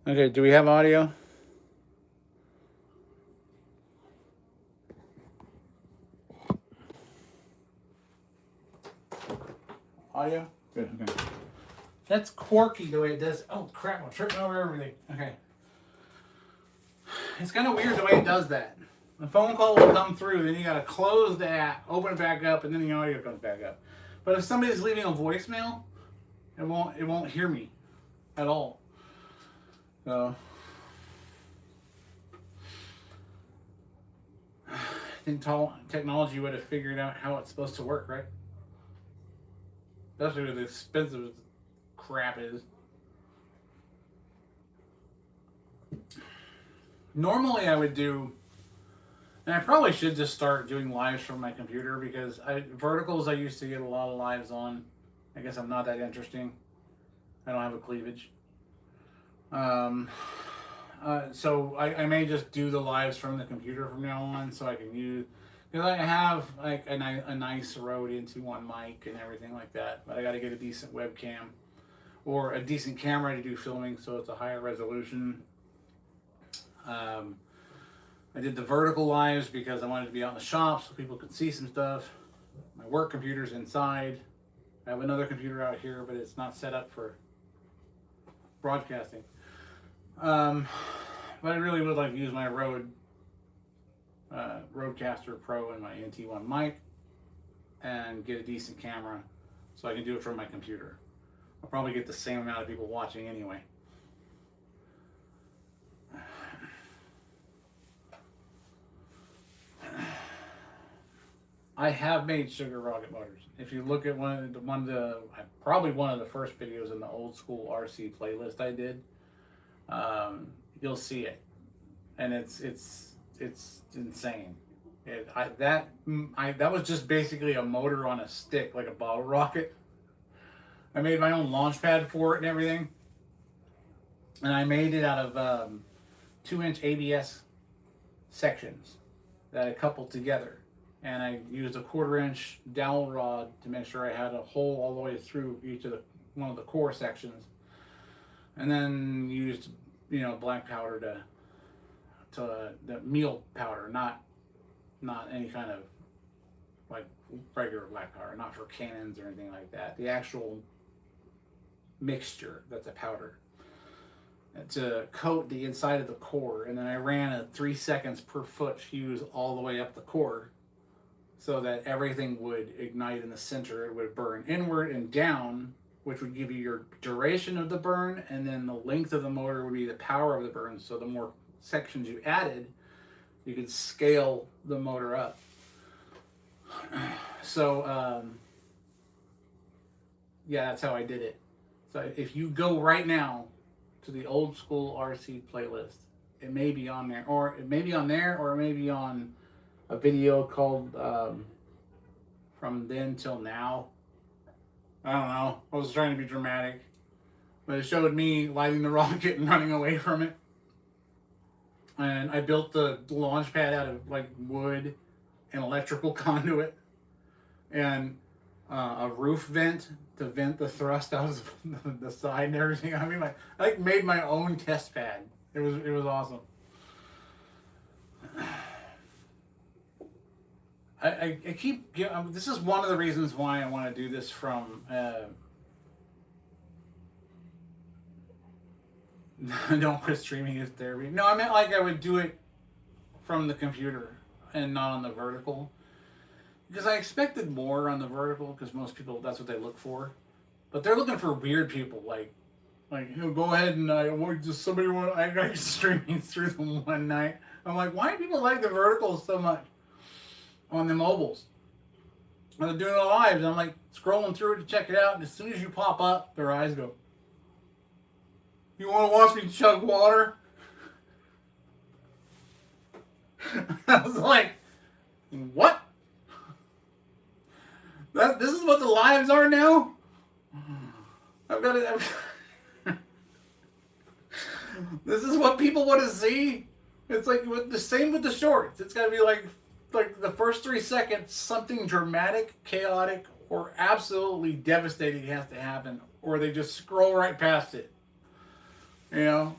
Okay, do we have audio? Audio? Good, okay. That's quirky the way it does. Oh crap, I'm tripping over everything. Okay. It's kind of weird the way it does that. The phone call will come through, then you gotta close the app, open it back up, and then the audio comes back up. But if somebody's leaving a voicemail, it won't hear me at all. So I think technology would have figured out how it's supposed to work, right? Especially with as expensive as crap is. Normally I would do, and I probably should just start doing lives from my computer because verticals I used to get a lot of lives on. I guess I'm not that interesting. I don't have a cleavage. So I may just do the lives from the computer from now on, so I can use, Because I have like a nice Rode NT1 mic and everything like that, but I got to get a decent webcam or a decent camera to do filming, so it's a higher resolution. I did the vertical lives because I wanted to be out in the shop so people could see some stuff. My work computer's inside. I have another computer out here, but it's not set up for broadcasting. But I really would like to use my Rodecaster Pro and my NT1 mic and get a decent camera so I can do it from my computer. I'll probably get the same amount of people watching anyway. I have made sugar rocket motors. If you look at probably one of the first videos in the old school RC playlist I did, you'll see it, and it's insane. That was just basically a motor on a stick, like a bottle rocket. I made my own launch pad for it and everything, and I made it out of 2-inch ABS sections that I coupled together. And I used a 1/4-inch dowel rod to make sure I had a hole all the way through one of the core sections, and then used black powder to the meal powder, not any kind of like regular black powder, not for cannons or anything like that. The actual mixture that's a powder to coat the inside of the core, and then I ran a 3 seconds per foot fuse all the way up the core, so that everything would ignite in the center. It would burn inward and down, which would give you your duration of the burn, and then the length of the motor would be the power of the burn. So the more sections you added, you could scale the motor up. So, yeah, that's how I did it. So if you go right now to the old school RC playlist, it may be on there, or it may be on a video called From Then Till Now. I don't know. I was trying to be dramatic. But it showed me lighting the rocket and running away from it. And I built the launch pad out of like wood and electrical conduit and a roof vent to vent the thrust out of the side and everything. I mean, I made my own test pad. It was awesome. I keep, this is one of the reasons why I want to do this from, don't quit streaming is therapy. No, I meant like I would do it from the computer and not on the vertical. Because I expected more on the vertical, because most people, that's what they look for. But they're looking for weird people, like go ahead and I got streaming through them one night. I'm like, why do people like the vertical so much on the mobiles? When they're doing the lives, I'm like scrolling through it to check it out, and as soon as you pop up, their eyes go, "You want to watch me chug water?" I was like, what? This is what the lives are now? I've got it. This is what people want to see? It's like the same with the shorts. It's got to be like the first 3 seconds, something dramatic, chaotic, or absolutely devastating has to happen, or they just scroll right past it. You know?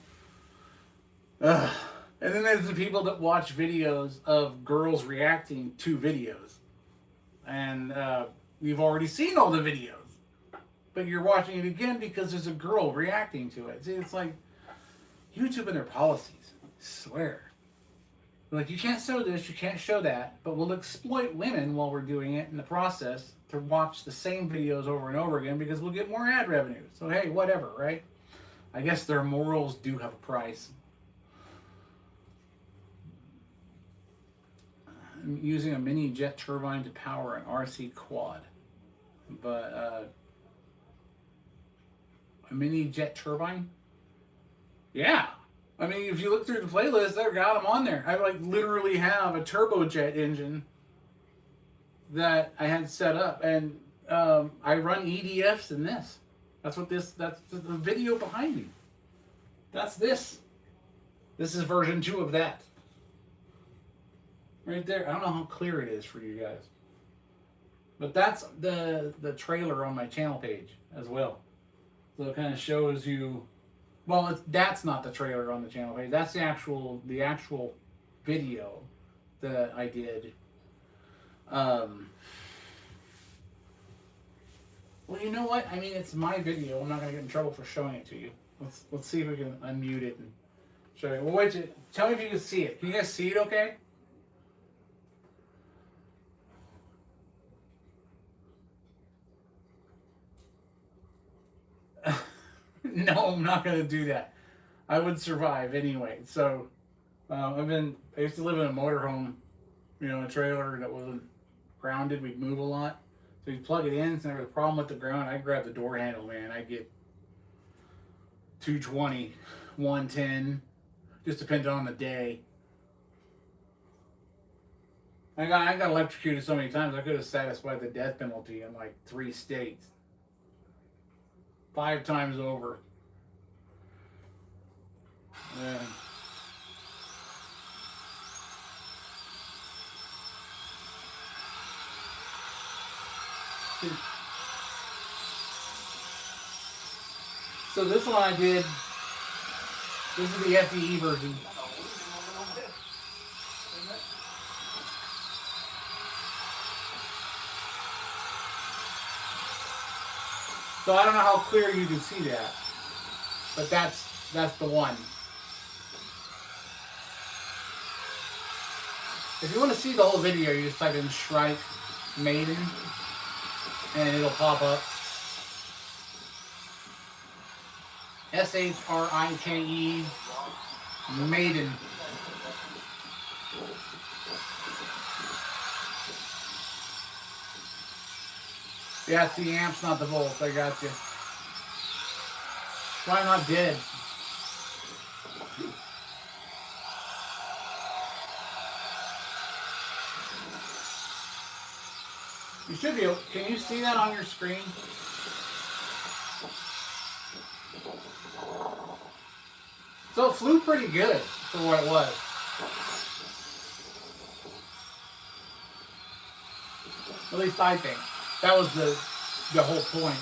Ugh. And then there's the people that watch videos of girls reacting to videos. And you've already seen all the videos. But you're watching it again because there's a girl reacting to it. See, it's like YouTube and their policies. I swear. Like, you can't show this, you can't show that, but we'll exploit women while we're doing it in the process to watch the same videos over and over again because we'll get more ad revenue. So, hey, whatever, right? I guess their morals do have a price. I'm using a mini jet turbine to power an RC quad. But, a mini jet turbine? Yeah. I mean, if you look through the playlist, I've got them on there. I literally have a turbojet engine that I had set up, and I run EDFs in this. That's the video behind me. That's this. This is version 2 of that. Right there. I don't know how clear it is for you guys. But that's the trailer on my channel page as well. So it kind of shows you. Well, that's not the trailer on the channel page. That's the actual video that I did. Well, you know what? I mean, it's my video. I'm not gonna get in trouble for showing it to you. Let's see if we can unmute it and show you. Well, wait. Tell me if you can see it. Can you guys see it? Okay. No, I'm not gonna do that. I would survive anyway. So, I used to live in a motorhome, a trailer that wasn't grounded. We'd move a lot. So you plug it in, so there was a problem with the ground. I grab the door handle, man. I get 220, 110, just depending on the day. I got electrocuted so many times I could have satisfied the death penalty in like 3 states. 5 times over. Yeah. So this one I did. This is the FDE version. So I don't know how clear you can see that, but that's the one. If you want to see the whole video, you just type in Shrike Maiden, and it'll pop up. SHRIKE Maiden. Yeah, it's the amps, not the volts. I got you. Why I'm not dead? You should be able. Can you see that on your screen? So it flew pretty good for what it was. At least I think. That was the whole point.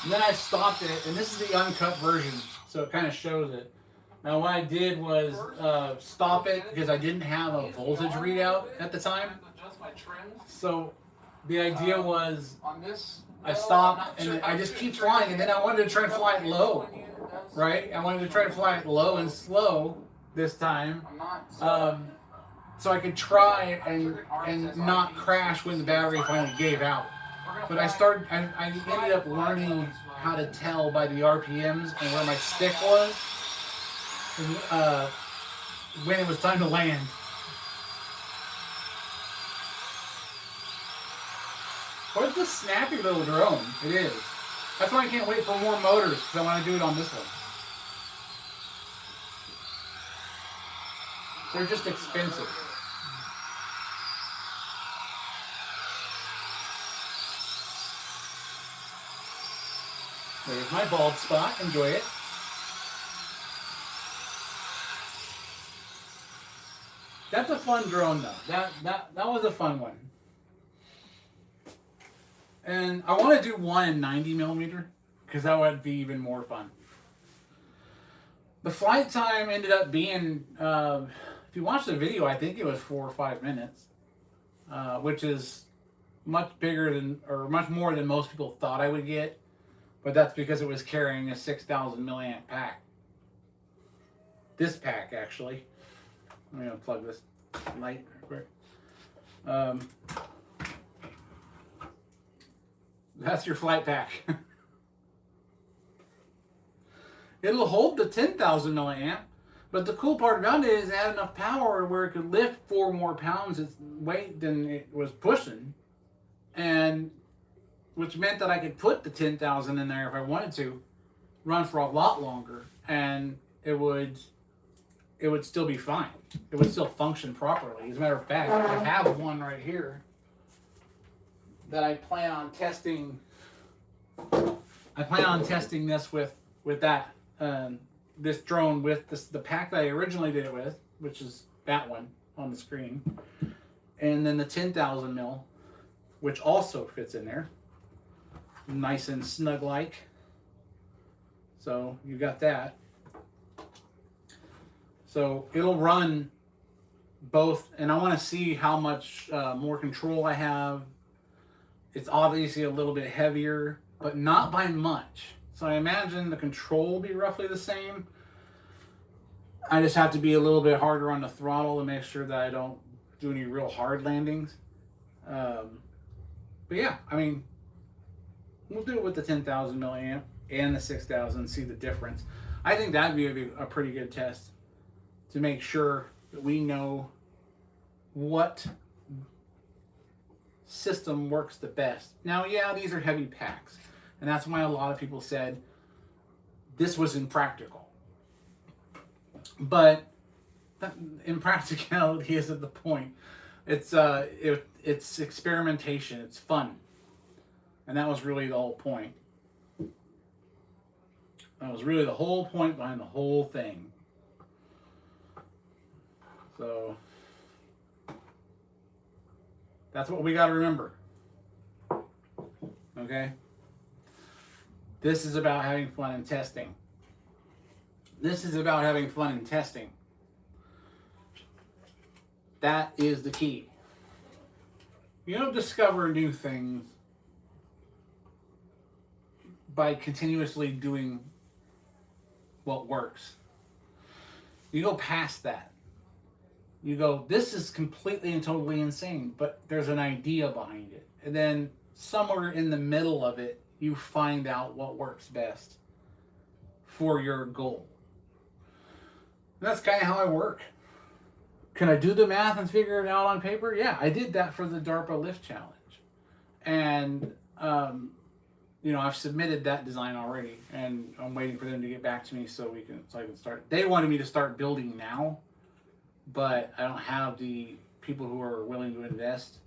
And then I stopped it, and this is the uncut version, so it kind of shows it. Now what I did was stop it because I didn't have a voltage readout at the time. So the idea was I stopped and I just keep flying, and then I wanted to try and fly it low, right? I wanted to try to fly it low and slow this time. So I could try and not crash when the battery finally gave out. But I ended up learning how to tell by the RPMs and where my stick was when it was time to land. What is this snappy little drone? It is. That's why I can't wait for more motors, because I want to do it on this one. They're just expensive. There's my bald spot. Enjoy it. That's a fun drone, though. That was a fun one. And I want to do one in 90mm because that would be even more fun. The flight time ended up being, if you watch the video, I think it was 4 or 5 minutes, which is much bigger than, or much more than most people thought I would get. But that's because it was carrying a 6,000 milliamp pack. This pack, actually. I'm going to plug this light real quick. That's your flight pack. It'll hold the 10,000 milliamp, but the cool part about it is it had enough power where it could lift 4 more pounds its weight than it was pushing, and which meant that I could put the 10,000 in there if I wanted to, run for a lot longer, and it would still be fine. It would still function properly. As a matter of fact, I have one right here that I plan on testing. I plan on testing this with that this drone with the pack that I originally did it with, which is that one on the screen, and then the 10,000 mil, which also fits in there, nice and snug like. So you got that. So it'll run both, and I want to see how much more control I have. It's obviously a little bit heavier, but not by much. So I imagine the control will be roughly the same. I just have to be a little bit harder on the throttle to make sure that I don't do any real hard landings. But yeah, I mean, we'll do it with the 10,000 milliamp and the 6,000 and see the difference. I think that'd be a pretty good test to make sure that we know what system works the best. Now, yeah, these are heavy packs, and that's why a lot of people said this was impractical. But impracticality isn't the point. It's experimentation. It's fun, and that was really the whole point. That was really the whole point behind the whole thing. So that's what we got to remember. Okay? This is about having fun and testing. This is about having fun and testing. That is the key. You don't discover new things by continuously doing what works. You go past that. You go, this is completely and totally insane, but there's an idea behind it. And then somewhere in the middle of it, you find out what works best for your goal. And that's kind of how I work. Can I do the math and figure it out on paper? Yeah, I did that for the DARPA Lift Challenge. And, I've submitted that design already, and I'm waiting for them to get back to me so I can start. They wanted me to start building now, but I don't have the people who are willing to invest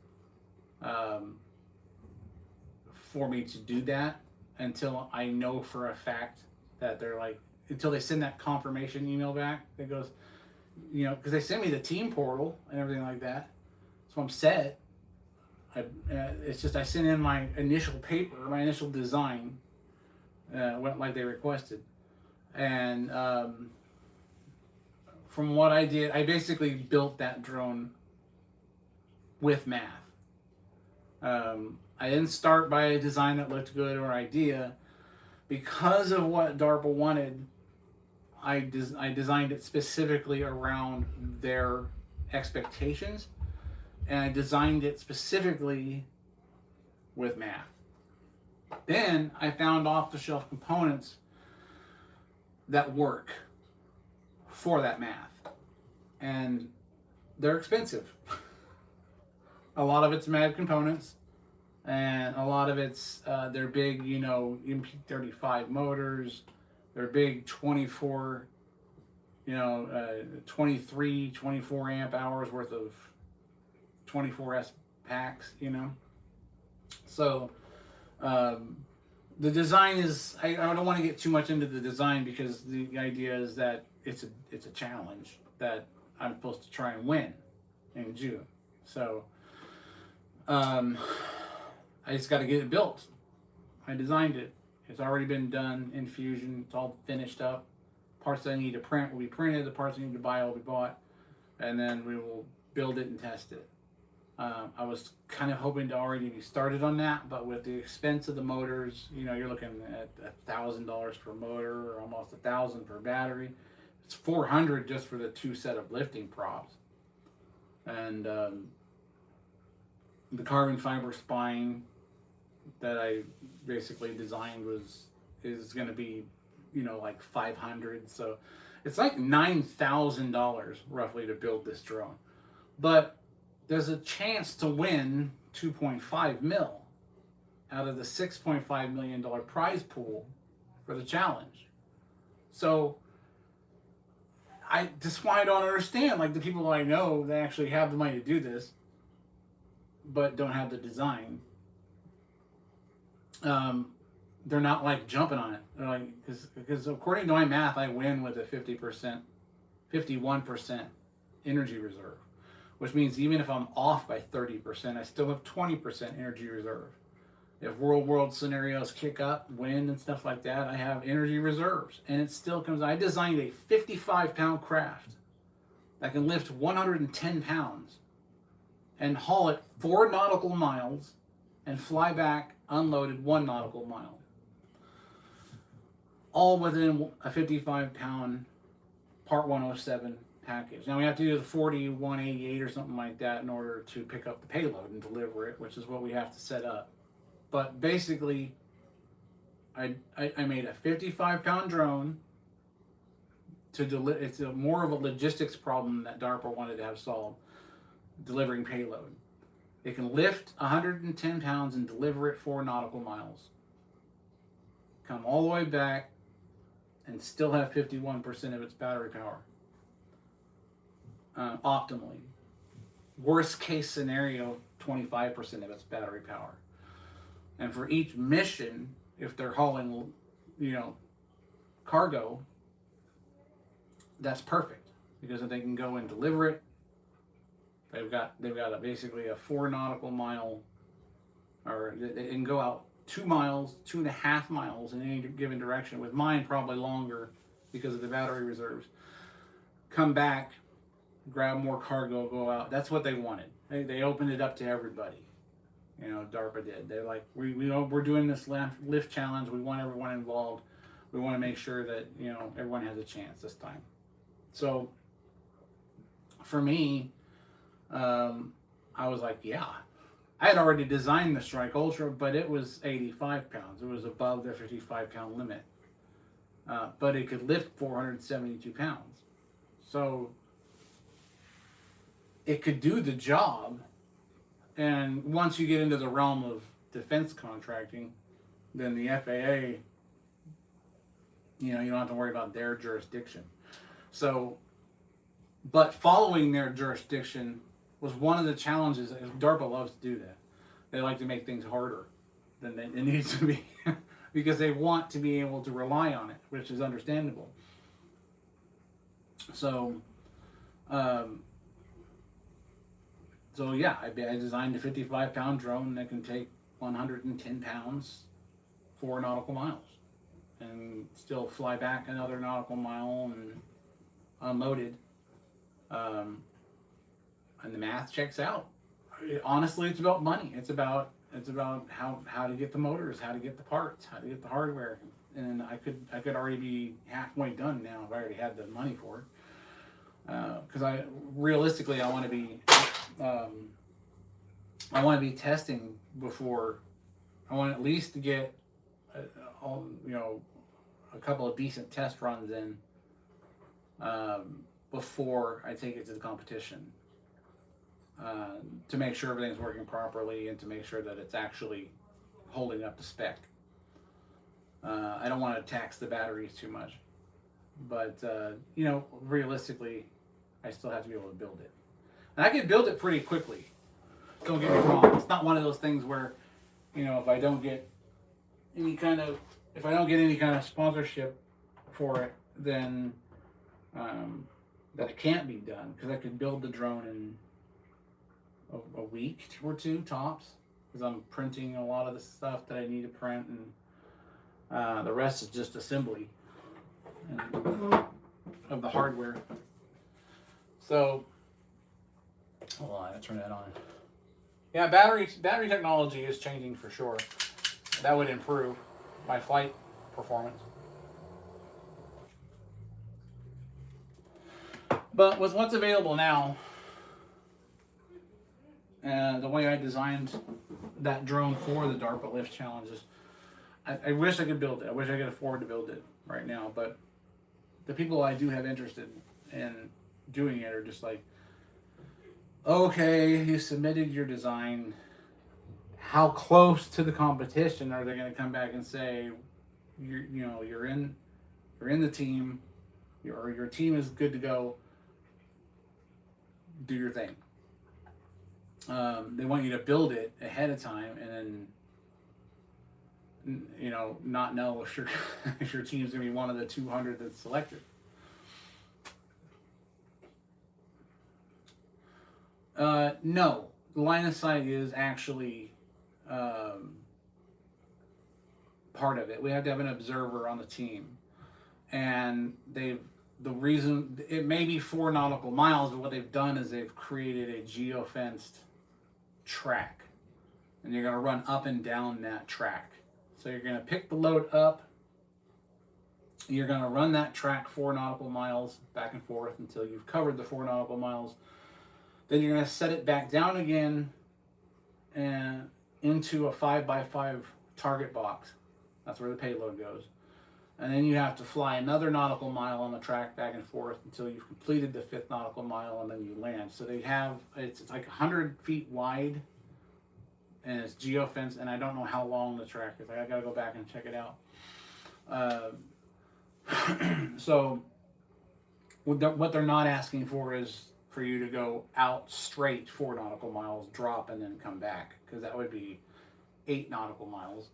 for me to do that until I know for a fact that they're like, until they send that confirmation email back that goes, because they sent me the team portal and everything like that. So I'm set. It's just I sent in my initial paper, my initial design, went like they requested. And from what I did, I basically built that drone with math. I didn't start by a design that looked good or idea. Because of what DARPA wanted, I designed it specifically around their expectations, and I designed it specifically with math. Then I found off-the-shelf components that work for that math, and they're expensive. A lot of it's MAD components, and a lot of it's their big, MP35 motors. They're big 24, 23, 24 amp hours worth of 24S packs, So the design is, I don't want to get too much into the design because the idea is that it's a challenge that I'm supposed to try and win in June. So I just got to get it built. I designed it. It's already been done in Fusion. It's all finished up. Parts that I need to print will be printed. The parts I need to buy will be bought. And then we will build it and test it. I was kind of hoping to already be started on that, but with the expense of the motors, you're looking at $1,000 per motor, or almost $1,000 per battery. It's $400 just for the 2 set of lifting props. And the carbon fiber spine that I basically designed is going to be, like $500. So it's like $9,000 roughly to build this drone. But there's a chance to win 2.5 mil out of the $6.5 million prize pool for the challenge. So that's why I don't understand, like the people that I know that actually have the money to do this, but don't have the design. they're not like jumping on it. They're like, because according to my math, I win with a 51% energy reserve, which means even if I'm off by 30%, I still have 20% energy reserve. If world scenarios kick up, wind and stuff like that, I have energy reserves, and it still comes. I designed a 55-pound craft that can lift 110 pounds and haul it 4 nautical miles and fly back unloaded 1 nautical mile, all within a 55-pound Part 107 package. Now we have to do the 4188 or something like that in order to pick up the payload and deliver it, which is what we have to set up. But basically, I made a 55-pound drone to deliver. It's more of a logistics problem that DARPA wanted to have solved, delivering payload. It can lift 110 pounds and deliver it 4 nautical miles. Come all the way back and still have 51% of its battery power. Optimally. Worst case scenario, 25% of its battery power. And for each mission, if they're hauling, cargo, that's perfect, because if they can go and deliver it, they've got basically a 4 nautical mile, or they can go out 2 miles, 2.5 miles in any given direction. With mine, probably longer because of the battery reserves. Come back, grab more cargo, go out. That's what they wanted. They opened it up to everybody. DARPA did. They're like, we're doing this lift challenge. We want everyone involved. We want to make sure that everyone has a chance this time. So for me, I was like, yeah. I had already designed the Strike Ultra, but it was 85 pounds. It was above their 55-pound limit. But it could lift 472 pounds. So it could do the job. And once you get into the realm of defense contracting, then the FAA, you don't have to worry about their jurisdiction. So, but following their jurisdiction was one of the challenges. DARPA loves to do that. They like to make things harder than it needs to be because they want to be able to rely on it, which is understandable. So, I designed a 55-pound drone that can take 110 pounds, 4 nautical miles, and still fly back another nautical mile and unloaded. And the math checks out. Honestly, it's about money. It's about how to get the motors, how to get the parts, how to get the hardware. And I could already be halfway done now if I already had the money for it. Because I want to be testing before. I want at least to get a couple of decent test runs in before I take it to the competition, to make sure everything's working properly and to make sure that it's actually holding up to spec. I don't want to tax the batteries too much, but realistically, I still have to be able to build it. And I can build it pretty quickly. Don't get me wrong. It's not one of those things where, if I don't get any kind of sponsorship for it, then that it can't be done. Because I could build the drone in a week or two tops. Because I'm printing a lot of the stuff that I need to print, and the rest is just assembly of the hardware. So, hold on, I gotta turn that on. Yeah, battery technology is changing for sure. That would improve my flight performance. But with what's available now, and the way I designed that drone for the DARPA lift challenges, I wish I could build it. I wish I could afford to build it right now. But the people I do have interested in doing it are just like, okay, you submitted your design. How close to the competition are they going to come back and say, you're in the team, your team is good to go. Do your thing. They want you to build it ahead of time, and then not know if your if your team's gonna be one of the 200 that's selected. No, the line of sight is actually part of it. We have to have an observer on the team, and the reason it may be 4 nautical miles, but what they've done is they've created a geofenced track, and you're going to run up and down that track. So you're going to pick the load up, you're going to run that track 4 nautical miles back and forth until you've covered the 4 nautical miles. Then you're going to set it back down again and into a 5x5 target box. That's where the payload goes. And then you have to fly another nautical mile on the track back and forth until you've completed the 5th nautical mile, and then you land. So it's like 100 feet wide, and it's geofenced, and I don't know how long the track is. I gotta go back and check it out. So what they're not asking for is for you to go out straight 4 nautical miles, drop, and then come back, because that would be 8 nautical miles.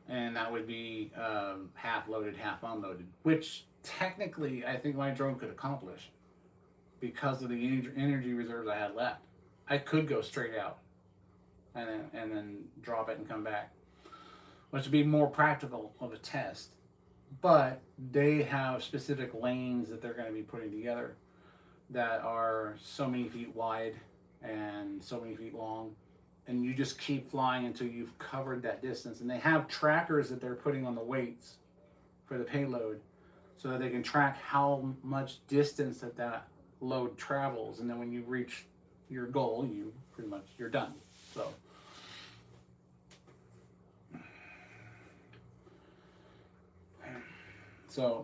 And that would be half loaded, half unloaded, which technically I think my drone could accomplish because of the energy reserves I had left. I could go straight out and then drop it and come back, which would be more practical of a test. But they have specific lanes that they're going to be putting together that are so many feet wide and so many feet long. And you just keep flying until you've covered that distance. And they have trackers that they're putting on the weights for the payload so that they can track how much distance that load travels. And then when you reach your goal, you're done.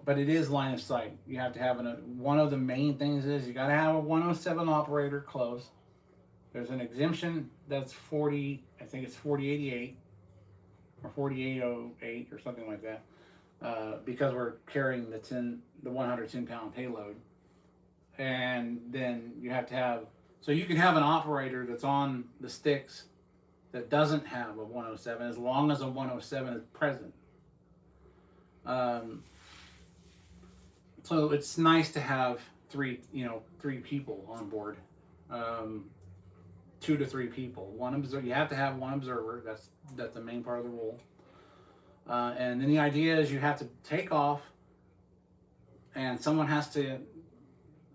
But it is line of sight. You have to have one of the main things is you got to have a 107 operator close. There's an exemption that's 40, I think it's 4088 or 4808 or something like that, because we're carrying the 110-pound payload. And then you have to have, so you can have an operator that's on the sticks that doesn't have a 107 as long as a 107 is present. So it's nice to have three people on board. 2 to 3 people. You have to have one observer. That's the main part of the rule. And then the idea is you have to take off, and someone has to.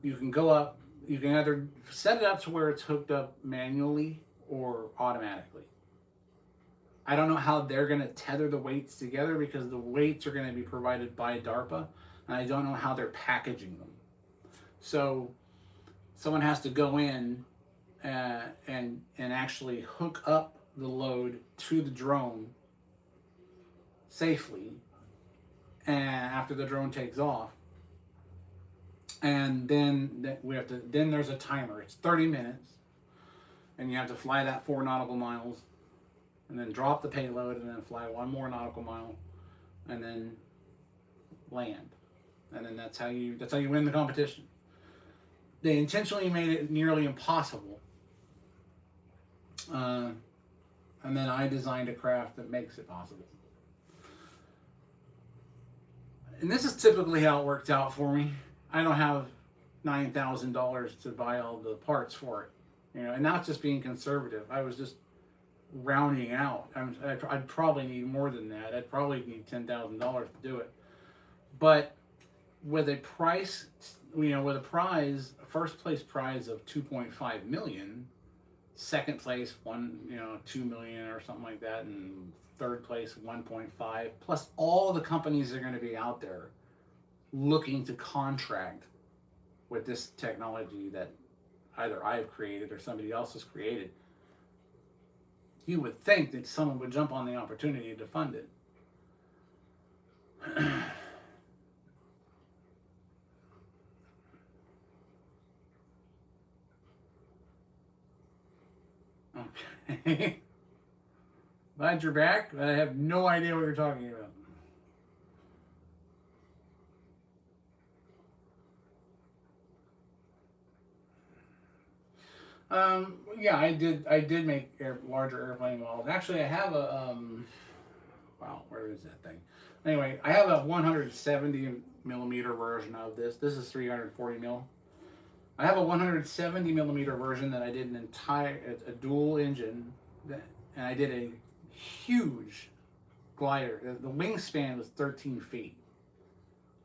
You can go up. You can either set it up to where it's hooked up manually or automatically. I don't know how they're going to tether the weights together because the weights are going to be provided by DARPA, and I don't know how they're packaging them. So someone has to go in and actually hook up the load to the drone safely, and after the drone takes off, and then there's a timer. It's 30 minutes, and you have to fly that 4 nautical miles, and then drop the payload, and then fly 1 more nautical mile, and then land, and then that's how you win the competition. They intentionally made it nearly impossible. And then I designed a craft that makes it possible. And this is typically how it worked out for me. I don't have $9,000 to buy all the parts for it, and not just being conservative. I was just rounding out. I'd probably need more than that. I'd probably need $10,000 to do it. But with a prize, first place prize of $2.5 million. Second place, $2 million or something like that, and third place, 1.5. Plus, all the companies are going to be out there looking to contract with this technology that either I've created or somebody else has created. You would think that someone would jump on the opportunity to fund it. Okay. Glad you're back. I have no idea what you're talking about. Yeah, I did make larger airplane models. Actually, I have a wow, where is that thing? Anyway, I have a 170 millimeter version of this. This is 340 mil. I have a 170 millimeter version that I did a dual engine, and I did a huge glider. The wingspan was 13 feet,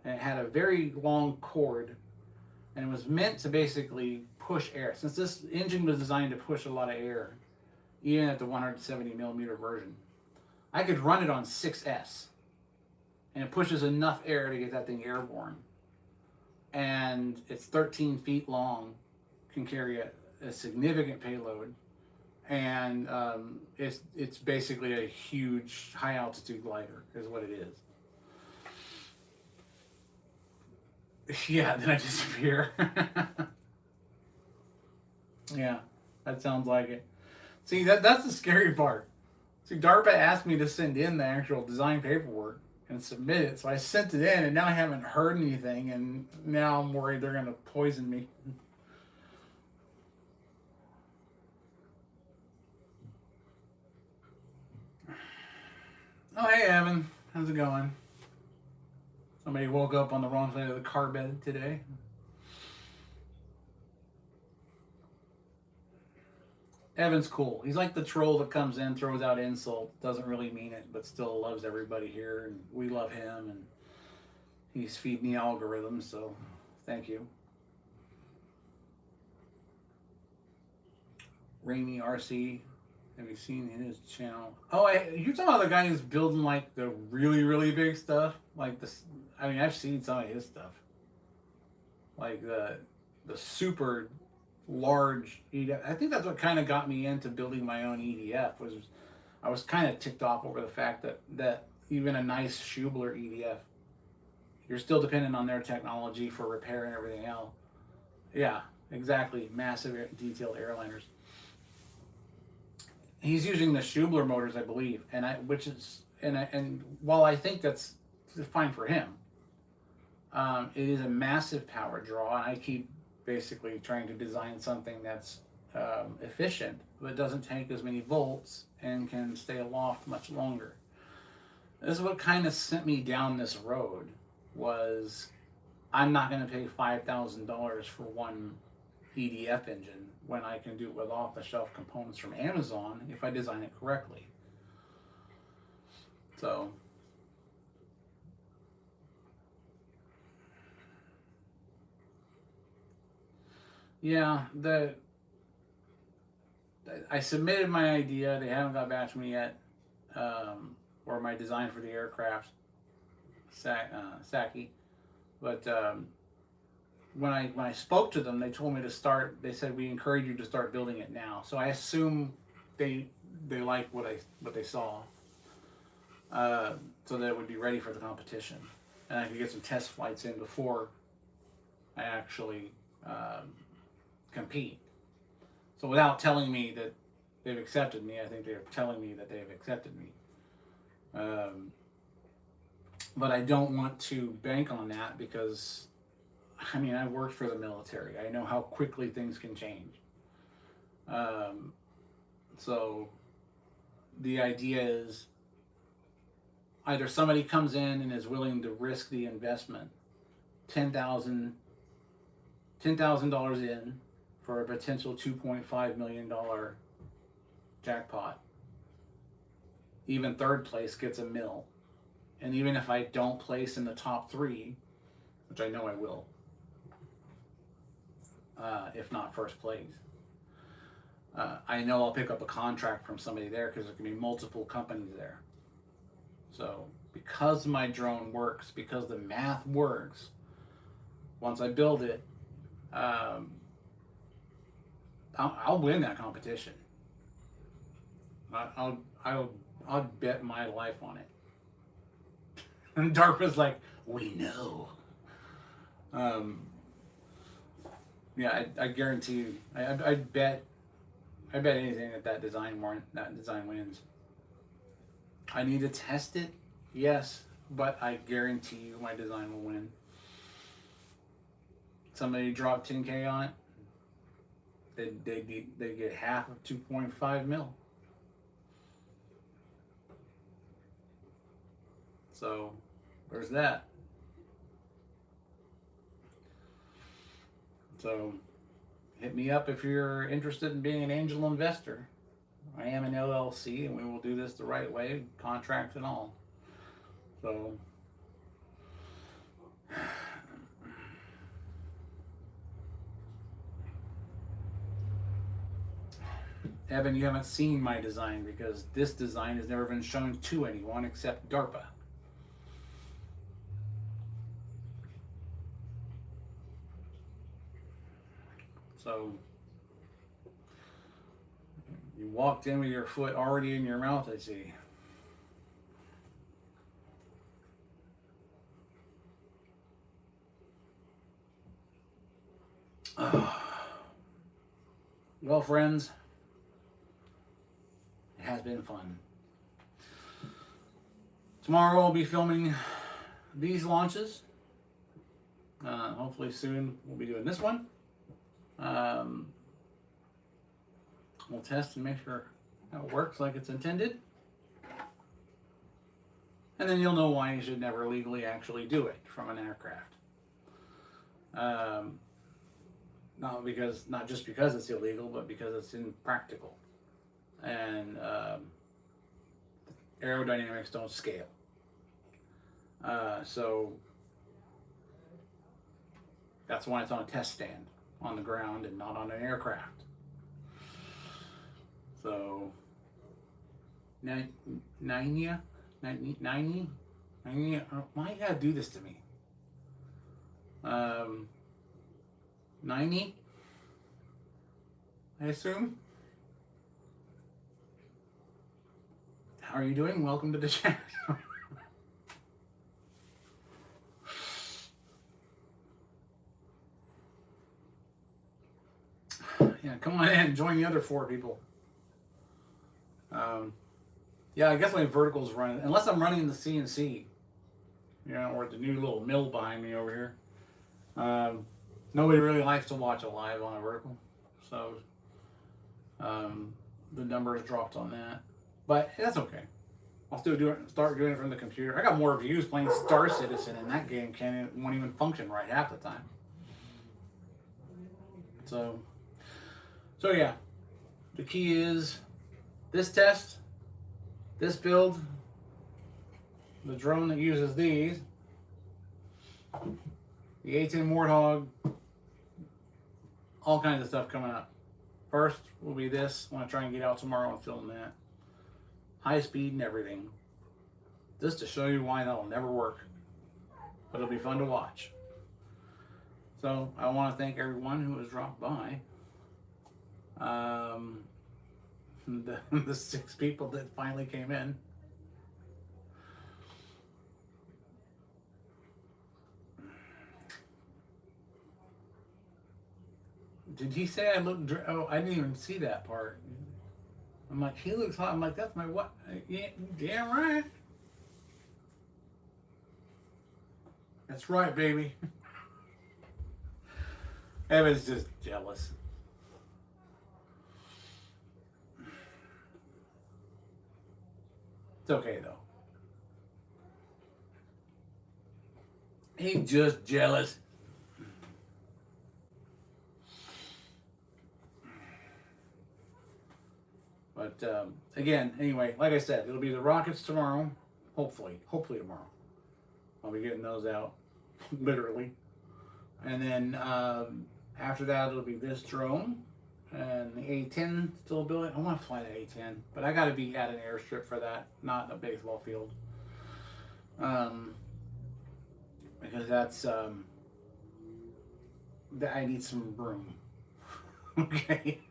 and it had a very long cord, and it was meant to basically push air. Since this engine was designed to push a lot of air, even at the 170 millimeter version, I could run it on 6S, and it pushes enough air to get that thing airborne. And it's 13 feet long, can carry a significant payload, and it's basically a huge high altitude glider is what it is. Yeah, then I disappear. Yeah, that sounds like it. See, that's the scary part. See, DARPA asked me to send in the actual design paperwork and submit it, so I sent it in, and now I haven't heard anything, and now I'm worried they're going to poison me. Oh, hey, Evan. How's it going? Somebody woke up on the wrong side of the car bed today. Evan's cool. He's like the troll that comes in, throws out insult, doesn't really mean it, but still loves everybody here, and we love him, and he's feeding the algorithms, so thank you. Rainy RC, have you seen his channel? Oh, you're talking about the guy who's building like the really, really big stuff? Like this, I mean, I've seen some of his stuff. Like the super large EDF. I think that's what kind of got me into building my own EDF. Was I was kind of ticked off over the fact that even a nice Schubler EDF, you're still dependent on their technology for repair and everything else. Yeah, exactly. Massive detailed airliners. He's using the Schubler motors, I believe, and while I think that's fine for him, it is a massive power draw, and I keep basically trying to design something that's efficient, but doesn't take as many volts and can stay aloft much longer. This is what kind of sent me down this road. Was I'm not going to pay $5,000 for one EDF engine when I can do it with off-the-shelf components from Amazon if I design it correctly. So yeah, I submitted my idea. They haven't got back to me yet, or my design for the aircraft, Saki. But when I spoke to them, they told me to start. They said we encourage you to start building it now. So I assume they liked what they saw, so that it would be ready for the competition, and I could get some test flights in before I actually compete. So without telling me that they've accepted me, I think they're telling me that they've accepted me. But I don't want to bank on that because, I mean, I worked for the military. I know how quickly things can change. So the idea is either somebody comes in and is willing to risk the investment, $10,000 in for a potential $2.5 million jackpot. Even third place gets $1 million. And even if I don't place in the top 3, which I know I will, if not first place, I know I'll pick up a contract from somebody there because there can be multiple companies there. So because my drone works, because the math works, once I build it, I'll win that competition. I'll bet my life on it. And DARPA's like, we know. Yeah, I guarantee you. I bet anything that design wins. I need to test it, yes, but I guarantee you my design will win. Somebody drop 10K on it, they get half of 2.5 mil. So there's that. So hit me up if you're interested in being an angel investor. I am an LLC, and we will do this the right way, contract and all. So Evan, you haven't seen my design because this design has never been shown to anyone except DARPA. So you walked in with your foot already in your mouth, I see. Well, friends, it has been fun. Tomorrow I'll be filming these launches. Hopefully soon we'll be doing this one. We'll test and make sure it works like it's intended. And then you'll know why you should never legally actually do it from an aircraft. Not just because it's illegal, but because it's impractical. And aerodynamics don't scale. So that's why it's on a test stand on the ground and not on an aircraft. So, why you gotta do this to me? 90, I assume. How are you doing? Welcome to the chat. Yeah, come on in and join the other 4 people. Yeah, I guess my vertical's running, unless I'm running the CNC, or the new little mill behind me over here. Nobody really likes to watch it live on a vertical, so the numbers dropped on that, but that's okay. I'll still start doing it from the computer. I got more views playing Star Citizen, and that game won't even function right half the time. So yeah, the key is this test, this build, the drone that uses these, the A10 Warthog, all kinds of stuff coming up. First will be this. I want to try and get out tomorrow and film that. High speed and everything. Just to show you why that'll never work. But it'll be fun to watch. So I want to thank everyone who has dropped by. The 6 people that finally came in. Did he say I look? Oh, I didn't even see that part. I'm like, he looks hot. I'm like, that's my what? Yeah, damn right. That's right, baby. Evan's just jealous. It's okay though. He's just jealous. But again, anyway, like I said, it'll be the rockets tomorrow. Hopefully tomorrow. I'll be getting those out, literally. And then after that, it'll be this drone and the A10 still building. I want to fly the A10, but I got to be at an airstrip for that, not a baseball field. Because that's I need some room. Okay.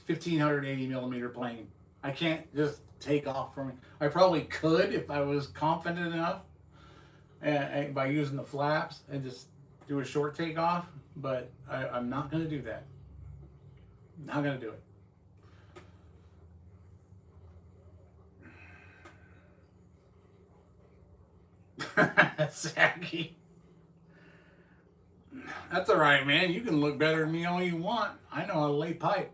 1,580 millimeter plane. I can't just take off from it. I probably could if I was confident enough by using the flaps and just do a short takeoff, but I'm not going to do that. Not going to do it. Saggy. That's all right, man. You can look better than me all you want. I know how to lay pipe.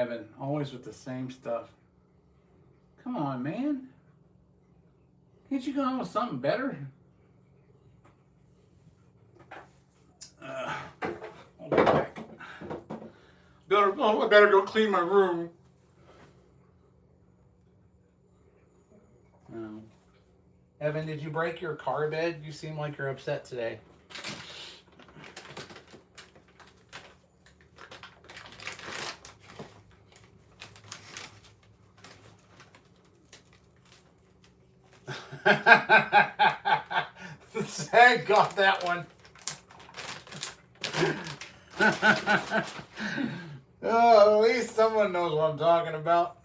Evan, always with the same stuff. Come on, man. Can't you go on with something better? I'll be back. I better go clean my room. Evan, did you break your car bed? You seem like you're upset today. Zach got that one. Oh, at least someone knows what I'm talking about.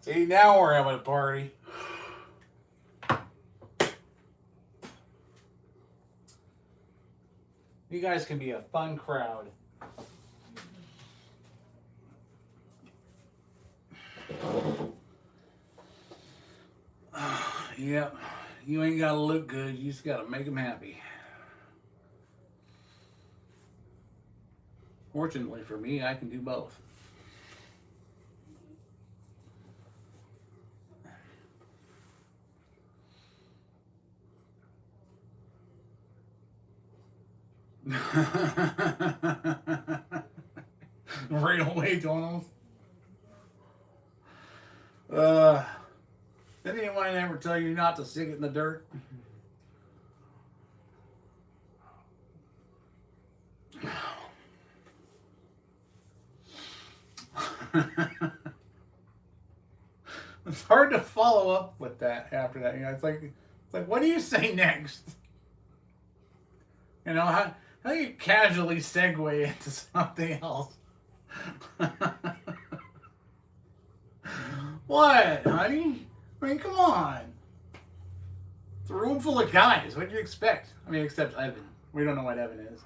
See, now we're having a party. You guys can be a fun crowd. Yep, you ain't gotta look good, you just gotta make them happy. Fortunately for me, I can do both. Right away, Donald. Did anyone ever tell you not to stick it in the dirt? It's hard to follow up with that after that. You know, it's like what do you say next? You know, how do you casually segue into something else? What, honey? I mean, come on. It's a room full of guys. What do you expect? I mean, except Evan. We don't know what Evan is.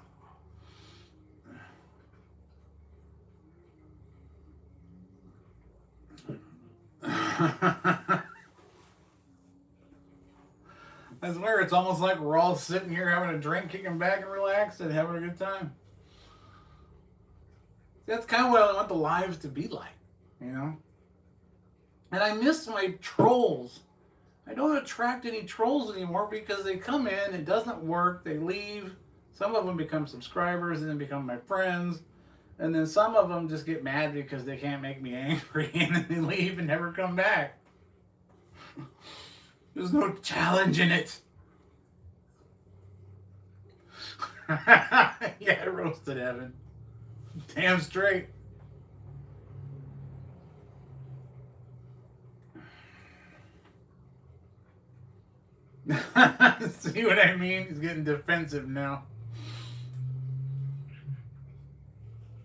I swear, it's almost like we're all sitting here having a drink, kicking back and relaxed and having a good time. That's kind of what I want the lives to be like, you know? And I miss my trolls. I don't attract any trolls anymore because they come in, it doesn't work, they leave. Some of them become subscribers and then become my friends. And then some of them just get mad because they can't make me angry and then they leave and never come back. There's no challenge in it. Yeah, I roasted Evan. Damn straight. See what I mean? He's getting defensive now.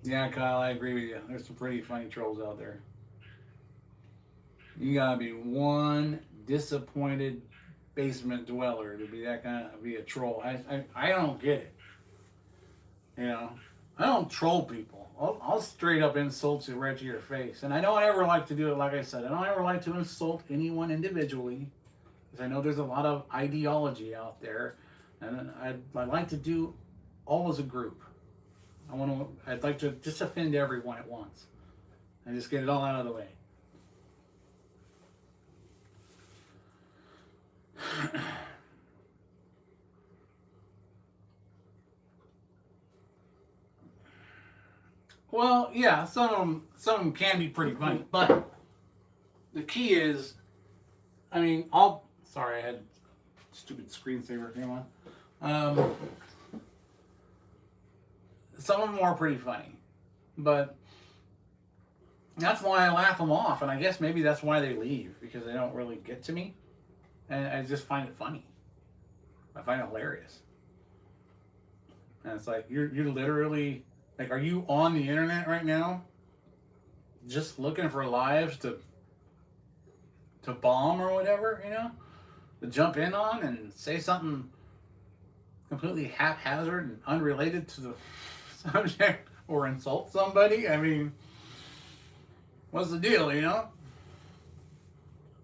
Yeah, Kyle, I agree with you. There's some pretty funny trolls out there. You gotta be one disappointed basement dweller to be that kind of be a troll. I don't get it. You know, I don't troll people. I'll straight up insult you right to your face. And I don't ever like to do it, like I said. I don't ever like to insult anyone individually. Because I know there's a lot of ideology out there. And I like to do all as a group. I'd like to just offend everyone at once. And just get it all out of the way. Well, yeah, some of them can be pretty funny, but the key is, I mean, sorry, I had a stupid screensaver came on. Some of them are pretty funny, but that's why I laugh them off, and I guess maybe that's why they leave, because they don't really get to me, and I just find it funny. I find it hilarious. And it's like, you're literally, like, are you on the internet right now just looking for lives to bomb or whatever, you know? To jump in on and say something completely haphazard and unrelated to the subject or insult somebody? I mean, what's the deal, you know?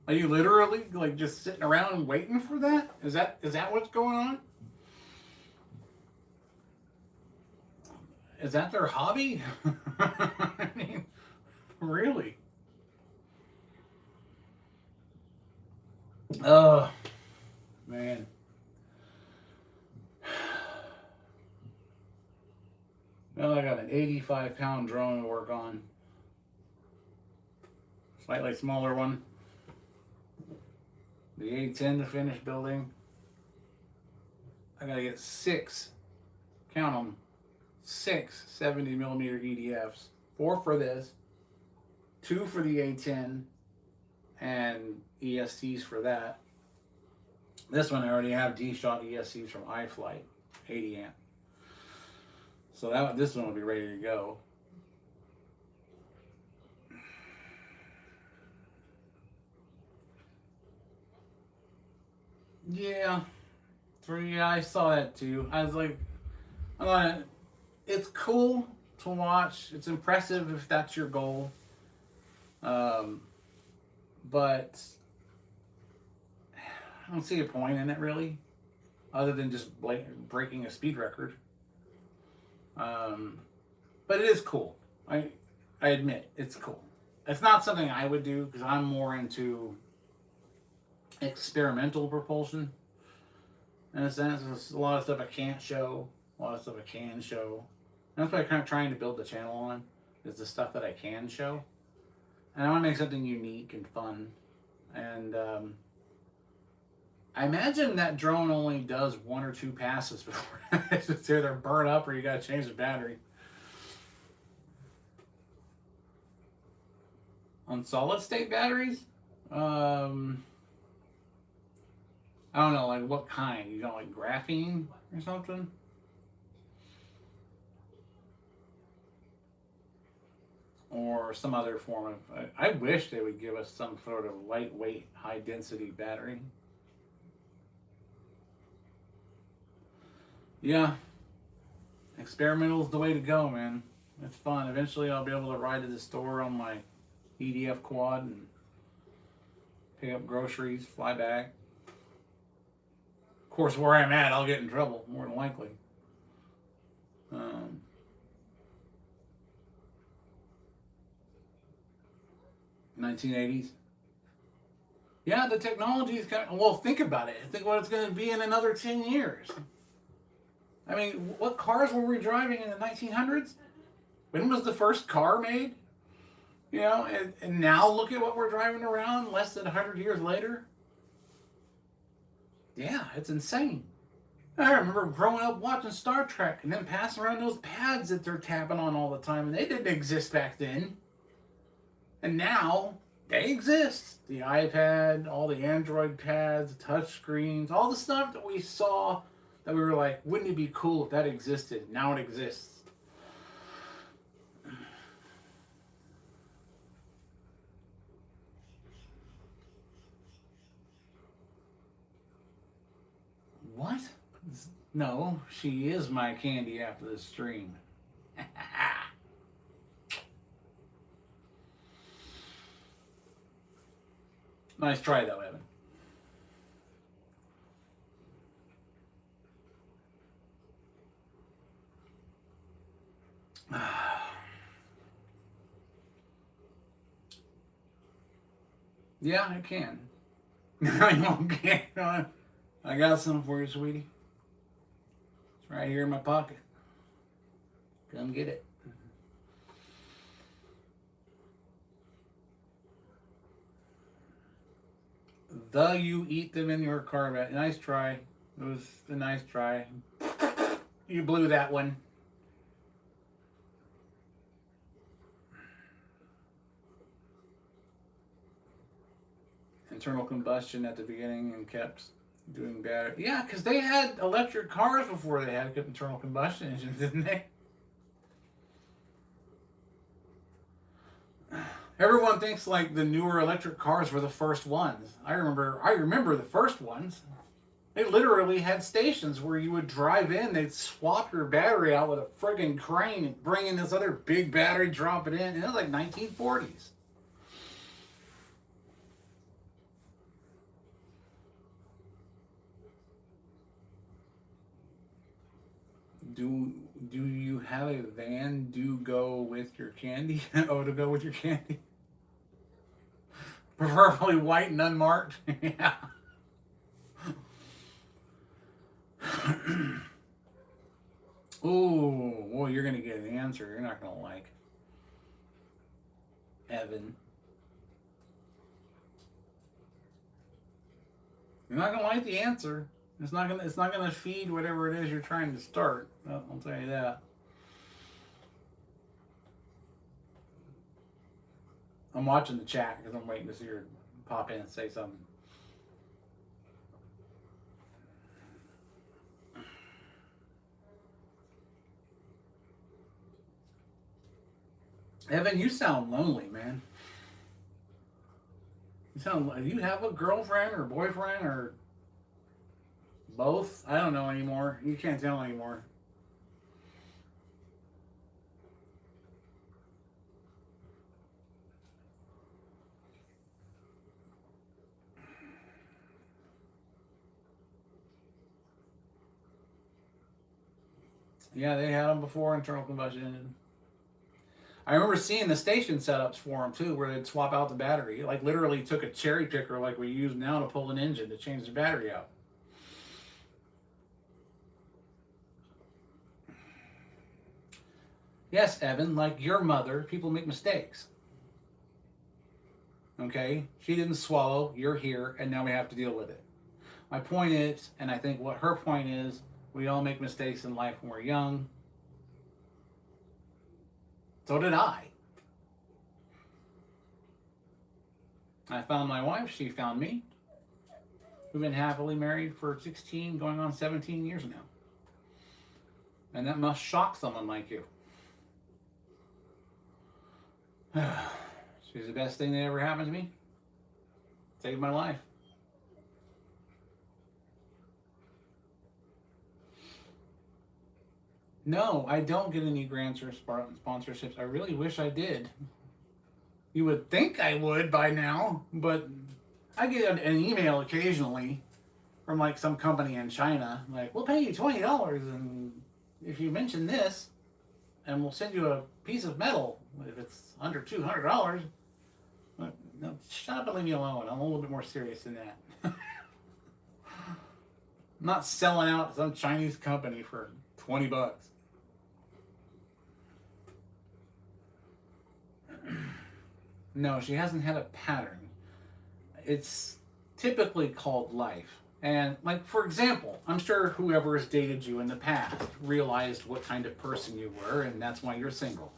Are you literally like just sitting around waiting for that? Is that what's going on? Is that their hobby? I mean, really? Oh, man. Now I got an 85-pound drone to work on. Slightly smaller one. The A10 to finish building. I gotta get 6, count them, 6 70mm EDFs. 4 for this, 2 for the A10, and ESCs for that. This one I already have D-Shot ESCs from iFlight, 80 amp. So this one will be ready to go. Yeah, I saw that too. I was like, it's cool to watch. It's impressive if that's your goal. But I don't see a point in it really, other than just breaking a speed record. But it is cool. I admit it's cool. It's not something I would do because I'm more into experimental propulsion. In a sense, there's a lot of stuff I can't show, a lot of stuff I can show. And that's what I'm kind of trying to build the channel on, is the stuff that I can show. And I want to make something unique and fun. And I imagine that drone only does 1 or 2 passes before it's either burn up or you got to change the battery. On solid state batteries, I don't know, like what kind? You know, like graphene or something? Or some other form of... I wish they would give us some sort of lightweight, high-density battery. Yeah. Experimental is the way to go, man. It's fun. Eventually I'll be able to ride to the store on my EDF quad and pick up groceries, fly back. Of course, where I'm at, I'll get in trouble, more than likely. 1980s. Yeah, the technology is kind of... Well, think about it. Think what it's going to be in another 10 years. I mean, what cars were we driving in the 1900s? When was the first car made? You know, and now look at what we're driving around less than 100 years later. Yeah, it's insane. I remember growing up watching Star Trek and then passing around those pads that they're tapping on all the time, and they didn't exist back then. And now they exist. The iPad, all the Android pads, touch screens, all the stuff that we saw that we were like, wouldn't it be cool if that existed? Now it exists. What? No, she is my candy after the stream. Nice try though, Evan. Yeah, I can. I got some for you, sweetie. It's right here in my pocket. Come get it. You eat them in your car. Nice try. It was a nice try. You blew that one. Internal combustion at the beginning and kept doing better. Yeah, because they had electric cars before they had internal combustion engines, didn't they? Everyone thinks like the newer electric cars were the first ones. I remember the first ones. They literally had stations where you would drive in, they'd swap your battery out with a friggin' crane and bring in this other big battery, drop it in. And it was like 1940s. Do you have a van to go with your candy? Oh, to go with your candy? Preferably white and unmarked. Yeah. Ooh, well, you're gonna get an answer you're not gonna like, Evan. You're not gonna like the answer. It's not gonna feed whatever it is you're trying to start. I'll tell you that. I'm watching the chat because I'm waiting to see her pop in and say something. Evan, you sound lonely, man. Do you have a girlfriend or boyfriend or both? I don't know anymore. You can't tell anymore. Yeah, they had them before internal combustion engine. I remember seeing the station setups for them too, where they'd swap out the battery. Like literally took a cherry picker like we use now to pull an engine to change the battery out. Yes, Evan, like your mother, people make mistakes. Okay? She didn't swallow, you're here, and now we have to deal with it. My point is, and I think what her point is, we all make mistakes in life when we're young. So did I. I found my wife, she found me. We've been happily married for 16, going on 17 years now. And that must shock someone like you. She's the best thing that ever happened to me. Saved my life. No, I don't get any grants or sponsorships. I really wish I did. You would think I would by now, but I get an email occasionally from like some company in China, like, we'll pay you $20 and if you mention this, and we'll send you a piece of metal if it's under $200. No, shut up and leave me alone. I'm a little bit more serious than that. I'm not selling out to some Chinese company for $20. No, she hasn't had a pattern. It's typically called life. And, like, for example, I'm sure whoever has dated you in the past realized what kind of person you were, and that's why you're single.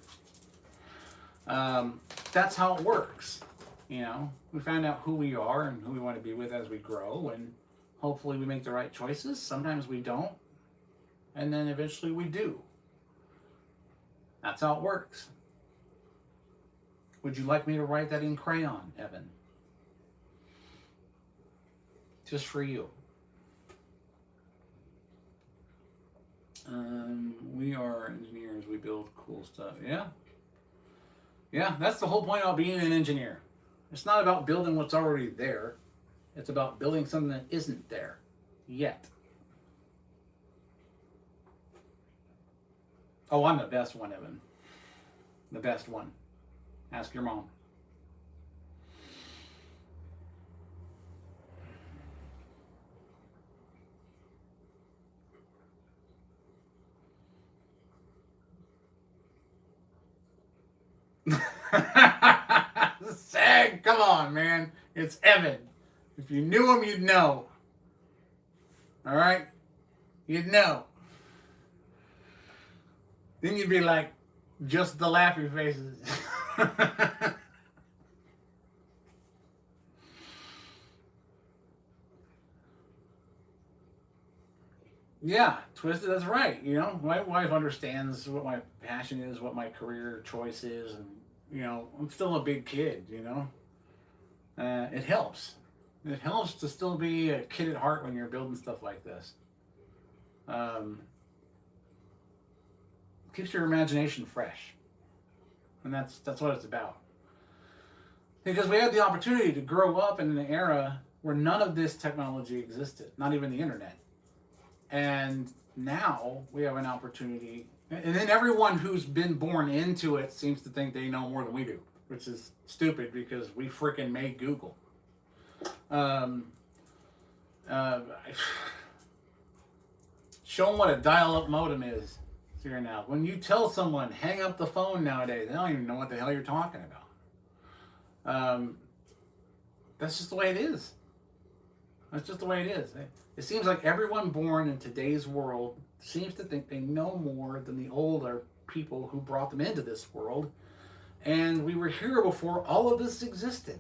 That's how it works. You know, we find out who we are and who we want to be with as we grow, and hopefully we make the right choices. Sometimes we don't, and then eventually we do. That's how it works. Would you like me to write that in crayon, Evan? Just for you. We are engineers. We build cool stuff. Yeah. Yeah, that's the whole point about being an engineer. It's not about building what's already there. It's about building something that isn't there yet. Oh, I'm the best one, Evan. The best one. Ask your mom. Sag, come on, man. It's Evan. If you knew him, you'd know. All right? You'd know. Then you'd be like, just the laughing faces. Yeah, Twisted, that's right. You know, my wife understands what my passion is, what my career choice is, and, you know, I'm still a big kid, you know. It helps. It helps to still be a kid at heart when you're building stuff like this. Keeps your imagination fresh. And that's what it's about. Because we had the opportunity to grow up in an era where none of this technology existed, not even the internet. And now we have an opportunity, and then everyone who's been born into it seems to think they know more than we do, which is stupid because we freaking made Google. Show them what a dial-up modem is here now. When you tell someone hang up the phone nowadays, they don't even know what the hell you're talking about. That's just the way it is. That's just the way it is. It seems like everyone born in today's world seems to think they know more than the older people who brought them into this world. And we were here before all of this existed.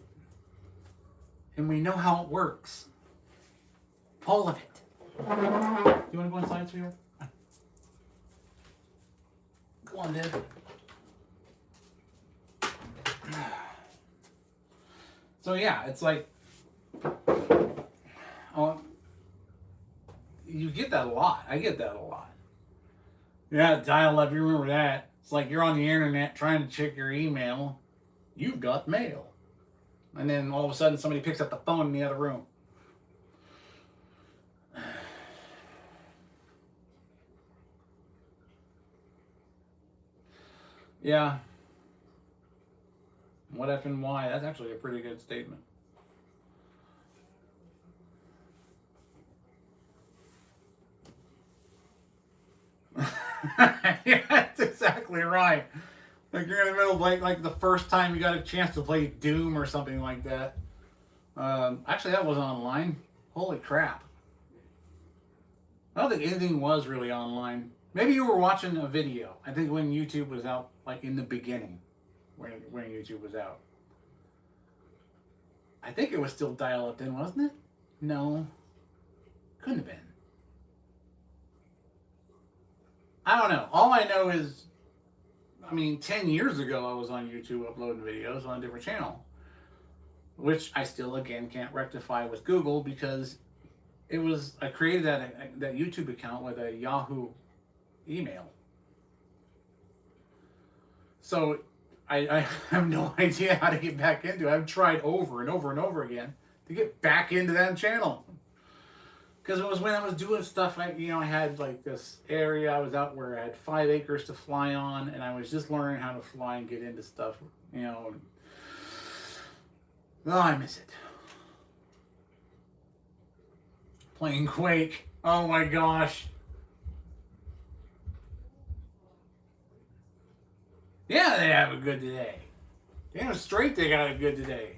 And we know how it works. All of it. You want to go inside, sweetheart? Go on, Dad. So yeah, it's like, you get that a lot. I get that a lot. Yeah, dial up, you remember that. It's like you're on the internet trying to check your email. You've got mail. And then all of a sudden somebody picks up the phone in the other room. Yeah. What if and why? That's actually a pretty good statement. Yeah, that's exactly right. Like you're in the middle of like the first time you got a chance to play Doom or something like that. Actually, that was online. Holy crap. I don't think anything was really online. Maybe you were watching a video. I think when YouTube was out, like in the beginning, when YouTube was out. I think it was still dial-up then, wasn't it? No. Couldn't have been. I don't know. All I know is, 10 years ago I was on YouTube uploading videos on a different channel. Which I still, again, can't rectify with Google because I created that YouTube account with a Yahoo email. So I have no idea how to get back into it. I've tried over and over and over again to get back into that channel. Because it was when I was doing stuff, I had like this area I was out where I had 5 acres to fly on, and I was just learning how to fly and get into stuff, Oh, I miss it. Playing Quake. Oh my gosh. Yeah, they have a good today. Damn straight they got a good today.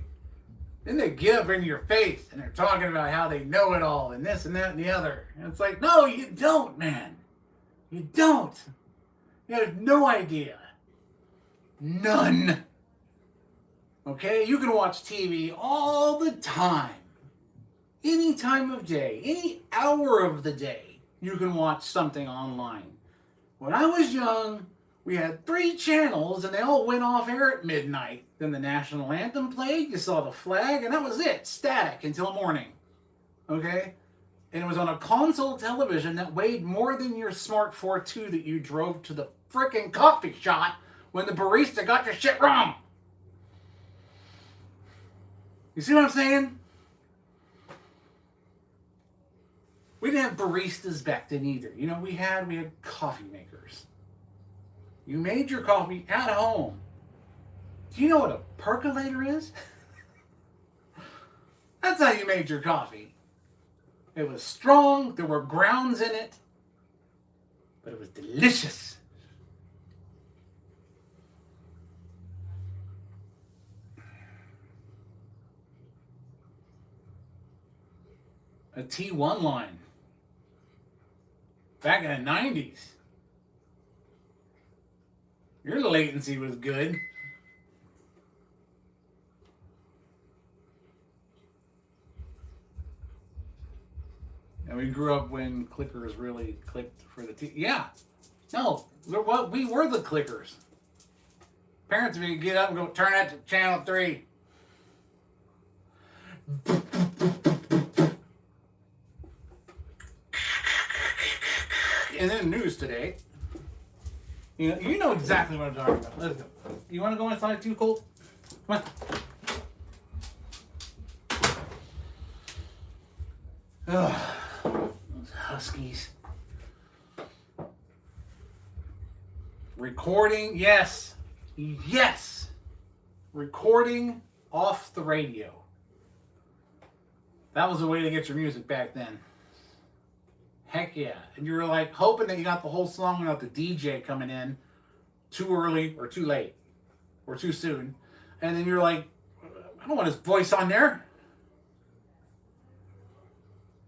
Then they get up in your face and they're talking about how they know it all and this and that and the other. And it's like, no, you don't, man. You don't. You have no idea. None. Okay? You can watch TV all the time. Any time of day. Any hour of the day. You can watch something online. When I was young, we had 3 channels and they all went off air at midnight. Then the national anthem played, you saw the flag, and that was it. Static until morning. Okay? And it was on a console television that weighed more than your Smart 4.2 that you drove to the frickin' coffee shop when the barista got your shit wrong. You see what I'm saying? We didn't have baristas back then either. We had coffee makers. You made your coffee at home. Do you know what a percolator is? That's how you made your coffee. It was strong, there were grounds in it, but it was delicious. A T1 line. Back in the 90s. Your latency was good. And we grew up when clickers really clicked for the T. Yeah. No, we were the clickers. Parents would get up and go, turn that to channel 3. And then news today. You know exactly what I'm talking about. Let's go. You want to go inside too, Colt? Come on. Ugh, those Huskies. Recording, yes. Yes. Recording off the radio. That was the way to get your music back then. Heck yeah. And you were like hoping that you got the whole song without the DJ coming in too early or too late or too soon. And then you're like, I don't want his voice on there.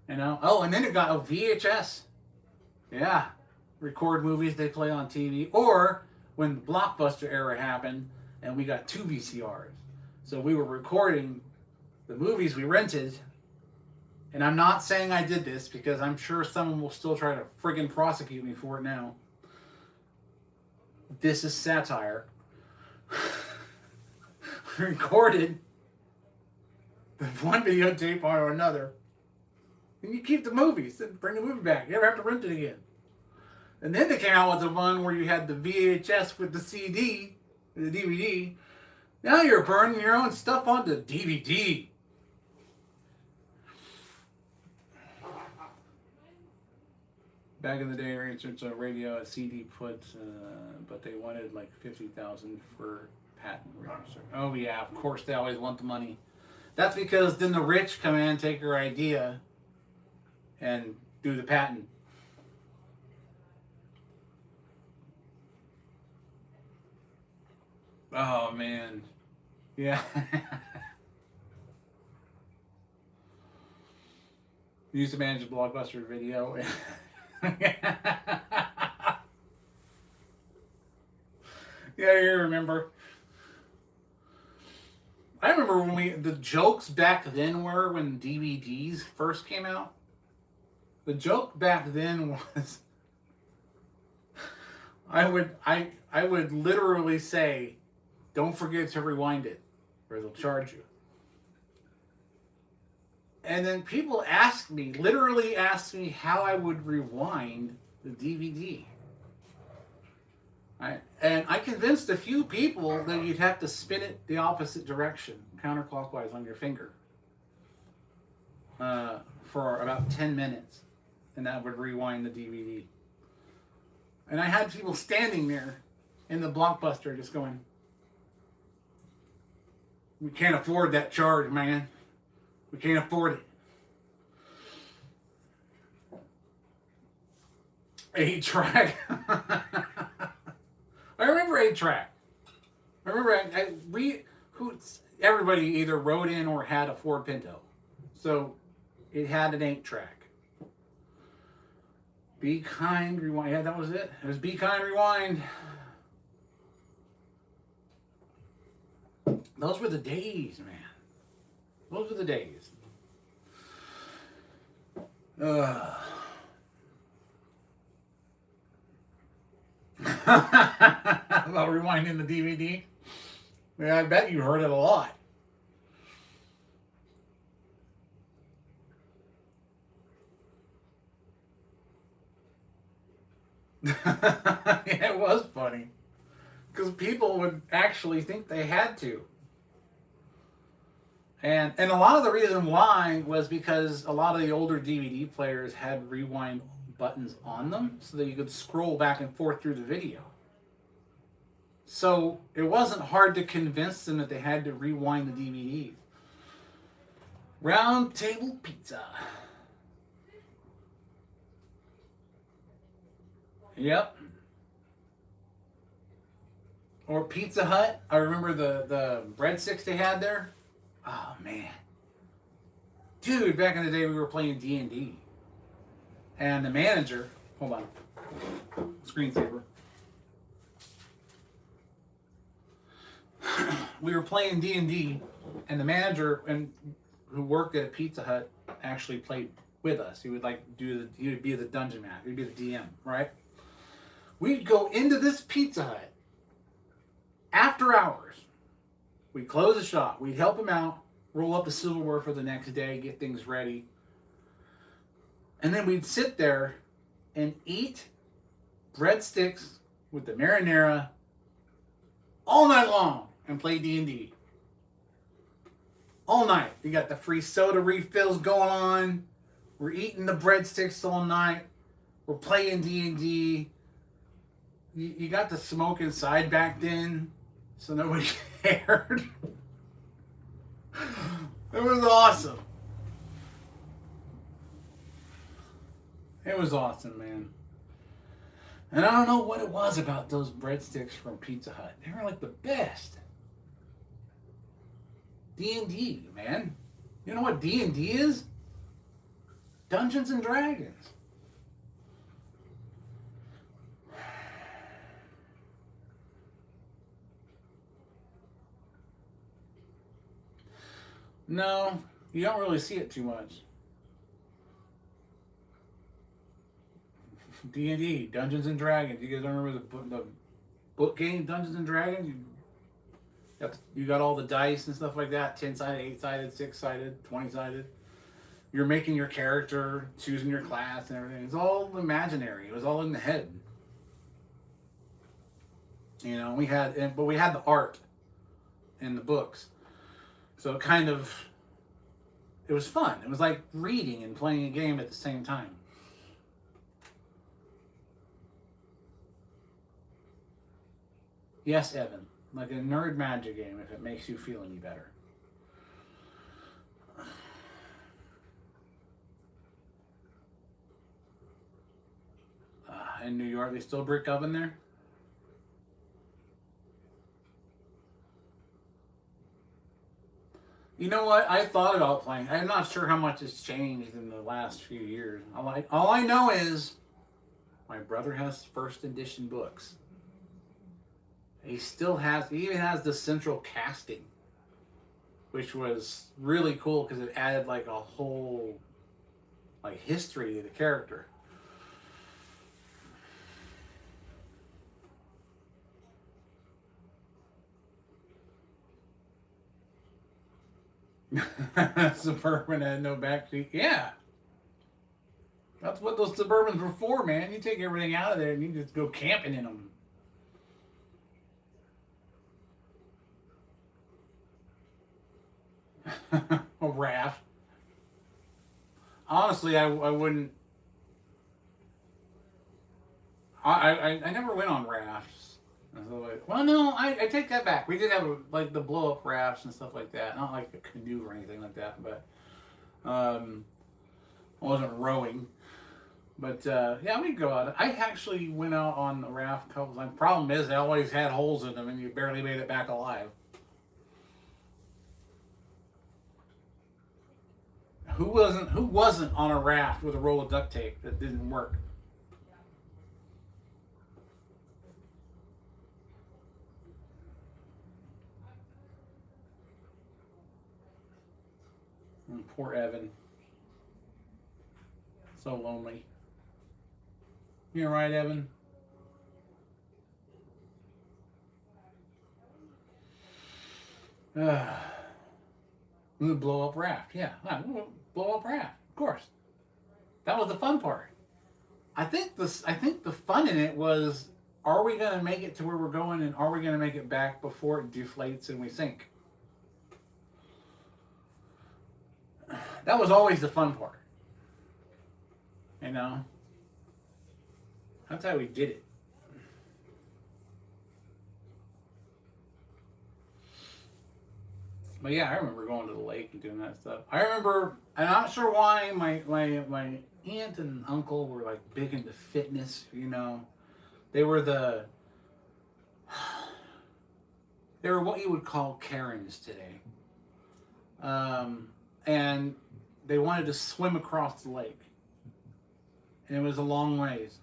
You know? Oh, and then it got a VHS. Yeah. Record movies they play on TV. Or when the Blockbuster era happened and we got 2 VCRs. So we were recording the movies we rented. And I'm not saying I did this because I'm sure someone will still try to friggin' prosecute me for it now. This is satire. Recorded the one videotape or another. And you keep the movies and bring the movie back. You never have to rent it again. And then they came out with the one where you had the VHS with the CD, the DVD. Now you're burning your own stuff onto DVD. Back in the day, research on radio, a CD put, but they wanted like $50,000 for patent register. Oh yeah, of course they always want the money. That's because then the rich come in and take your idea and do the patent. Oh man, yeah. Used to manage a Blockbuster video. Yeah, you remember. I remember when the jokes back then were when DVDs first came out. The joke back then was I would literally say, don't forget to rewind it or they'll charge you. And then people literally asked me how I would rewind the DVD. And I convinced a few people that you'd have to spin it the opposite direction, counterclockwise on your finger, for about 10 minutes. And that would rewind the DVD. And I had people standing there in the Blockbuster just going, we can't afford that charge, man. We can't afford it. 8-track. I remember 8-track. I remember everybody either rode in or had a Ford Pinto. So it had an 8-track. Be Kind, Rewind. Yeah, that was it. It was Be Kind, Rewind. Those were the days, man. Those were the days. About rewinding the DVD. Yeah, I bet you heard it a lot. Yeah, it was funny. Because people would actually think they had to. And a lot of the reason why was because a lot of the older DVD players had rewind buttons on them so that you could scroll back and forth through the video. So it wasn't hard to convince them that they had to rewind the DVDs. Round Table Pizza. Yep. Or Pizza Hut. I remember the breadsticks they had there. Oh, man. Dude, back in the day we were playing D&D. And the manager... Hold on. Screensaver. We were playing D&D, and the manager who worked at Pizza Hut actually played with us. He would he would be the dungeon master. He'd be the DM, right? We'd go into this Pizza Hut after hours. We'd close the shop. We'd help him out, roll up the silverware for the next day, get things ready. And then we'd sit there and eat breadsticks with the marinara all night long and play D&D. All night. You got the free soda refills going on. We're eating the breadsticks all night. We're playing D&D. you got to smoke inside back then, so nobody cared. It was awesome. It was awesome, man. And I don't know what it was about those breadsticks from Pizza Hut. They were like the best. D&D, man. You know what D&D is? Dungeons and Dragons. No, you don't really see it too much. D&D, Dungeons and Dragons. You guys remember the book game Dungeons and Dragons? You got all the dice and stuff like that. 10-sided, 8-sided, 6-sided, 20-sided. You're making your character, choosing your class and everything. It's all imaginary. It was all in the head. You know, but we had the art in the books. So it was fun. It was like reading and playing a game at the same time. Yes, Evan. Like a nerd magic game if it makes you feel any better. In New York, they still brick oven there? You know what? I thought about playing. I'm not sure how much has changed in the last few years. All I know is my brother has first edition books. He even has the central casting, which was really cool because it added like a whole history to the character. Suburban had no backseat. Yeah. That's what those Suburbans were for, man. You take everything out of there and you just go camping in them. A raft. Honestly, I wouldn't. I never went on rafts. Well, no, I take that back. We did have like the blow up rafts and stuff like that. Not like a canoe or anything like that, but I wasn't rowing. But yeah, we'd go out. I actually went out on a raft a couple times. Problem is, they always had holes in them, and you barely made it back alive. Who wasn't on a raft with a roll of duct tape that didn't work? Poor Evan. So lonely. You all right, Evan? The blow up raft. Yeah, blow up raft. Of course. That was the fun part. I think the fun in it was, are we going to make it to where we're going, and are we going to make it back before it deflates and we sink? That was always the fun part. You know? That's how we did it. But yeah, I remember going to the lake and doing that stuff. I remember, I'm not sure why, my aunt and uncle were like big into fitness, you know. They were what you would call Karens today. And they wanted to swim across the lake. And it was a long ways.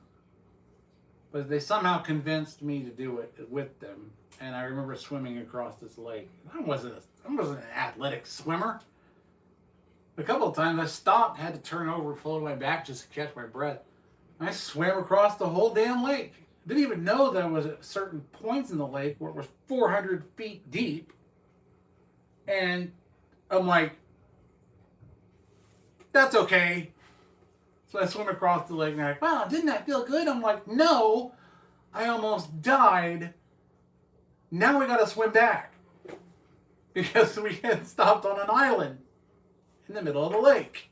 But they somehow convinced me to do it with them. And I remember swimming across this lake. I wasn't an athletic swimmer. A couple of times I stopped, had to turn over, float my back just to catch my breath. I swam across the whole damn lake. Didn't even know that I was at certain points in the lake where it was 400 feet deep. And I'm like, that's okay. So I swim across the lake and I'm like, wow, didn't that feel good? I'm like, no, I almost died. Now we gotta swim back. Because we had stopped on an island in the middle of the lake.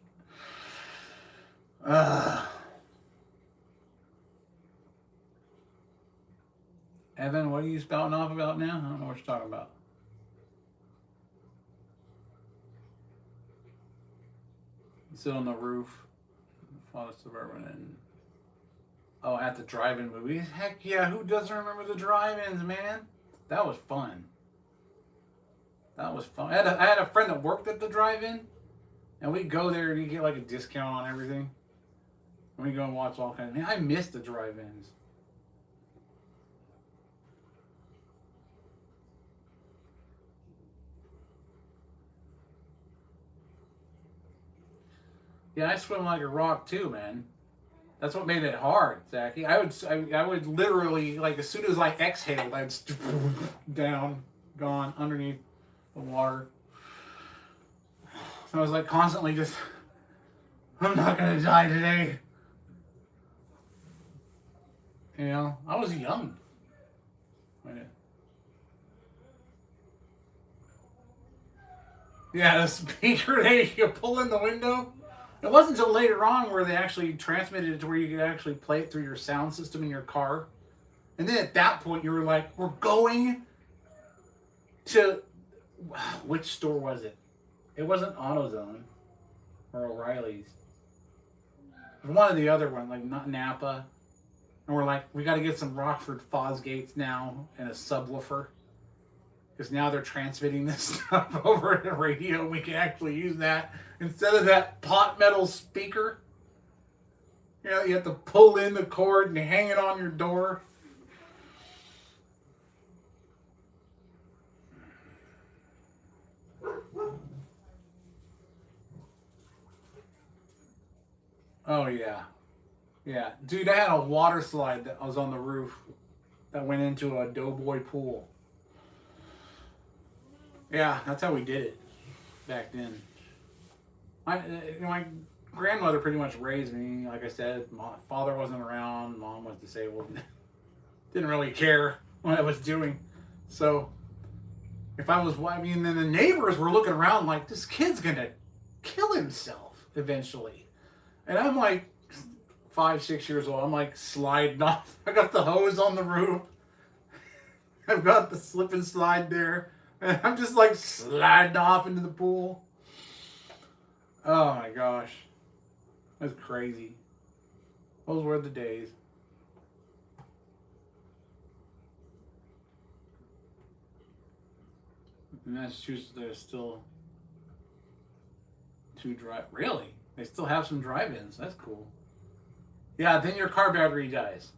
Evan, what are you spouting off about now? I don't know what you're talking about. You sit on the roof, follow Suburban, and oh, at the drive-in movies. Heck yeah, who doesn't remember the drive-ins, man? That was fun. That was fun. I had a friend that worked at the drive-in, and we'd go there and you get like a discount on everything. And we go and watch all kinds of. Man, I miss the drive-ins. Yeah, I swim like a rock too, man. That's what made it hard, Zachy. I would literally, like, as soon as I exhaled, I'd down, gone underneath the water. So I was like constantly just, I'm not gonna die today. You know, I was young. Yeah, the speaker that you pull in the window. It wasn't until later on where they actually transmitted it to where you could actually play it through your sound system in your car. And then at that point, you were like, we're going to... Which store was it? It wasn't AutoZone or O'Reilly's. It was one of the other ones, like not Napa. And we're like, we got to get some Rockford Fosgates now and a subwoofer. Because now they're transmitting this stuff over the radio. We can actually use that instead of that pot metal speaker. You know, you have to pull in the cord and hang it on your door. Oh, yeah. Yeah. Dude, I had a water slide that was on the roof that went into a doughboy pool. Yeah, that's how we did it back then. My grandmother pretty much raised me. Like I said, my father wasn't around. Mom was disabled. Didn't really care what I was doing. So if I was, I mean, then the neighbors were looking around like, this kid's going to kill himself eventually. And I'm like 5, 6 years old. I'm like sliding off. I got the hose on the roof. I've got the slip and slide there. And I'm just like sliding off into the pool. Oh my gosh. That's crazy. Those were the days. In Massachusetts, there's still 2 drive. Really? They still have some drive-ins. That's cool. Yeah, then your car battery dies.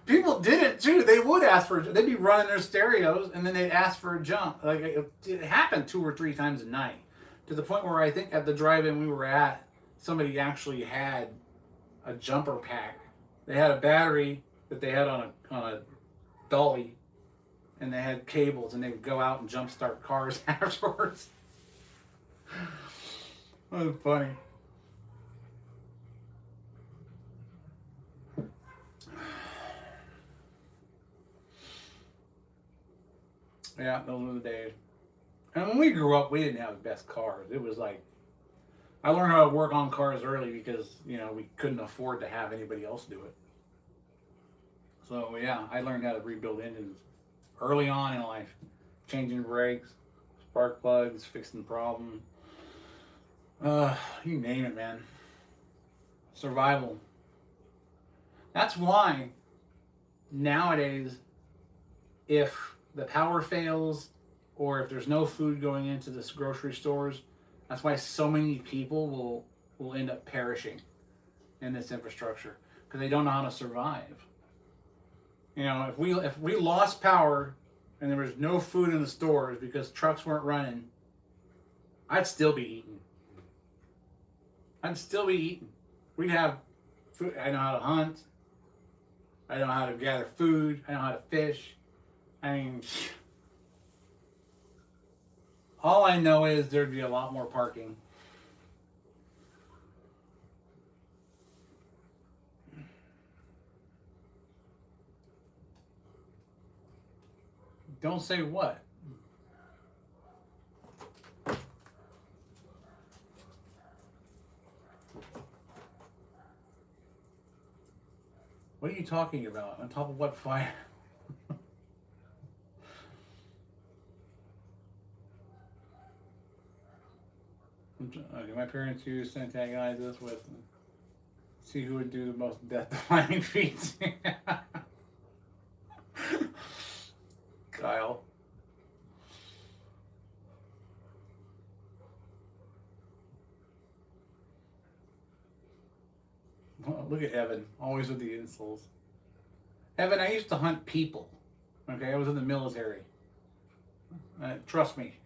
People did it too. They would ask for, they'd be running their stereos and then they'd ask for a jump. Like it happened 2 or 3 times a night, to the point where I think at the drive-in we were at, somebody actually had a jumper pack. They had a battery that they had on a dolly, and they had cables, and they would go out and jump start cars afterwards. That was funny. Yeah, those were the days. And when we grew up, we didn't have the best cars. It was like, I learned how to work on cars early because, you know, we couldn't afford to have anybody else do it. So, yeah, I learned how to rebuild engines early on in life. Changing brakes, spark plugs, fixing problems. You name it, man. Survival. That's why nowadays, if the power fails or if there's no food going into the grocery stores, that's why so many people will end up perishing in this infrastructure, because they don't know how to survive. You know, if we lost power and there was no food in the stores because trucks weren't running, I'd still be eating. We'd have food. I know how to hunt. I know how to gather food. I know how to fish. I mean, all I know is there'd be a lot more parking. Don't say what? What are you you talking about? On top of what fire? Okay, my parents used to antagonize us with see who would do the most death-defying feats. Kyle. Oh, look at Evan, always with the insults. Evan, I used to hunt people. Okay, I was in the military. Trust me.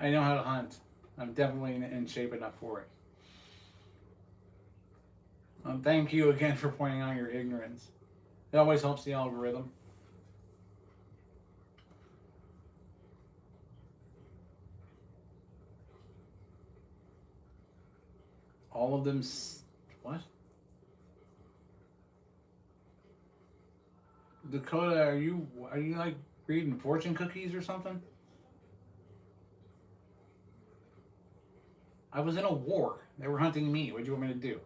I know how to hunt. I'm definitely in shape enough for it. Thank you again for pointing out your ignorance. It always helps the algorithm. All of them. What? Dakota, are you like reading fortune cookies or something? I was in a war. They were hunting me. What do you want me to do?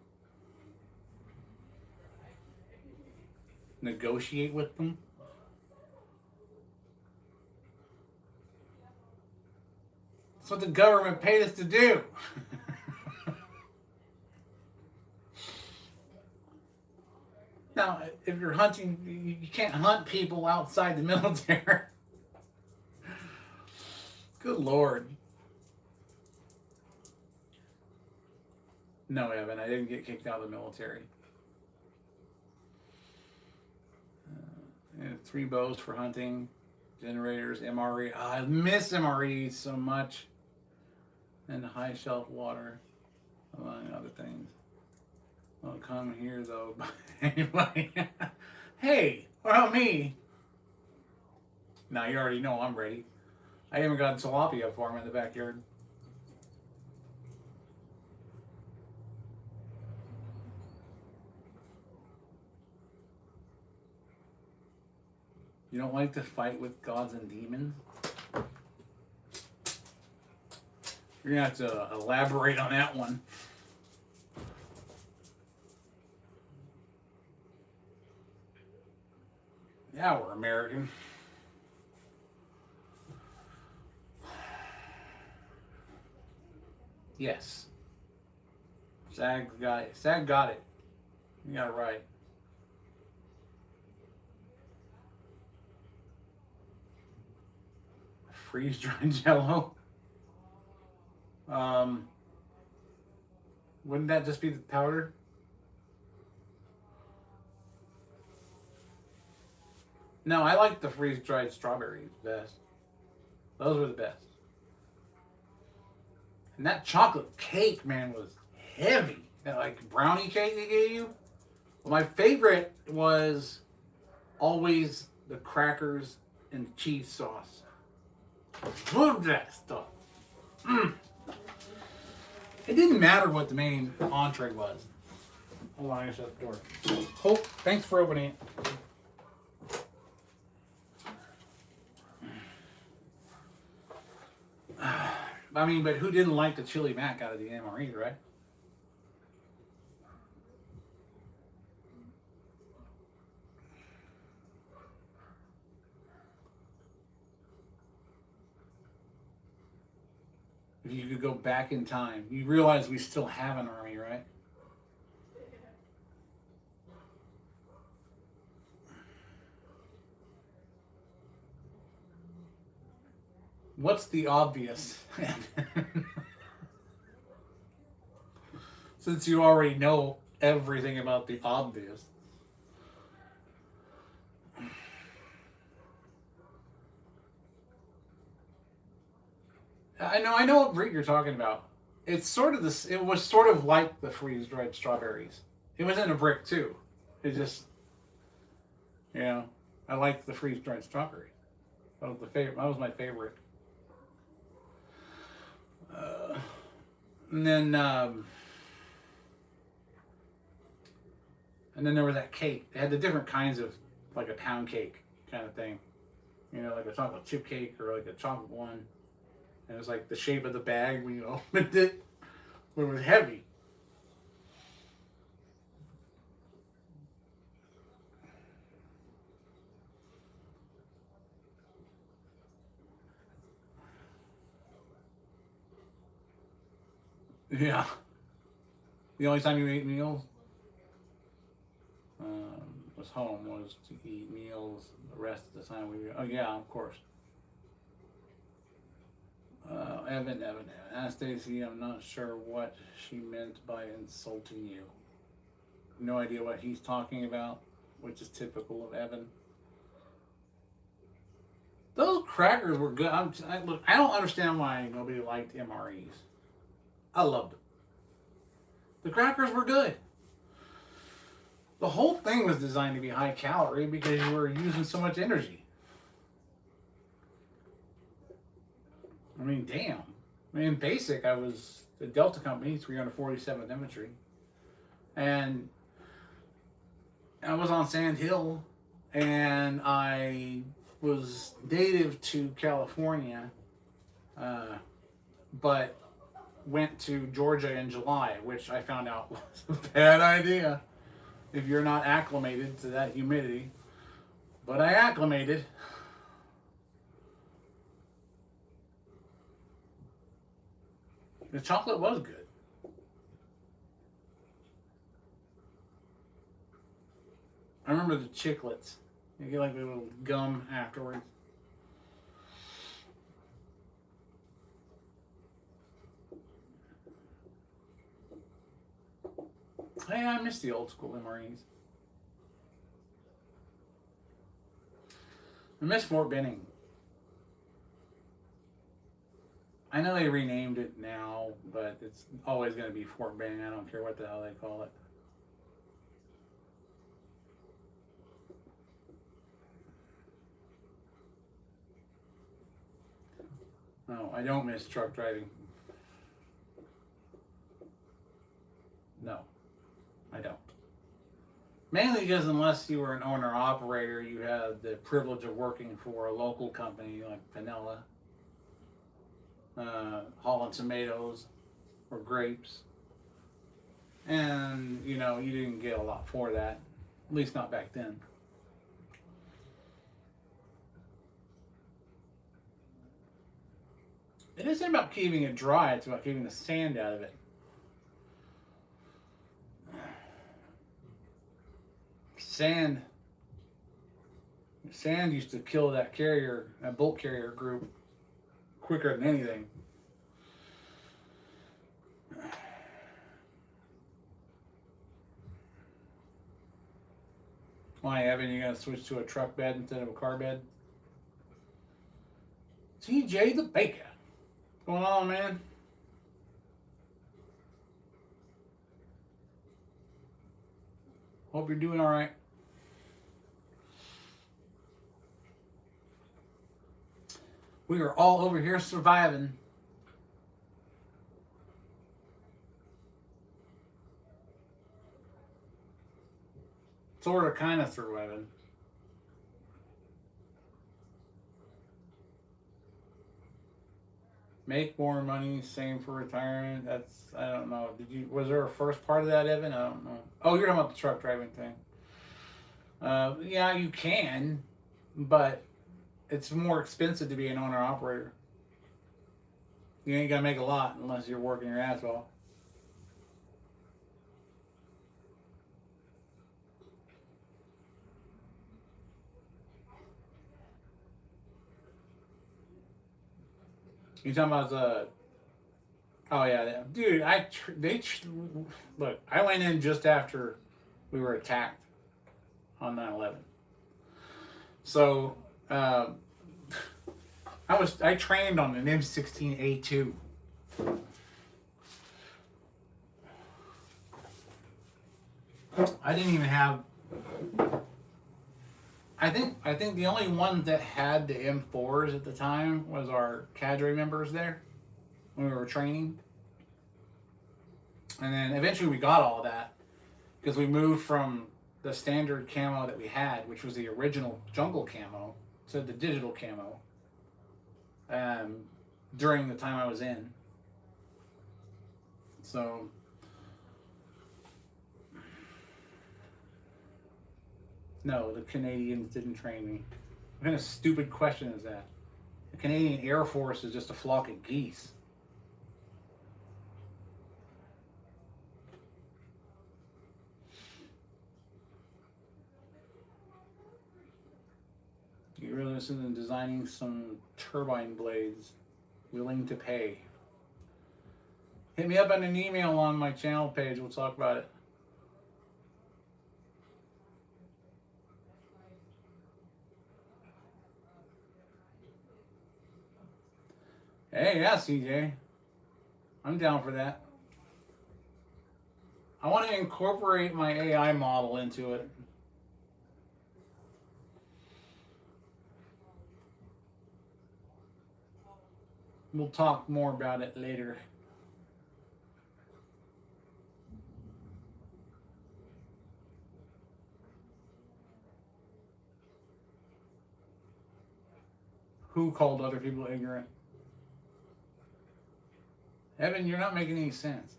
Negotiate with them? That's what the government paid us to do. Now, if you're hunting, you can't hunt people outside the military. Good Lord. No, Evan, I didn't get kicked out of the military. And 3 bows for hunting, generators, MRE. Oh, I miss MREs so much. And high shelf water, among other things. Well, come here though. Anyway, hey, what about me? Now you already know I'm ready. I even got tilapia farm in the backyard. You don't like to fight with gods and demons? You're gonna have to elaborate on that one. Yeah, we're American. Yes. SAG got it. SAG got it. You got it right. Freeze-dried Jello. Wouldn't that just be the powder? No, I like the freeze-dried strawberries best. Those were the best. And that chocolate cake, man, was heavy. That like brownie cake they gave you. Well, my favorite was always the crackers and cheese sauce. Love that stuff. It didn't matter what the main entree was. Hold on, I gotta shut the door. Hope, thanks for opening it. I mean, but who didn't like the chili mac out of the MRE, right? If you could go back in time, you realize we still have an army, right? What's the obvious? Since you already know everything about the obvious. I know what brick you're talking about. It's sort of this. It was sort of like the freeze-dried strawberries. It was in a brick too. It just, you know, I liked the freeze-dried strawberry. That was the favorite. That was my favorite. And then there was that cake. They had the different kinds of, like a pound cake kind of thing. You know, like a chocolate chip cake or like a chocolate one. And it was like the shape of the bag when you opened it. It was heavy. Yeah. The only time you ate meals was home, was to eat meals. The rest of the time we were, oh yeah, of course. Evan. Anastasia, I'm not sure what she meant by insulting you. No idea what he's talking about, which is typical of Evan. Those crackers were good. Look, I don't understand why nobody liked MREs. I loved them. The crackers were good. The whole thing was designed to be high calorie because you were using so much energy. I mean, damn. I mean, basic, I was the Delta Company, 347th Infantry. And I was on Sand Hill, and I was native to California, but went to Georgia in July, which I found out was a bad idea if you're not acclimated to that humidity. But I acclimated. The chocolate was good. I remember the chiclets. You get like a little gum afterwards. Hey, I miss the old school MREs. I miss Fort Benning. I know they renamed it now, but it's always going to be Fort Benning. I don't care what the hell they call it. No, I don't miss truck driving. No, I don't. Mainly because unless you were an owner-operator, you had the privilege of working for a local company like Vanilla, hauling tomatoes or grapes. And, you know, you didn't get a lot for that. At least not back then. It isn't about keeping it dry, it's about keeping the sand out of it. Sand used to kill that carrier, that bulk carrier group, quicker than anything. Why, Evan, you gotta switch to a truck bed instead of a car bed? TJ the Baker. What's going on, man? Hope you're doing all right. We are all over here surviving. Sort of, kind of surviving. Make more money, same for retirement. That's, I don't know. Was there a first part of that, Evan? I don't know. Oh, you're talking about the truck driving thing. Yeah, you can, but it's more expensive to be an owner operator. You ain't gonna make a lot unless you're working your ass off. You talking about the? Oh yeah, dude. Look. I went in just after we were attacked on 9/11. So I trained on an M16A2. I didn't even have. I think the only one that had the M4s at the time was our cadre members there when we were training. And then eventually we got all of that because we moved from the standard camo that we had, which was the original jungle camo, to the digital camo during the time I was in. So no, the Canadians didn't train me. What kind of stupid question is that? The Canadian Air Force is just a flock of geese. You're really interested in designing some turbine blades. Willing to pay. Hit me up on an email on my channel page. We'll talk about it. Hey, yeah, CJ. I'm down for that. I want to incorporate my AI model into it. We'll talk more about it later. Who called other people ignorant? Evan, you're not making any sense.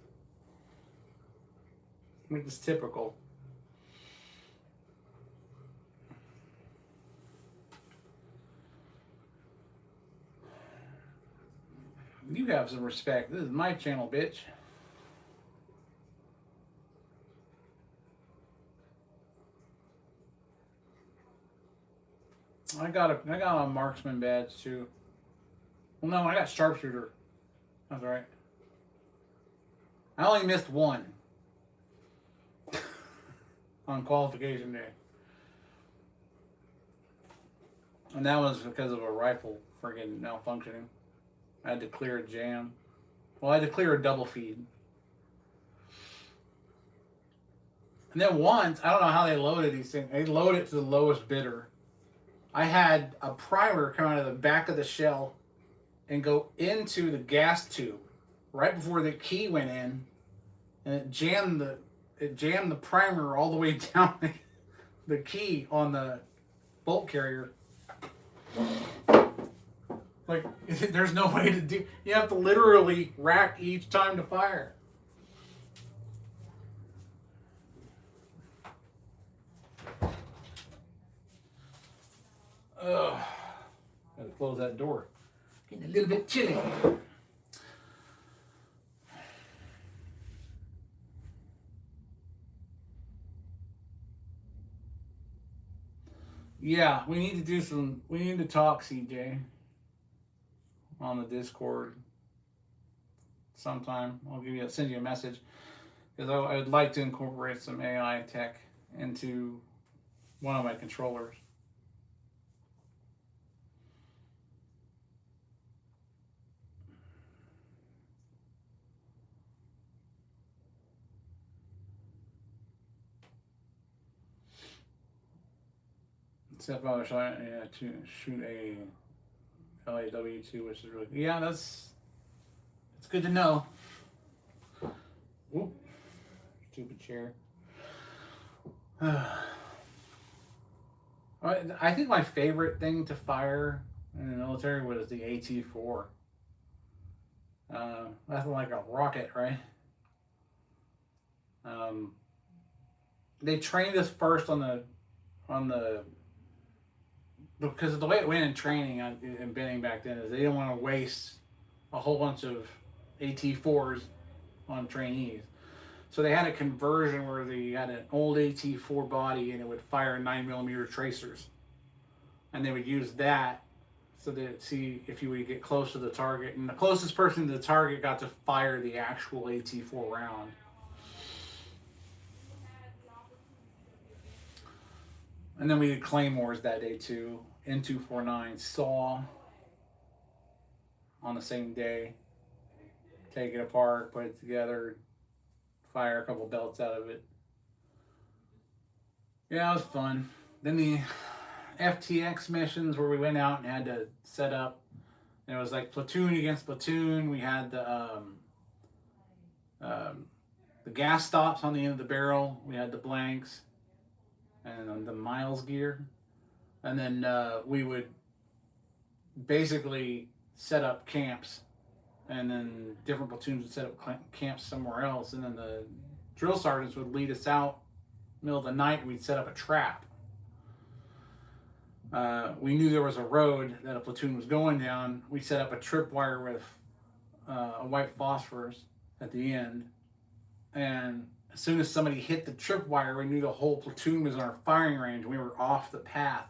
It's typical. You have some respect. This is my channel, bitch. I got a marksman badge too. Well, no, I got sharpshooter. That's right. I only missed one on qualification day, and that was because of a rifle friggin' malfunctioning. I had to clear a jam. Well, I had to clear a double feed. And then once, I don't know how they loaded these things. They load it to the lowest bidder. I had a primer come out of the back of the shell and go into the gas tube right before the key went in, and it jammed the primer all the way down the key on the bolt carrier. Like, there's no way to do. You have to literally rack each time to fire. Ugh. Gotta close that door. Getting a little bit chilly. Yeah, we need to talk, CJ. On the Discord sometime. Send you a message, because I would like to incorporate some AI tech into one of my controllers. Except I was trying to shoot a LAW2, which is really, it's good to know. Oop, stupid chair. I think my favorite thing to fire in the military was the AT4. That's like a rocket, right? They trained us first on the because the way it went in training in Benning back then is they didn't want to waste a whole bunch of AT4s on trainees. So they had a conversion where they had an old AT4 body and it would fire 9mm tracers. And they would use that so they'd see if you would get close to the target. And the closest person to the target got to fire the actual AT4 round. And then we did Claymores that day too. N249 saw on the same day. Take it apart, put it together, fire a couple belts out of it. Yeah, it was fun. Then the FTX missions where we went out and had to set up. And it was like platoon against platoon. We had the gas stops on the end of the barrel. We had the blanks. And the miles gear, and then we would basically set up camps, and then different platoons would set up camps somewhere else, and then the drill sergeants would lead us out middle of the night, and we'd set up a trap. We knew there was a road that a platoon was going down. We set up a tripwire with a white phosphorus at the end, and as soon as somebody hit the tripwire, we knew the whole platoon was in our firing range. We were off the path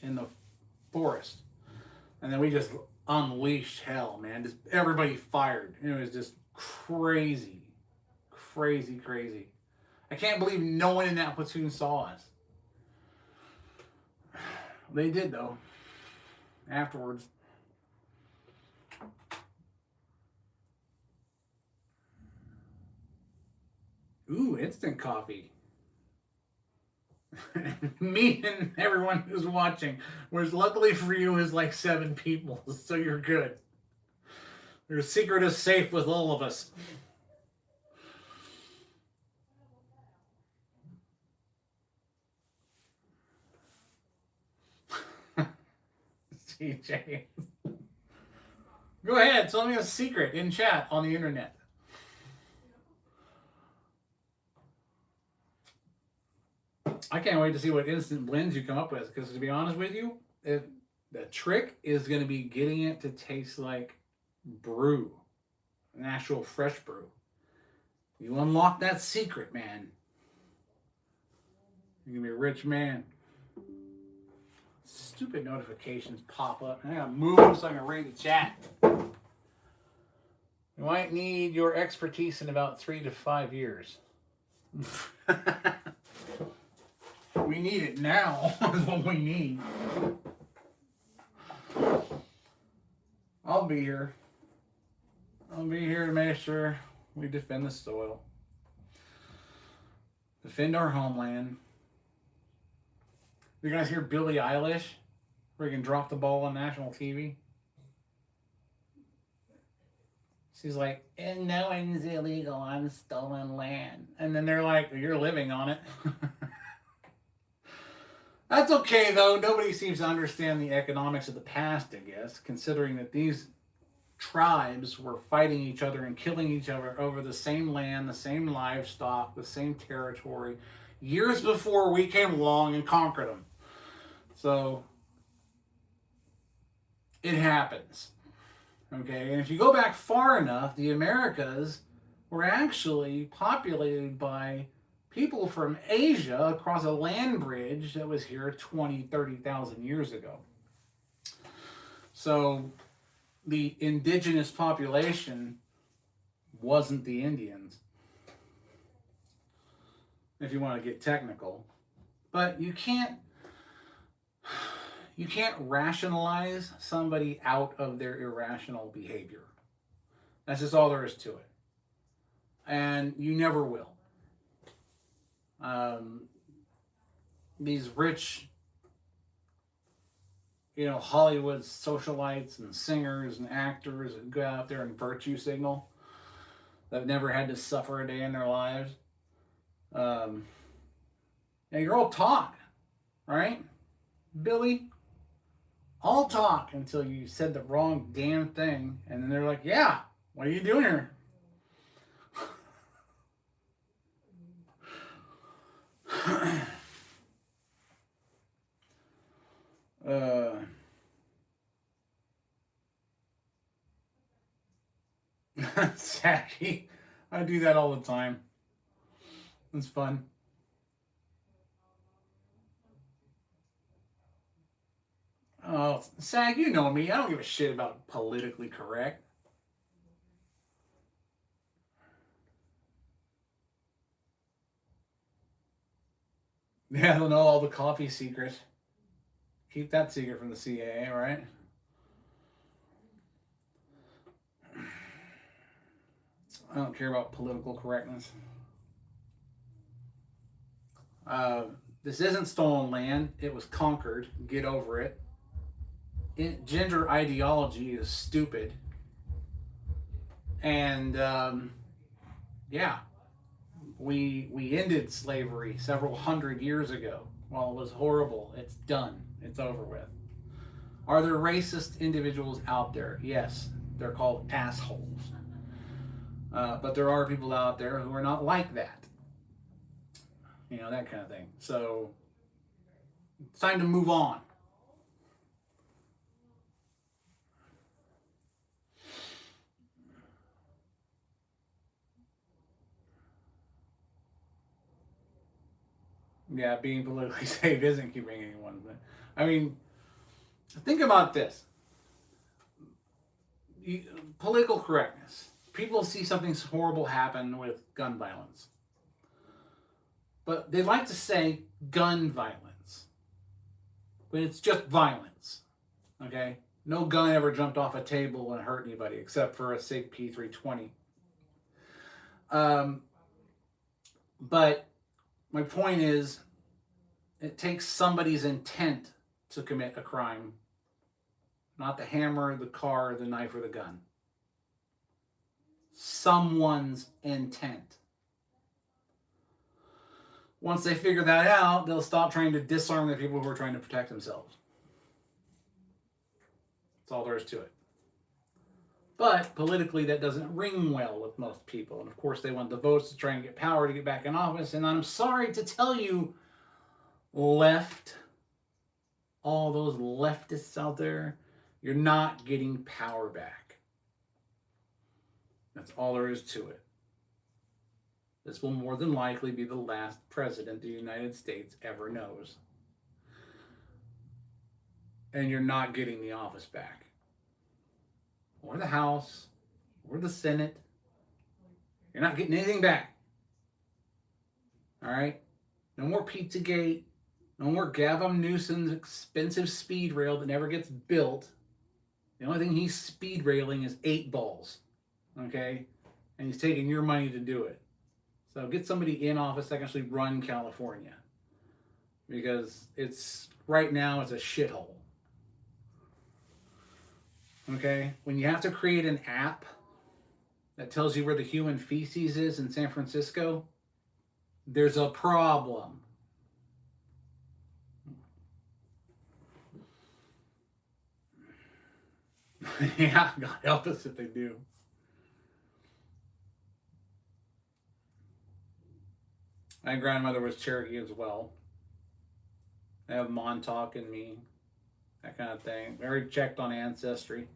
in the forest. And then we just unleashed hell, man. Just everybody fired. It was just crazy. Crazy, crazy. I can't believe no one in that platoon saw us. They did, though. Afterwards. Ooh, instant coffee. Me and everyone who's watching. Whereas luckily for you is like 7 people, so you're good. Your secret is safe with all of us. CJ. Go ahead, tell me a secret in chat on the internet. I can't wait to see what instant blends you come up with, because to be honest with you, the trick is going to be getting it to taste like brew, an actual fresh brew. You unlock that secret, man. You're going to be a rich man. Stupid notifications pop up. I gotta move them so I can read the chat. You might need your expertise in about 3 to 5 years. We need it now, is what we need. I'll be here. I'll be here to make sure we defend the soil. Defend our homeland. You guys hear Billie Eilish freaking drop the ball on national TV? She's like, and no one's illegal on stolen land. And then they're like, you're living on it. That's okay, though. Nobody seems to understand the economics of the past, I guess, considering that these tribes were fighting each other and killing each other over the same land, the same livestock, the same territory, years before we came along and conquered them. So, it happens. Okay, and if you go back far enough, the Americas were actually populated by people from Asia across a land bridge that was here 20, 30,000 years ago. So, the indigenous population wasn't the Indians, if you want to get technical. But you can't rationalize somebody out of their irrational behavior. That's just all there is to it. And you never will. These rich, Hollywood socialites and singers and actors that go out there and virtue signal, that have never had to suffer a day in their lives. You're all talk, right? Billy, all talk until you said the wrong damn thing, and then they're like, yeah, what are you doing here? Saggy. I do that all the time. It's fun. Oh, Sag, you know me. I don't give a shit about politically correct. Yeah, they'll know all the coffee secrets. Keep that secret from the CIA, right? I don't care about political correctness. This isn't stolen land. It was conquered. Get over it. Gender ideology is stupid. And, yeah. We ended slavery several hundred years ago. While it was horrible, it's done. It's over with. Are there racist individuals out there? Yes. They're called assholes. But there are people out there who are not like that. That kind of thing. So, it's time to move on. Yeah, being politically safe isn't keeping anyone. But, Think about this. Political correctness. People see something horrible happen with gun violence. But they like to say gun violence. But it's just violence. Okay? No gun ever jumped off a table and hurt anybody except for a SIG P320. But my point is, it takes somebody's intent to commit a crime, not the hammer, the car, the knife, or the gun. Someone's intent. Once they figure that out, they'll stop trying to disarm the people who are trying to protect themselves. That's all there is to it. But politically, that doesn't ring well with most people. And of course, they want the votes to try and get power to get back in office. And I'm sorry to tell you, left, all those leftists out there, you're not getting power back. That's all there is to it. This will more than likely be the last president the United States ever knows. And you're not getting the office back. Or the House, or the Senate. You're not getting anything back. All right? No more Pizzagate. No more Gavin Newsom's expensive speed rail that never gets built. The only thing he's speed railing is 8 balls. Okay? And he's taking your money to do it. So get somebody in office that can actually run California. Because right now it's a shithole. Okay? When you have to create an app that tells you where the human feces is in San Francisco, there's a problem. Yeah, God help us if they do. My grandmother was Cherokee as well. I have Montauk in me, that kind of thing. I already checked on Ancestry.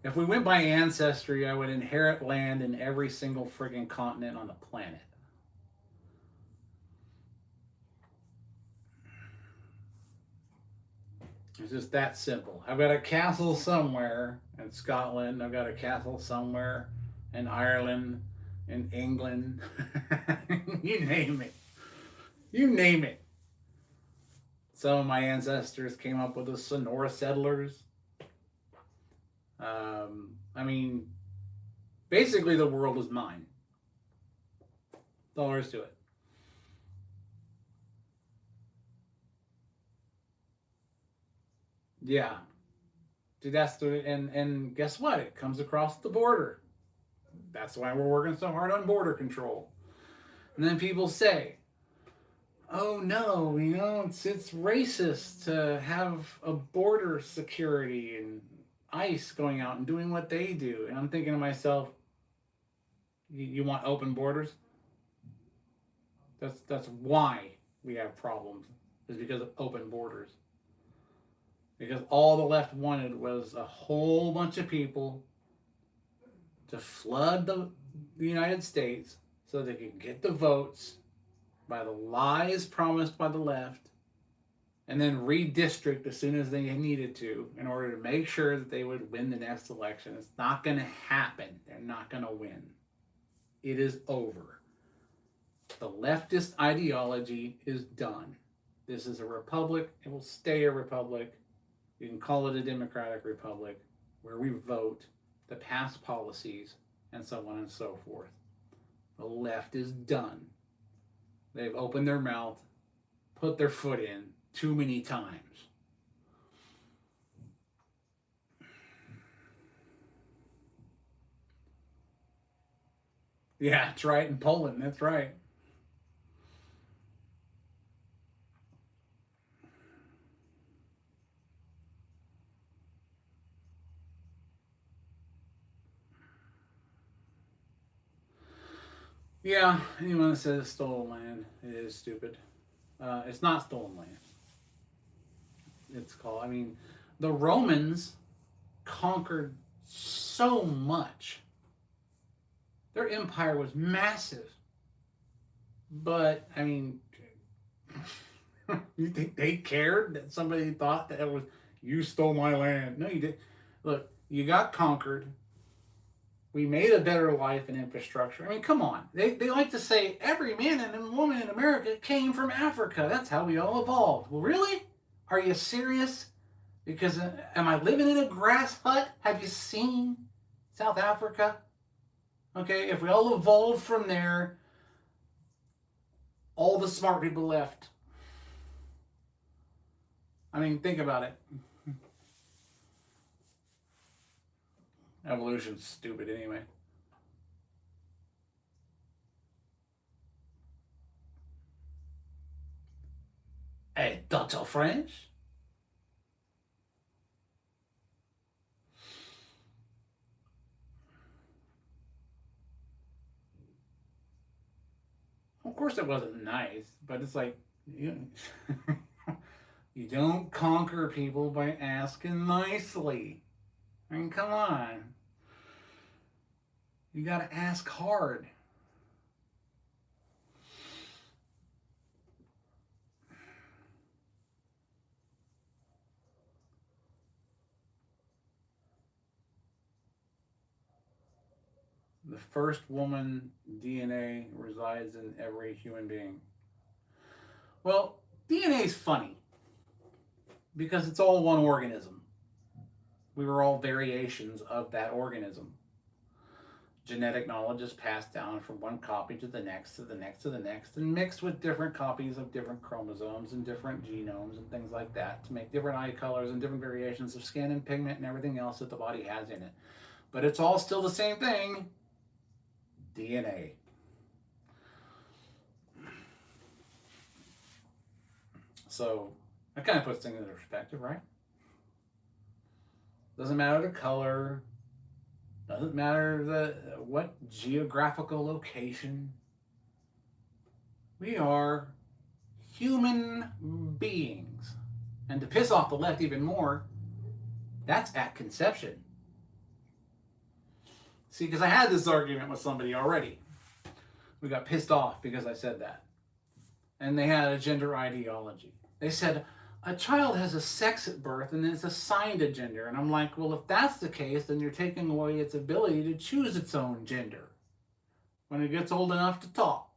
If we went by Ancestry, I would inherit land in every single friggin' continent on the planet. It's just that simple. I've got a castle somewhere in Scotland. I've got a castle somewhere in Ireland, in England. You name it. You name it. Some of my ancestors came up with the Sonora settlers. I mean, basically the world is mine. That's all there is to it. Yeah. Dude, and guess what? It comes across the border. That's why we're working so hard on border control. And then people say, oh no, it's racist to have a border security and ICE going out and doing what they do. And I'm thinking to myself, you want open borders? That's why we have problems, is because of open borders. Because all the left wanted was a whole bunch of people to flood the United States so they could get the votes by the lies promised by the left, and then redistrict as soon as they needed to in order to make sure that they would win the next election. It's not going to happen. They're not going to win. It is over. The leftist ideology is done. This is a republic. It will stay a republic. You can call it a democratic republic where we vote to pass policies and so on and so forth. The left is done. They've opened their mouth, put their foot in too many times. Yeah, that's right, in Poland, that's right. Yeah, anyone that says it's stolen land is stupid. It's not stolen land. It's called, the Romans conquered so much. Their empire was massive. But, you think they cared that somebody thought that it was You stole my land. No, you did. Look, you got conquered. We made a better life and infrastructure. I mean, come on. They like to say every man and woman in America came from Africa. That's how we all evolved. Well, really? Are you serious? Because am I living in a grass hut? Have you seen South Africa? Okay, if we all evolved from there, all the smart people left. I mean, think about it. Evolution's stupid anyway. Hey, don't tell French. Of course, it wasn't nice, but it's like you, you don't conquer people by asking nicely. I mean, come on. You gotta ask hard. The first woman DNA resides in every human being. Well, DNA is funny because it's all one organism. We were all variations of that organism. Genetic knowledge is passed down from one copy to the next, to the next, to the next, and mixed with different copies of different chromosomes and different genomes and things like that to make different eye colors and different variations of skin and pigment and everything else that the body has in it. But it's all still the same thing. DNA. So that kind of puts things into perspective, right? Doesn't matter the color, doesn't matter what geographical location. We are human beings. And to piss off the left even more, that's at conception. See, because I had this argument with somebody already. We got pissed off because I said that. And they had a gender ideology. They said, a child has a sex at birth and then it's assigned a gender. And I'm like, well, if that's the case, then you're taking away its ability to choose its own gender when it gets old enough to talk.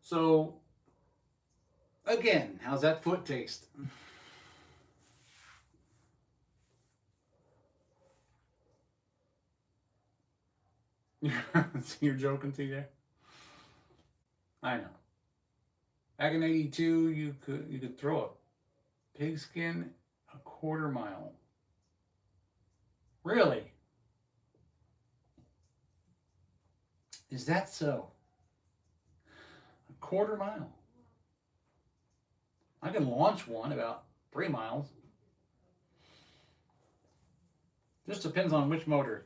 So, again, how's that foot taste? You're joking, TJ? I know. Back in '82, you could throw a pigskin a quarter mile. Really? Is that so? A quarter mile. I can launch one about 3 miles. Just depends on which motor.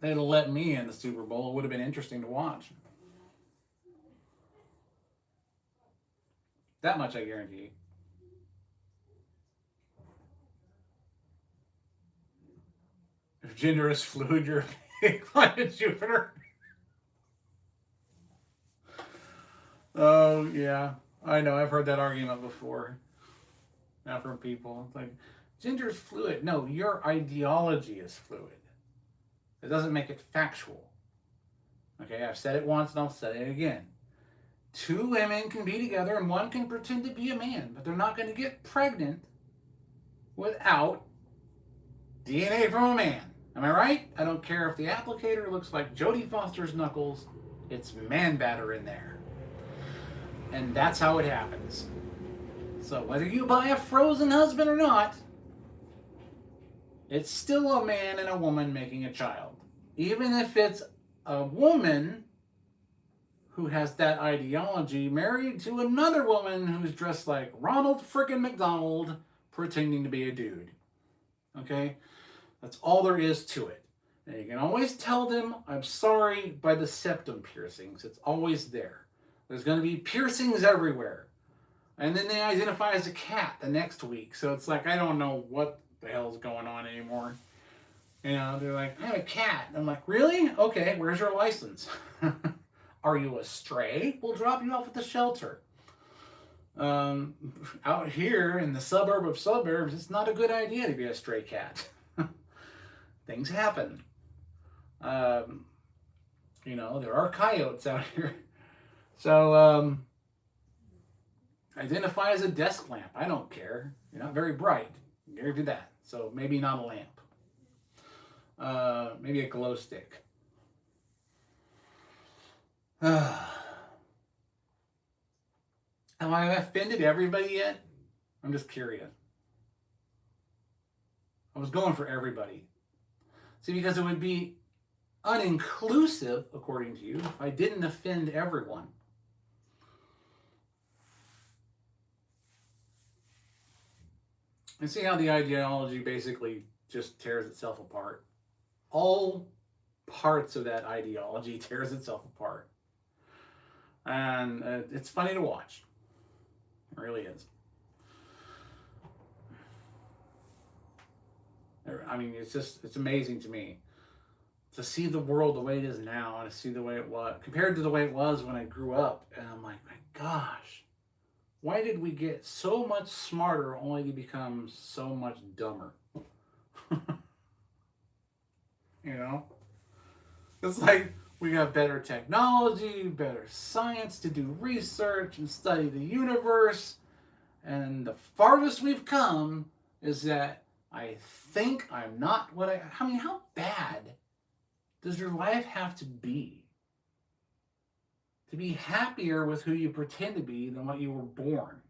They'd have let me in the Super Bowl. It would have been interesting to watch. That much I guarantee. If gender is fluid, you're a big planet Jupiter. Oh, yeah. I know. I've heard that argument before. Now from people. It's like, gender is fluid. No, your ideology is fluid. It doesn't make it factual. Okay, I've said it once and I'll say it again. 2 women can be together and one can pretend to be a man, but they're not going to get pregnant without DNA from a man. Am I right? I don't care if the applicator looks like Jodie Foster's knuckles. It's man batter in there. And that's how it happens. So whether you buy a frozen husband or not, it's still a man and a woman making a child. Even if it's a woman who has that ideology married to another woman who's dressed like Ronald frickin' McDonald pretending to be a dude. Okay? That's all there is to it. And you can always tell them, I'm sorry, by the septum piercings. It's always there. There's going to be piercings everywhere. And then they identify as a cat the next week. So it's like, I don't know what the hell's going on anymore. You know, they're like, I'm a cat. I'm like, really? Okay, where's your license? Are you a stray? We'll drop you off at the shelter. Out here in the suburb of suburbs, it's not a good idea to be a stray cat. Things happen. You know, there are coyotes out here. So, identify as a desk lamp. I don't care. You're not very bright. Never do that. So maybe not a lamp. Maybe a glow stick. Have I offended everybody yet? I'm just curious. I was going for everybody. See, because it would be uninclusive, according to you, if I didn't offend everyone. And see how the ideology basically just tears itself apart. All parts of that ideology tears itself apart. And it's funny to watch. It really is. I mean, it's amazing to me to see the world the way it is now and to see the way it was compared to the way it was when I grew up. And I'm like, my gosh, why did we get so much smarter only to become so much dumber? You know? It's like we got better technology, better science to do research and study the universe. And the farthest we've come is that I think I'm not what I mean, how bad does your life have to be happier with who you pretend to be than what you were born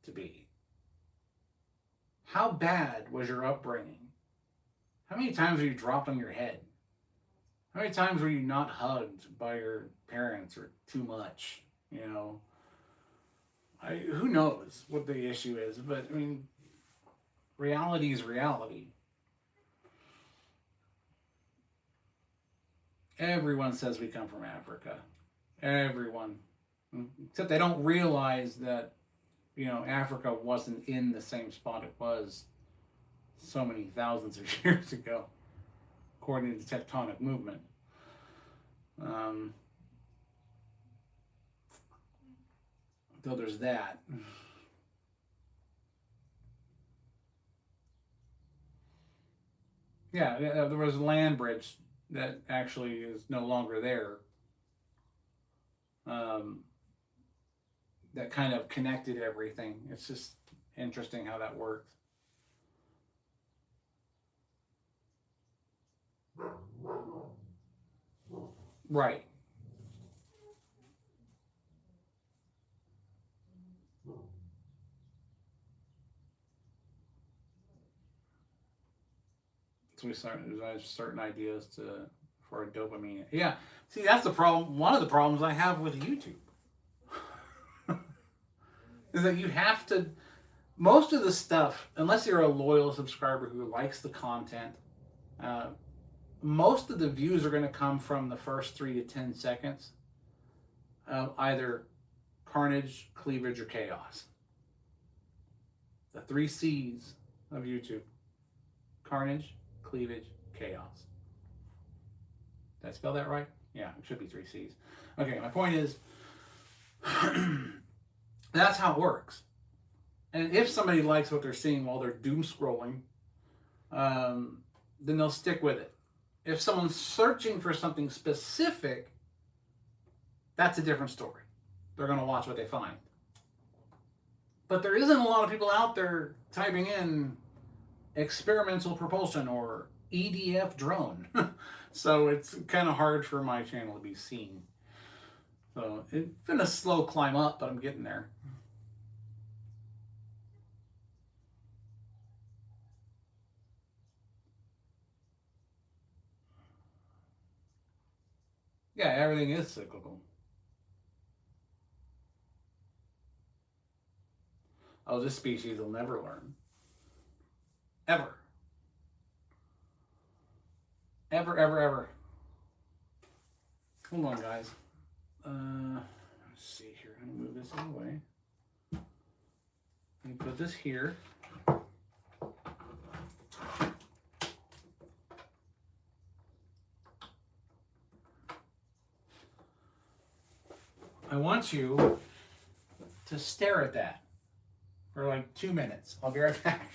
to be? How bad was your upbringing? How many times were you dropped on your head? How many times were you not hugged by your parents or too much? You know, who knows what the issue is, but I mean, reality is reality. Everyone says we come from Africa. Everyone. Except they don't realize that, you know, Africa wasn't in the same spot it was so many thousands of years ago, according to the tectonic movement. So there's that. Yeah, there was a land bridge that actually is no longer there. That kind of connected everything. It's just interesting how that works. Right. So we there's certain ideas for a dopamine. Yeah. See, that's the problem. One of the problems I have with YouTube is that you have to. Most of the stuff, unless you're a loyal subscriber who likes the content, most of the views are going to come from the first 3 to 10 seconds of either carnage, cleavage, or chaos. The 3 C's of YouTube: carnage, cleavage, chaos. Did I spell that right? Yeah, it should be 3 C's. Okay, my point is, that's how it works. And if somebody likes what they're seeing while they're doom scrolling, then they'll stick with it. If someone's searching for something specific, that's a different story. They're going to watch what they find. But there isn't a lot of people out there typing in experimental propulsion or EDF drone. So it's kind of hard for my channel to be seen. So it's been a slow climb up, but I'm getting there. Yeah, everything is cyclical. Oh, this species will never learn. Ever. Ever, ever, ever. Hold on, guys. Let's see here. I'm going to move this away. Let me put this here. I want you to stare at that for like 2 minutes. I'll be right back.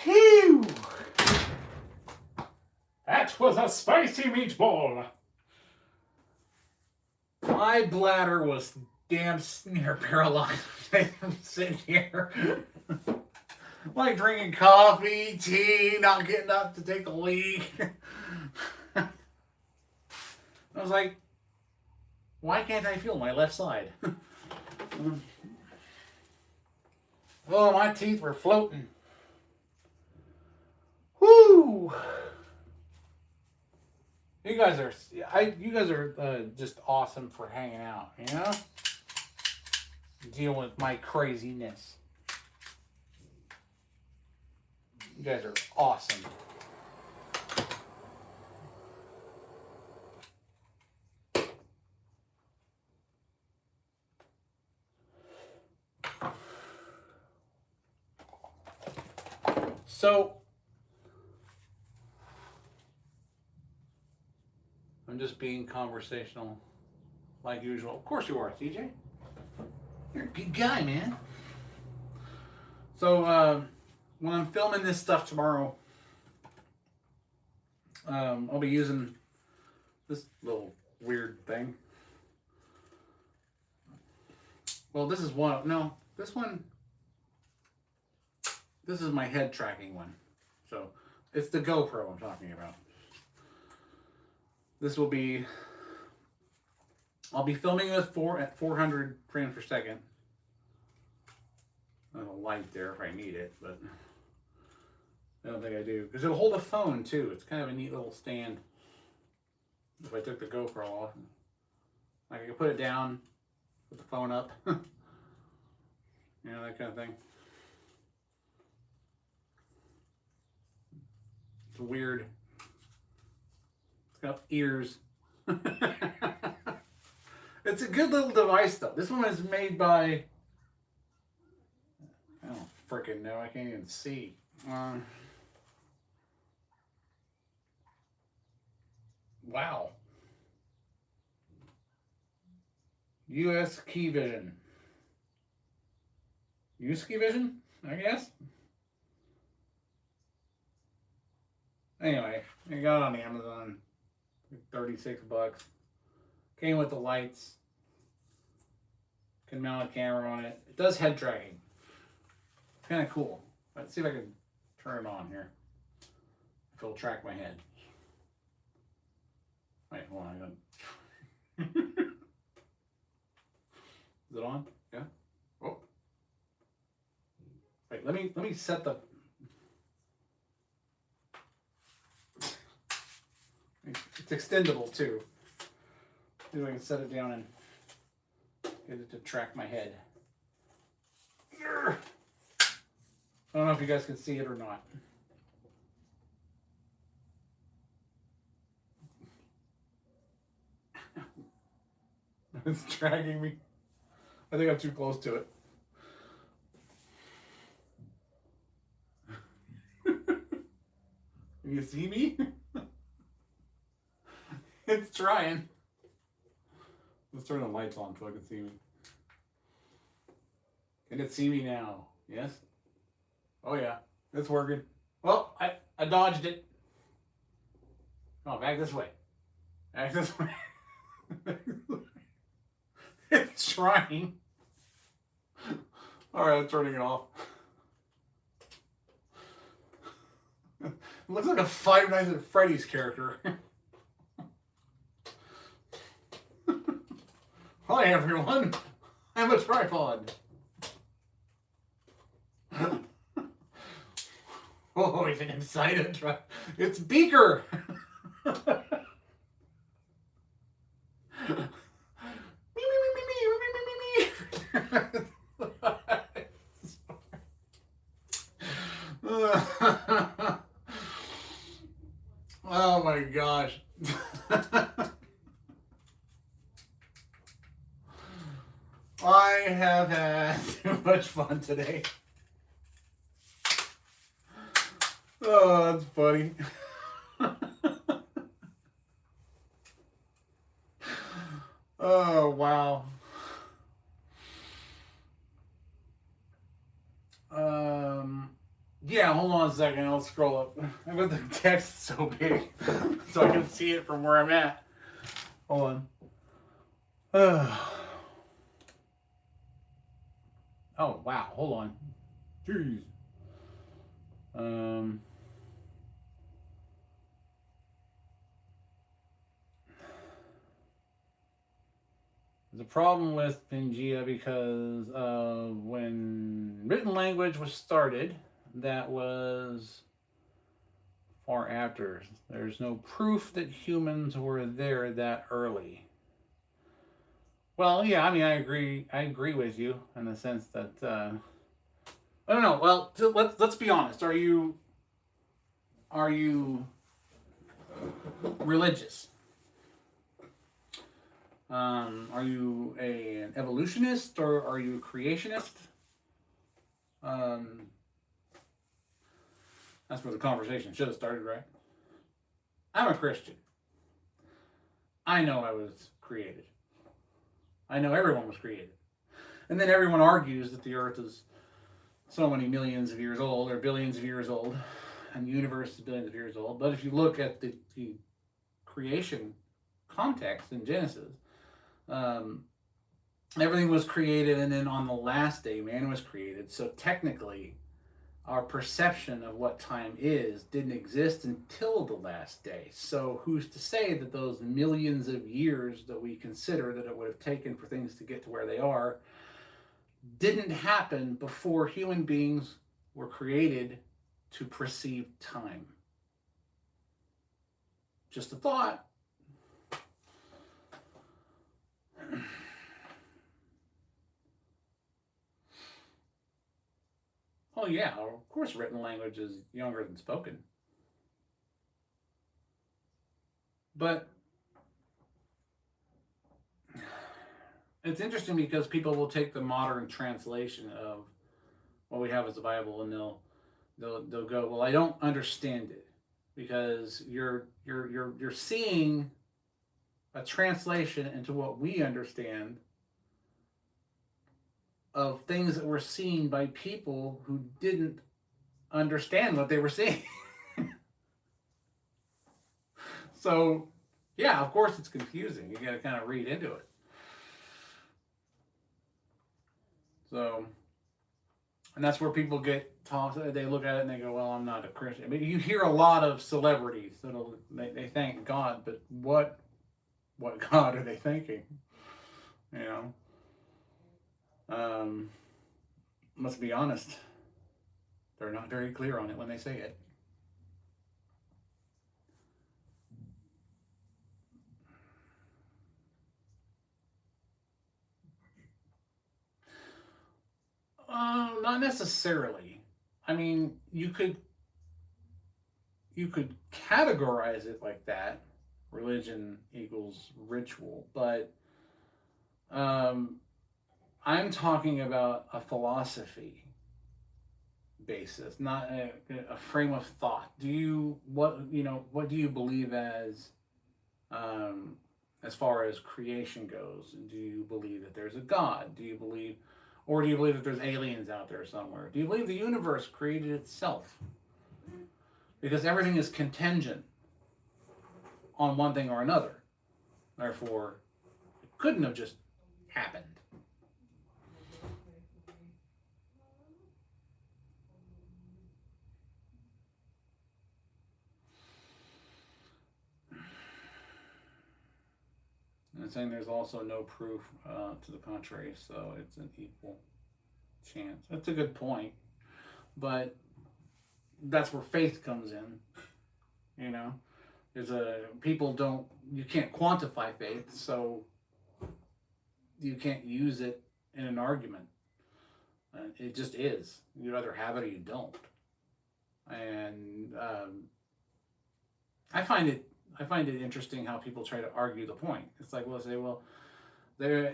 Phew! That was a spicy meatball. My bladder was damn near paralyzed. I'm sitting here, like drinking coffee, tea, not getting up to take a leak. I was like, why can't I feel my left side? Oh, my teeth were floating. Woo! You guys are just awesome for hanging out, you know? Dealing with my craziness. You guys are awesome. So, I'm just being conversational like usual. Of course you are, CJ. You're a good guy, man. So, when I'm filming this stuff tomorrow, I'll be using this little weird thing. Well, this is one. No, this one. This is my head tracking one. So, it's the GoPro I'm talking about. This will be, I'll be filming with at 400 frames per second. There's a light there if I need it, but I don't think I do. Because it'll hold a phone too. It's kind of a neat little stand. If I took the GoPro off, I could put it down, put the phone up. You know, that kind of thing. It's weird. It's got ears. It's a good little device though. This one is made by, I don't freaking know. I can't even see. Wow. US Key Vision. US Key Vision, I guess. Anyway, I got it on Amazon. 36 bucks. Came with the lights. Can mount a camera on it. It does head tracking. Kind of cool. Let's see if I can turn it on here. If it'll track my head. Wait, hold on. Is it on? Yeah. Oh. Wait, let me set the. It's extendable too. See if I can set it down and get it to track my head. I don't know if you guys can see it or not. It's dragging me. I think I'm too close to it. Can you see me? It's trying. Let's turn the lights on so I can see me. Can it see me now? Yes? Oh yeah, it's working. Well, I dodged it. Oh, back this way. Back this way. It's trying. Alright, I'm turning it off. It looks like a Five Nights at Freddy's character. Hi everyone, I'm a tripod. Oh, even inside a tripod. It's Beaker. Oh my gosh. I have had too much fun today. Oh, that's funny. Oh, wow. Yeah, hold on a second. I'll scroll up. I got the text so big so I can see it from where I'm at. Hold on. Oh, wow. Hold on. Jeez. There's a problem with Pangea because when written language was started, that was far after. There's no proof that humans were there that early. Well, yeah, I mean, I agree with you in the sense that I don't know. Well, let's be honest. Are you religious? Are you an evolutionist or are you a creationist? That's where the conversation should have started, right? I'm a Christian. I know I was created. I know everyone was created. And then everyone argues that the earth is so many millions of years old or billions of years old and the universe is billions of years old. But if you look at the creation context in Genesis, everything was created and then on the last day man was created. So technically our perception of what time is didn't exist until the last day. So who's to say that those millions of years that we consider that it would have taken for things to get to where they are didn't happen before human beings were created to perceive time? Just a thought. Oh yeah, of course written language is younger than spoken. But it's interesting because people will take the modern translation of what we have as the Bible and they'll go, well, I don't understand it because you're seeing a translation into what we understand of things that were seen by people who didn't understand what they were seeing. So, yeah, of course it's confusing. You got to kind of read into it. So, and that's where people get taught. They look at it and they go, well, I'm not a Christian. I mean, you hear a lot of celebrities that'll they thank God, but what God are they thanking? You know? Let's be honest. They're not very clear on it when they say it. Not necessarily. I mean, you could categorize it like that. Religion equals ritual, but I'm talking about a philosophy basis, not a frame of thought. What do you believe as far as creation goes? Do you believe that there's a God? Do you believe that there's aliens out there somewhere? Do you believe the universe created itself? Because everything is contingent on one thing or another. Therefore, it couldn't have just happened. And saying there's also no proof to the contrary, so it's an equal chance. That's a good point, but that's where faith comes in. You know, you can't quantify faith, so you can't use it in an argument. It just is. You either have it or you don't. And I find it interesting how people try to argue the point. It's like, well, say,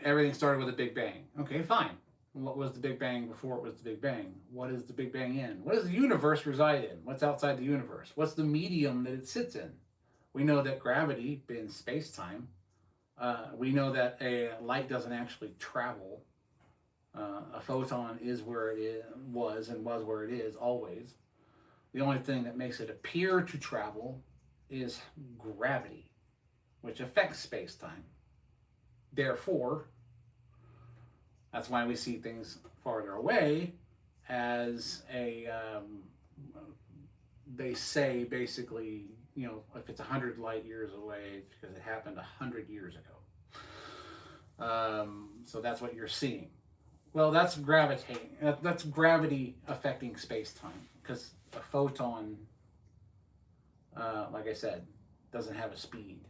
everything started with a Big Bang. Okay, fine. What was the Big Bang before it was the Big Bang? What is the Big Bang in? What does the universe reside in? What's outside the universe? What's the medium that it sits in? We know that gravity, being space-time, we know that a light doesn't actually travel. A photon is where it was where it is always. The only thing that makes it appear to travel is gravity, which affects space-time. Therefore, that's why we see things farther away as they say basically, if it's 100 light years away, it's because it happened 100 years ago. So that's what you're seeing. Well, that's gravitating. That's gravity affecting space-time, because a photon, like I said, doesn't have a speed.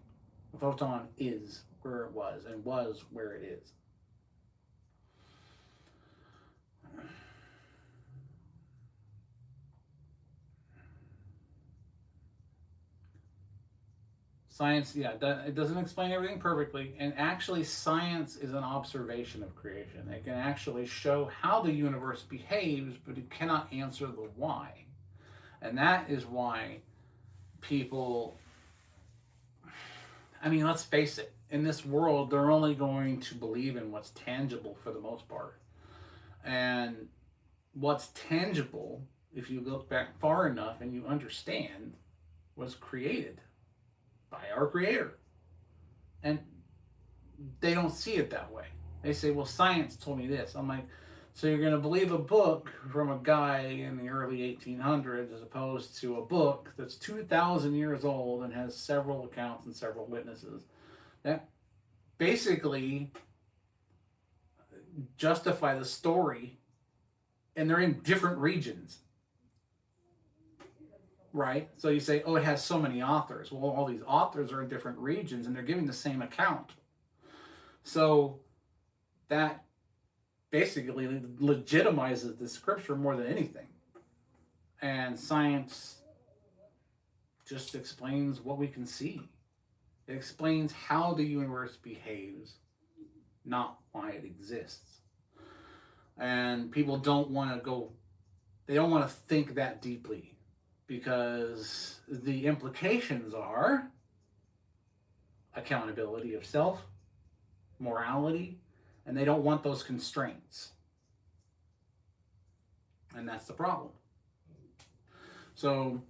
A photon is where it was and was where it is. Science, it doesn't explain everything perfectly, and actually science is an observation of creation. It can actually show how the universe behaves, but it cannot answer the why. And that is why people, let's face it, in this world, they're only going to believe in what's tangible for the most part. And what's tangible, if you look back far enough and you understand, was created by our Creator. And they don't see it that way. They say, well, science told me this. I'm like, so you're going to believe a book from a guy in the early 1800s as opposed to a book that's 2,000 years old and has several accounts and several witnesses that basically justify the story, and they're in different regions. Right? So you say, it has so many authors. Well, all these authors are in different regions and they're giving the same account. So that basically legitimizes the scripture more than anything. And science just explains what we can see. It explains how the universe behaves, not why it exists. And people don't want to think that deeply, because the implications are accountability of self, morality, and they don't want those constraints. And that's the problem. So,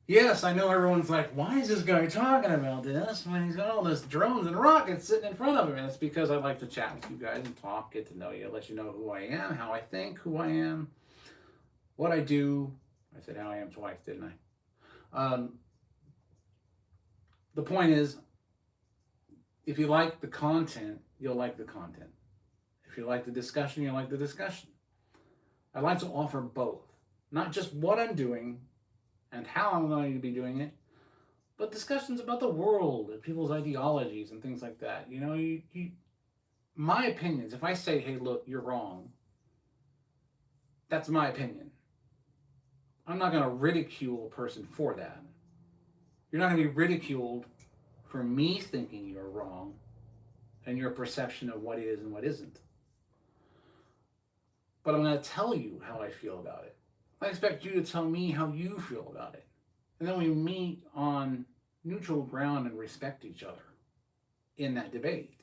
yes, I know everyone's like, why is this guy talking about this when he's got all this drones and rockets sitting in front of him? And it's because I like to chat with you guys and talk, get to know you, let you know who I am, how I think, who I am, what I do. I said how I am twice, didn't I? The point is, if you like the content, you'll like the content. If you like the discussion, you'll like the discussion. I like to offer both. Not just what I'm doing and how I'm going to be doing it, but discussions about the world and people's ideologies and things like that. My opinions, if I say, hey, look, you're wrong, that's my opinion. I'm not going to ridicule a person for that. You're not going to be ridiculed for me thinking you're wrong and your perception of what is and what isn't. But I'm going to tell you how I feel about it. I expect you to tell me how you feel about it. And then we meet on neutral ground and respect each other in that debate.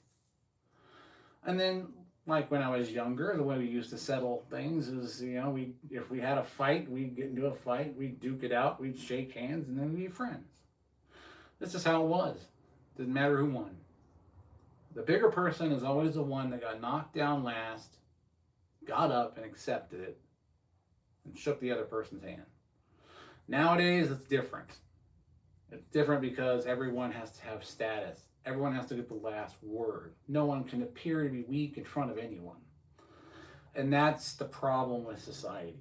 And then, like when I was younger, the way we used to settle things is, if we had a fight, we'd get into a fight, we'd duke it out, we'd shake hands, and then we'd be friends. This is how it was. Didn't matter who won. The bigger person is always the one that got knocked down last, got up and accepted it, and shook the other person's hand. Nowadays, it's different. It's different because everyone has to have status. Everyone has to get the last word. No one can appear to be weak in front of anyone. And that's the problem with society.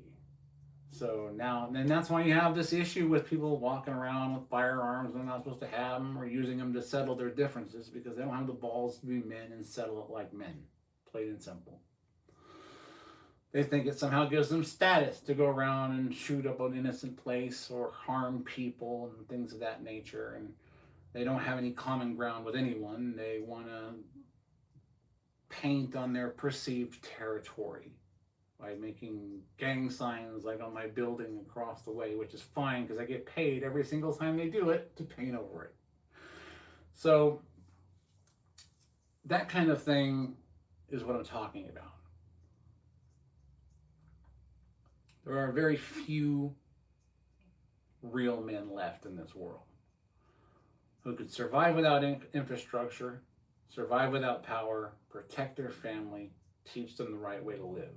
So now, and that's why you have this issue with people walking around with firearms when they're not supposed to have them, or using them to settle their differences because they don't have the balls to be men and settle it like men. Plain and simple. They think it somehow gives them status to go around and shoot up an innocent place or harm people and things of that nature. And they don't have any common ground with anyone. They want to paint on their perceived territory by making gang signs like on my building across the way, which is fine because I get paid every single time they do it to paint over it. So that kind of thing is what I'm talking about. There are very few real men left in this world who could survive without infrastructure, survive without power, protect their family, teach them the right way to live.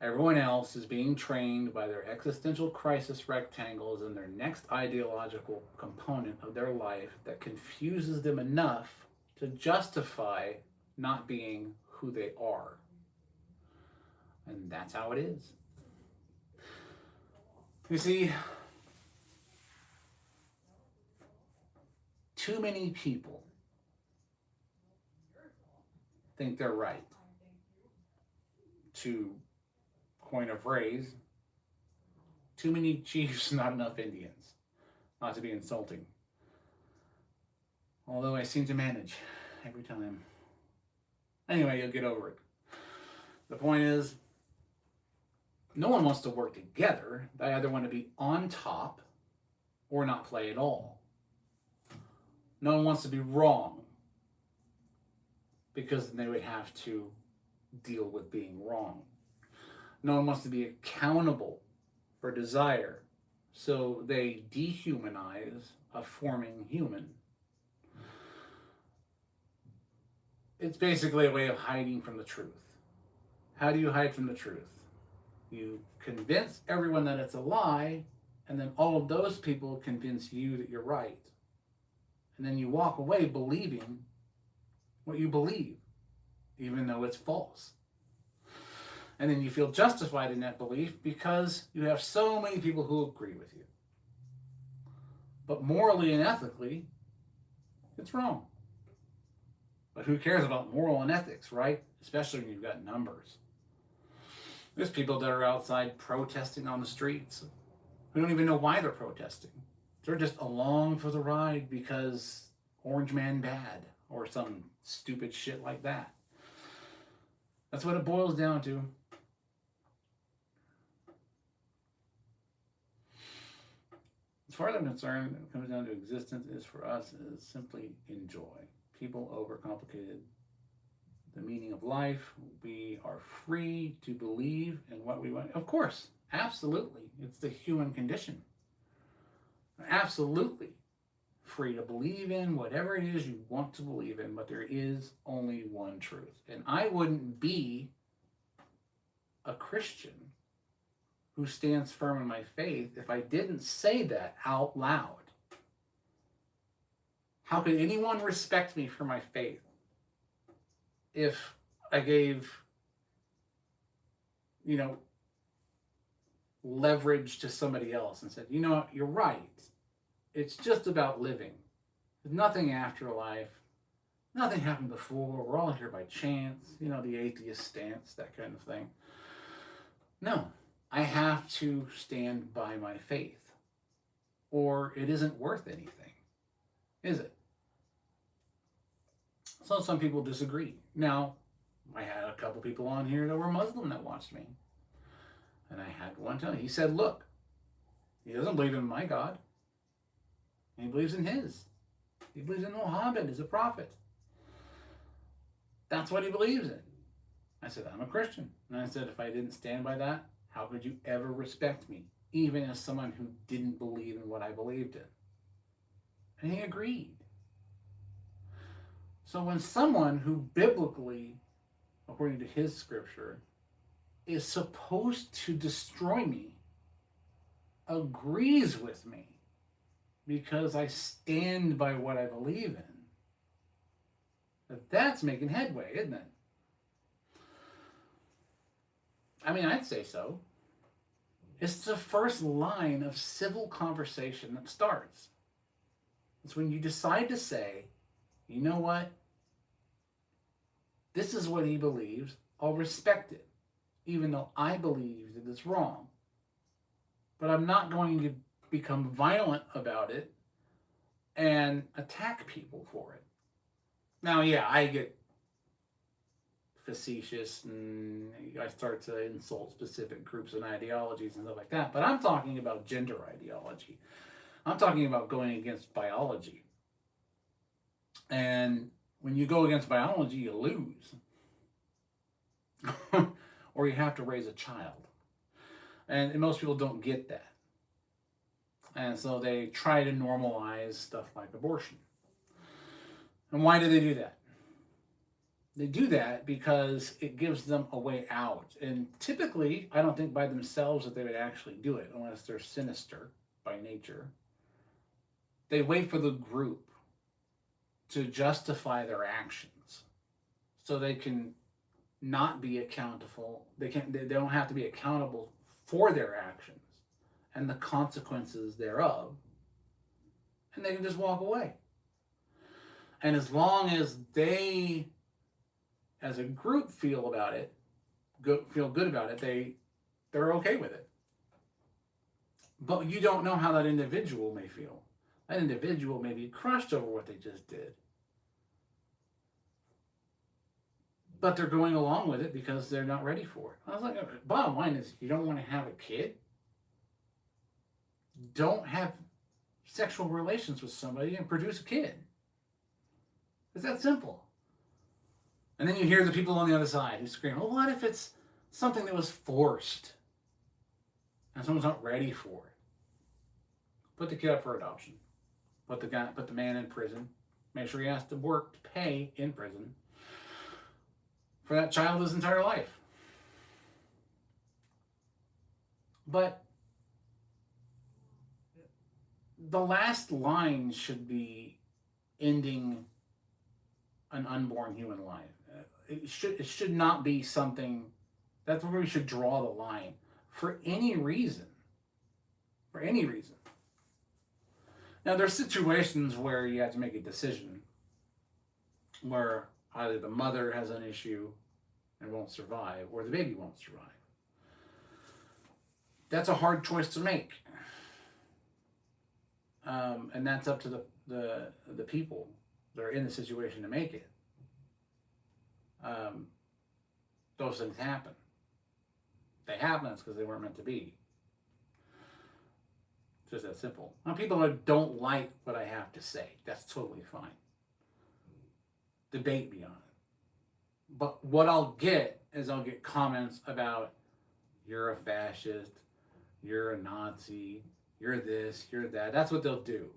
Everyone else is being trained by their existential crisis rectangles and their next ideological component of their life that confuses them enough to justify not being who they are. And that's how it is. You see, too many people think they're right. To coin a phrase, too many chiefs, not enough Indians. Not to be insulting. Although I seem to manage every time. Anyway, you'll get over it. The point is, no one wants to work together. They either want to be on top or not play at all. No one wants to be wrong because then they would have to deal with being wrong. No one wants to be accountable for desire, so they dehumanize a forming human. It's basically a way of hiding from the truth. How do you hide from the truth? You convince everyone that it's a lie, and then all of those people convince you that you're right. And then you walk away believing what you believe, even though it's false. And then you feel justified in that belief because you have so many people who agree with you. But morally and ethically, it's wrong. But who cares about moral and ethics, right? Especially when you've got numbers. There's people that are outside protesting on the streets who don't even know why they're protesting. They're just along for the ride because Orange Man bad or some stupid shit like that. That's what it boils down to. As far as I'm concerned, it comes down to existence is for us is simply enjoy. People overcomplicated the meaning of life. We are free to believe in what we want. Of course, absolutely. It's the human condition. Absolutely free to believe in whatever it is you want to believe in, but there is only one truth. And I wouldn't be a Christian who stands firm in my faith if I didn't say that out loud. How could anyone respect me for my faith if I gave, leverage to somebody else and said, you know what, you're right. It's just about living. There's nothing after life. Nothing happened before. We're all here by chance. The atheist stance, that kind of thing. No, I have to stand by my faith, or it isn't worth anything, is it? So some people disagree. Now, I had a couple people on here that were Muslim that watched me. And I had one tell me, he said, look, he doesn't believe in my God. He believes in his. He believes in Muhammad as a prophet. That's what he believes in. I said, I'm a Christian. And I said, if I didn't stand by that, how could you ever respect me, even as someone who didn't believe in what I believed in? And he agreed. So when someone who biblically, according to his scripture, is supposed to destroy me, agrees with me because I stand by what I believe in, that's making headway, isn't it? I mean, I'd say so. It's the first line of civil conversation that starts. It's when you decide to say, you know what? This is what he believes. I'll respect it, even though I believe that it's wrong. But I'm not going to become violent about it and attack people for it. Now, yeah, I get facetious and I start to insult specific groups and ideologies and stuff like that. But I'm talking about gender ideology. I'm talking about going against biology. And when you go against biology, you lose. Or you have to raise a child. And most people don't get that. And so they try to normalize stuff like abortion. And why do they do that? They do that because it gives them a way out. And typically, I don't think by themselves that they would actually do it, unless they're sinister by nature. They wait for the group to justify their actions so they can not be accountable. They don't have to be accountable for their actions and the consequences thereof. And they can just walk away. And as long as they, as a group, feel good about it, they're okay with it. But you don't know how that individual may feel. That individual may be crushed over what they just did. But they're going along with it because they're not ready for it. I was like, bottom line is, you don't want to have a kid? Don't have sexual relations with somebody and produce a kid. It's that simple. And then you hear the people on the other side who scream, well, what if it's something that was forced and someone's not ready for it? Put the kid up for adoption. Put the man in prison. Make sure he has to work to pay in prison for that child his entire life. But the last line should be ending an unborn human life. It should not be something. That's where we should draw the line for any reason. For any reason. Now, there's situations where you have to make a decision where either the mother has an issue and won't survive, or the baby won't survive. That's a hard choice to make. And that's up to the people that are in the situation to make it. Those things happen. They happen because they weren't meant to be. It's just that simple. Now, people that don't like what I have to say, that's totally fine. Debate me on it. But what I'll get is I'll get comments about, you're a fascist, you're a Nazi, you're this, you're that. That's what they'll do.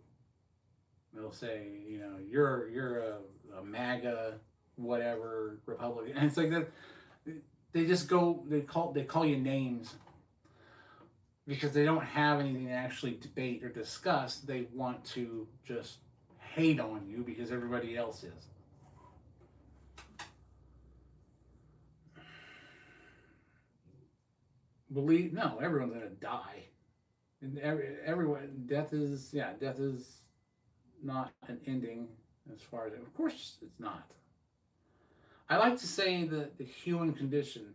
They'll say, you're a MAGA, whatever, Republican. And it's like that. They just go, they call you names because they don't have anything to actually debate or discuss. They want to just hate on you because everybody else is. No, everyone's gonna die. And everyone, death is not an ending as far as, of course it's not. I like to say that the human condition,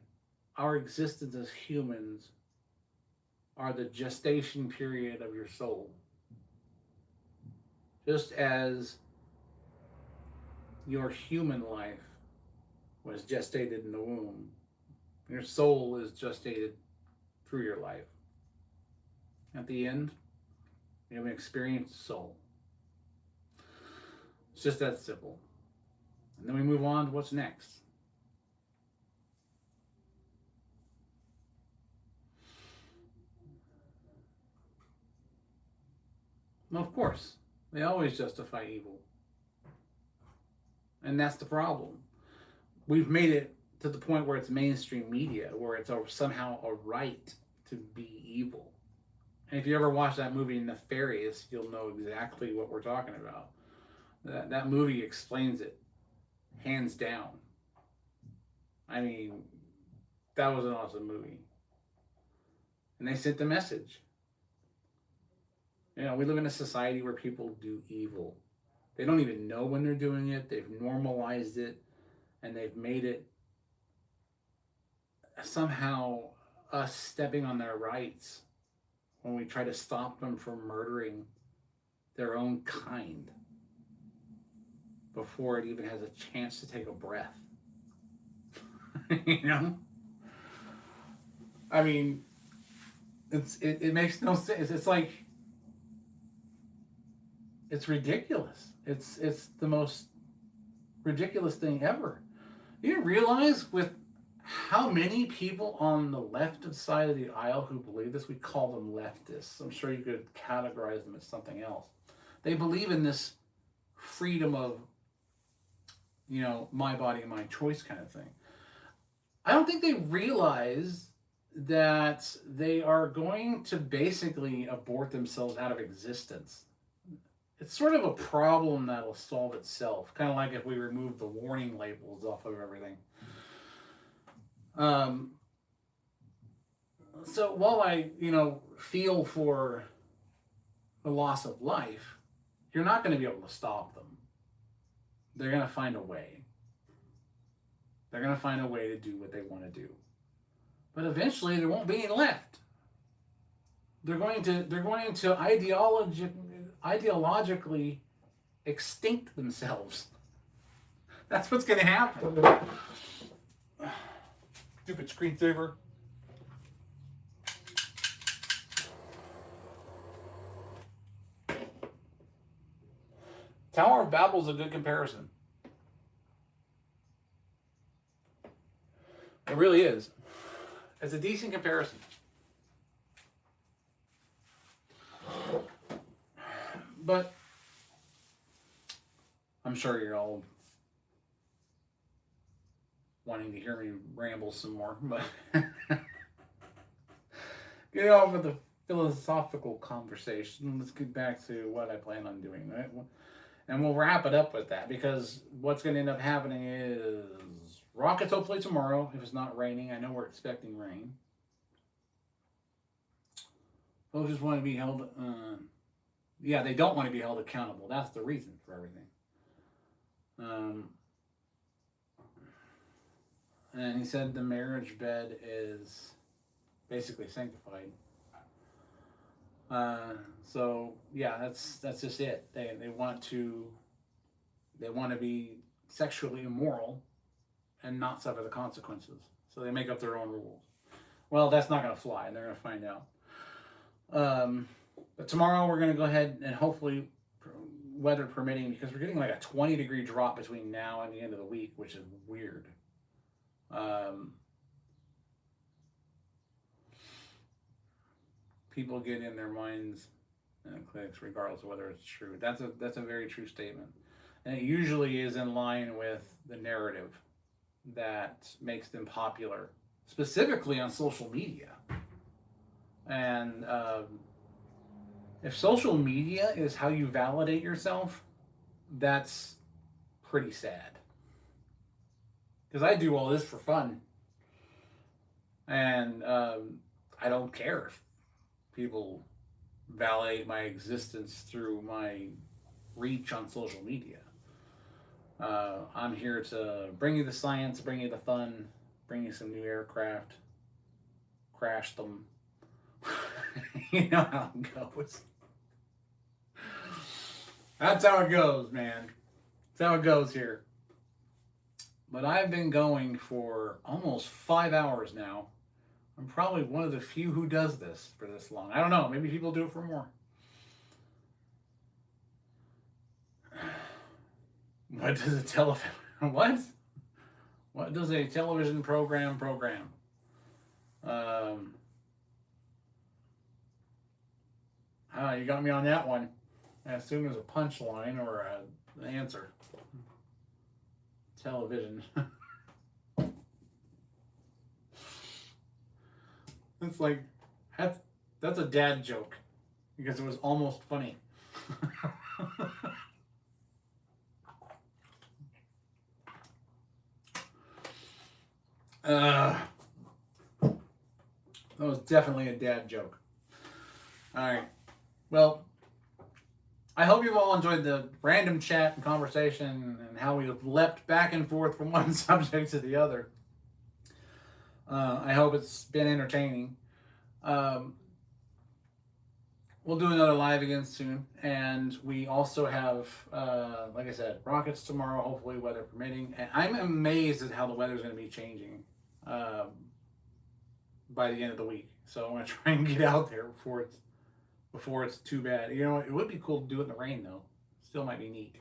our existence as humans, are the gestation period of your soul. Just as your human life was gestated in the womb. Your soul is gestated through your life. At the end, you have an experienced soul. It's just that simple. And then we move on to what's next. Well, of course, they always justify evil. And that's the problem. We've made it to the point where it's mainstream media, where it's somehow a right to be evil. And if you ever watch that movie Nefarious, you'll know exactly what we're talking about. That movie explains it, hands down. I mean, that was an awesome movie. And they sent the message. You know, we live in a society where people do evil. They don't even know when they're doing it. They've normalized it, and they've made it somehow us stepping on their rights when we try to stop them from murdering their own kind before it even has a chance to take a breath. You know? I mean, it makes no sense. It's like, it's ridiculous. It's the most ridiculous thing ever. You realize with how many people on the left side of the aisle who believe this, we call them leftists. I'm sure you could categorize them as something else. They believe in this freedom of, you know, my body, my choice kind of thing. I don't think they realize that they are going to basically abort themselves out of existence. It's sort of a problem that'll solve itself. Kind of like if we remove the warning labels off of everything. So while I, feel for the loss of life, you're not going to be able to stop them. They're going to find a way. They're going to find a way to do what they want to do. But eventually there won't be any left. They're going to ideologically extinct themselves. That's what's going to happen. Stupid screensaver. Tower of Babel's a good comparison. It really is. It's a decent comparison. But I'm sure you're all wanting to hear me ramble some more, but get off of the philosophical conversation. Let's get back to what I plan on doing, right? And we'll wrap it up with that, because what's going to end up happening is rockets hopefully tomorrow, if it's not raining. I know we're expecting rain. Folks just want to be held, they don't want to be held accountable. That's the reason for everything. And he said the marriage bed is basically sanctified. So yeah, that's just it. They want to be sexually immoral and not suffer the consequences. So they make up their own rules. Well, that's not going to fly. They're going to find out. But tomorrow we're going to go ahead and hopefully, weather permitting, because we're getting like a 20-degree drop between now and the end of the week, which is weird. People get in their minds and it clicks regardless of whether it's true. That's a very true statement. And it usually is in line with the narrative that makes them popular, specifically on social media. And if social media is how you validate yourself, that's pretty sad. Because I do all this for fun. And I don't care if people validate my existence through my reach on social media. I'm here to bring you the science, bring you the fun, bring you some new aircraft, crash them. You know how it goes. That's how it goes, man. That's how it goes here. But I've been going for almost 5 hours now. I'm probably one of the few who does this for this long. I don't know. Maybe people do it for more. What does a What does a television program? You got me on that one. I assume there's a punchline or an answer. Television. It's like that's a dad joke because it was almost funny. That was definitely a dad joke. All right. Well, I hope you've all enjoyed the random chat and conversation and how we've leapt back and forth from one subject to the other. I hope it's been entertaining. We'll do another live again soon. And we also have, like I said, rockets tomorrow, hopefully weather permitting. And I'm amazed at how the weather's going to be changing by the end of the week. So I'm going to try and get out there before it's too bad. You know, it would be cool to do it in the rain, though. Still might be neat.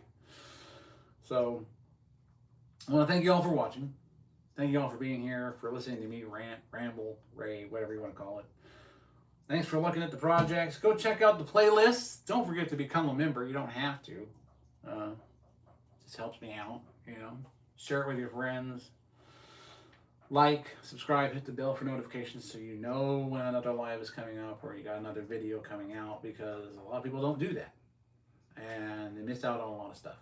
So I want to thank you all for watching. Thank you all for being here, for listening to me rant, ramble, rave, whatever you want to call it. Thanks for looking at the projects. Go check out the playlists. Don't forget to become a member. You don't have to. It just helps me out, you know. Share it with your friends. Like, subscribe, hit the bell for notifications so you know when another live is coming up or you got another video coming out, because a lot of people don't do that. And they miss out on a lot of stuff.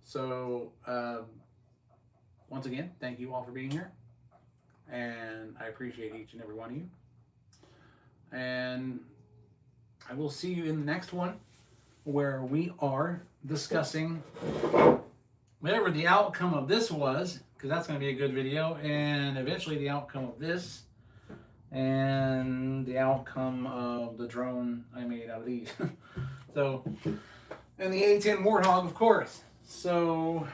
So, once again, thank you all for being here. And I appreciate each and every one of you. And I will see you in the next one, where we are discussing whatever the outcome of this was, because that's going to be a good video, and eventually the outcome of this, and the outcome of the drone I made out of these. So, and the A10 Warthog, of course. So,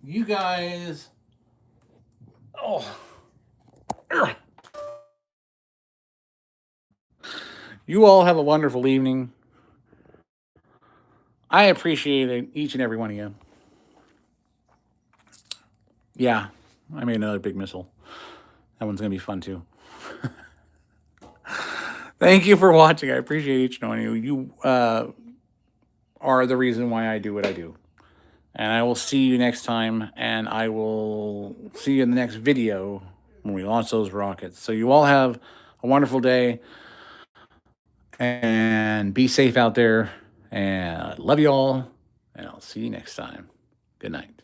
you guys, you all have a wonderful evening. I appreciate each and every one of you. Yeah, I made another big missile. That one's going to be fun too. Thank you for watching. I appreciate each one of you. You are the reason why I do what I do. And I will see you next time, and I will see you in the next video when we launch those rockets. So you all have a wonderful day, and be safe out there, and I love you all, and I'll see you next time. Good night.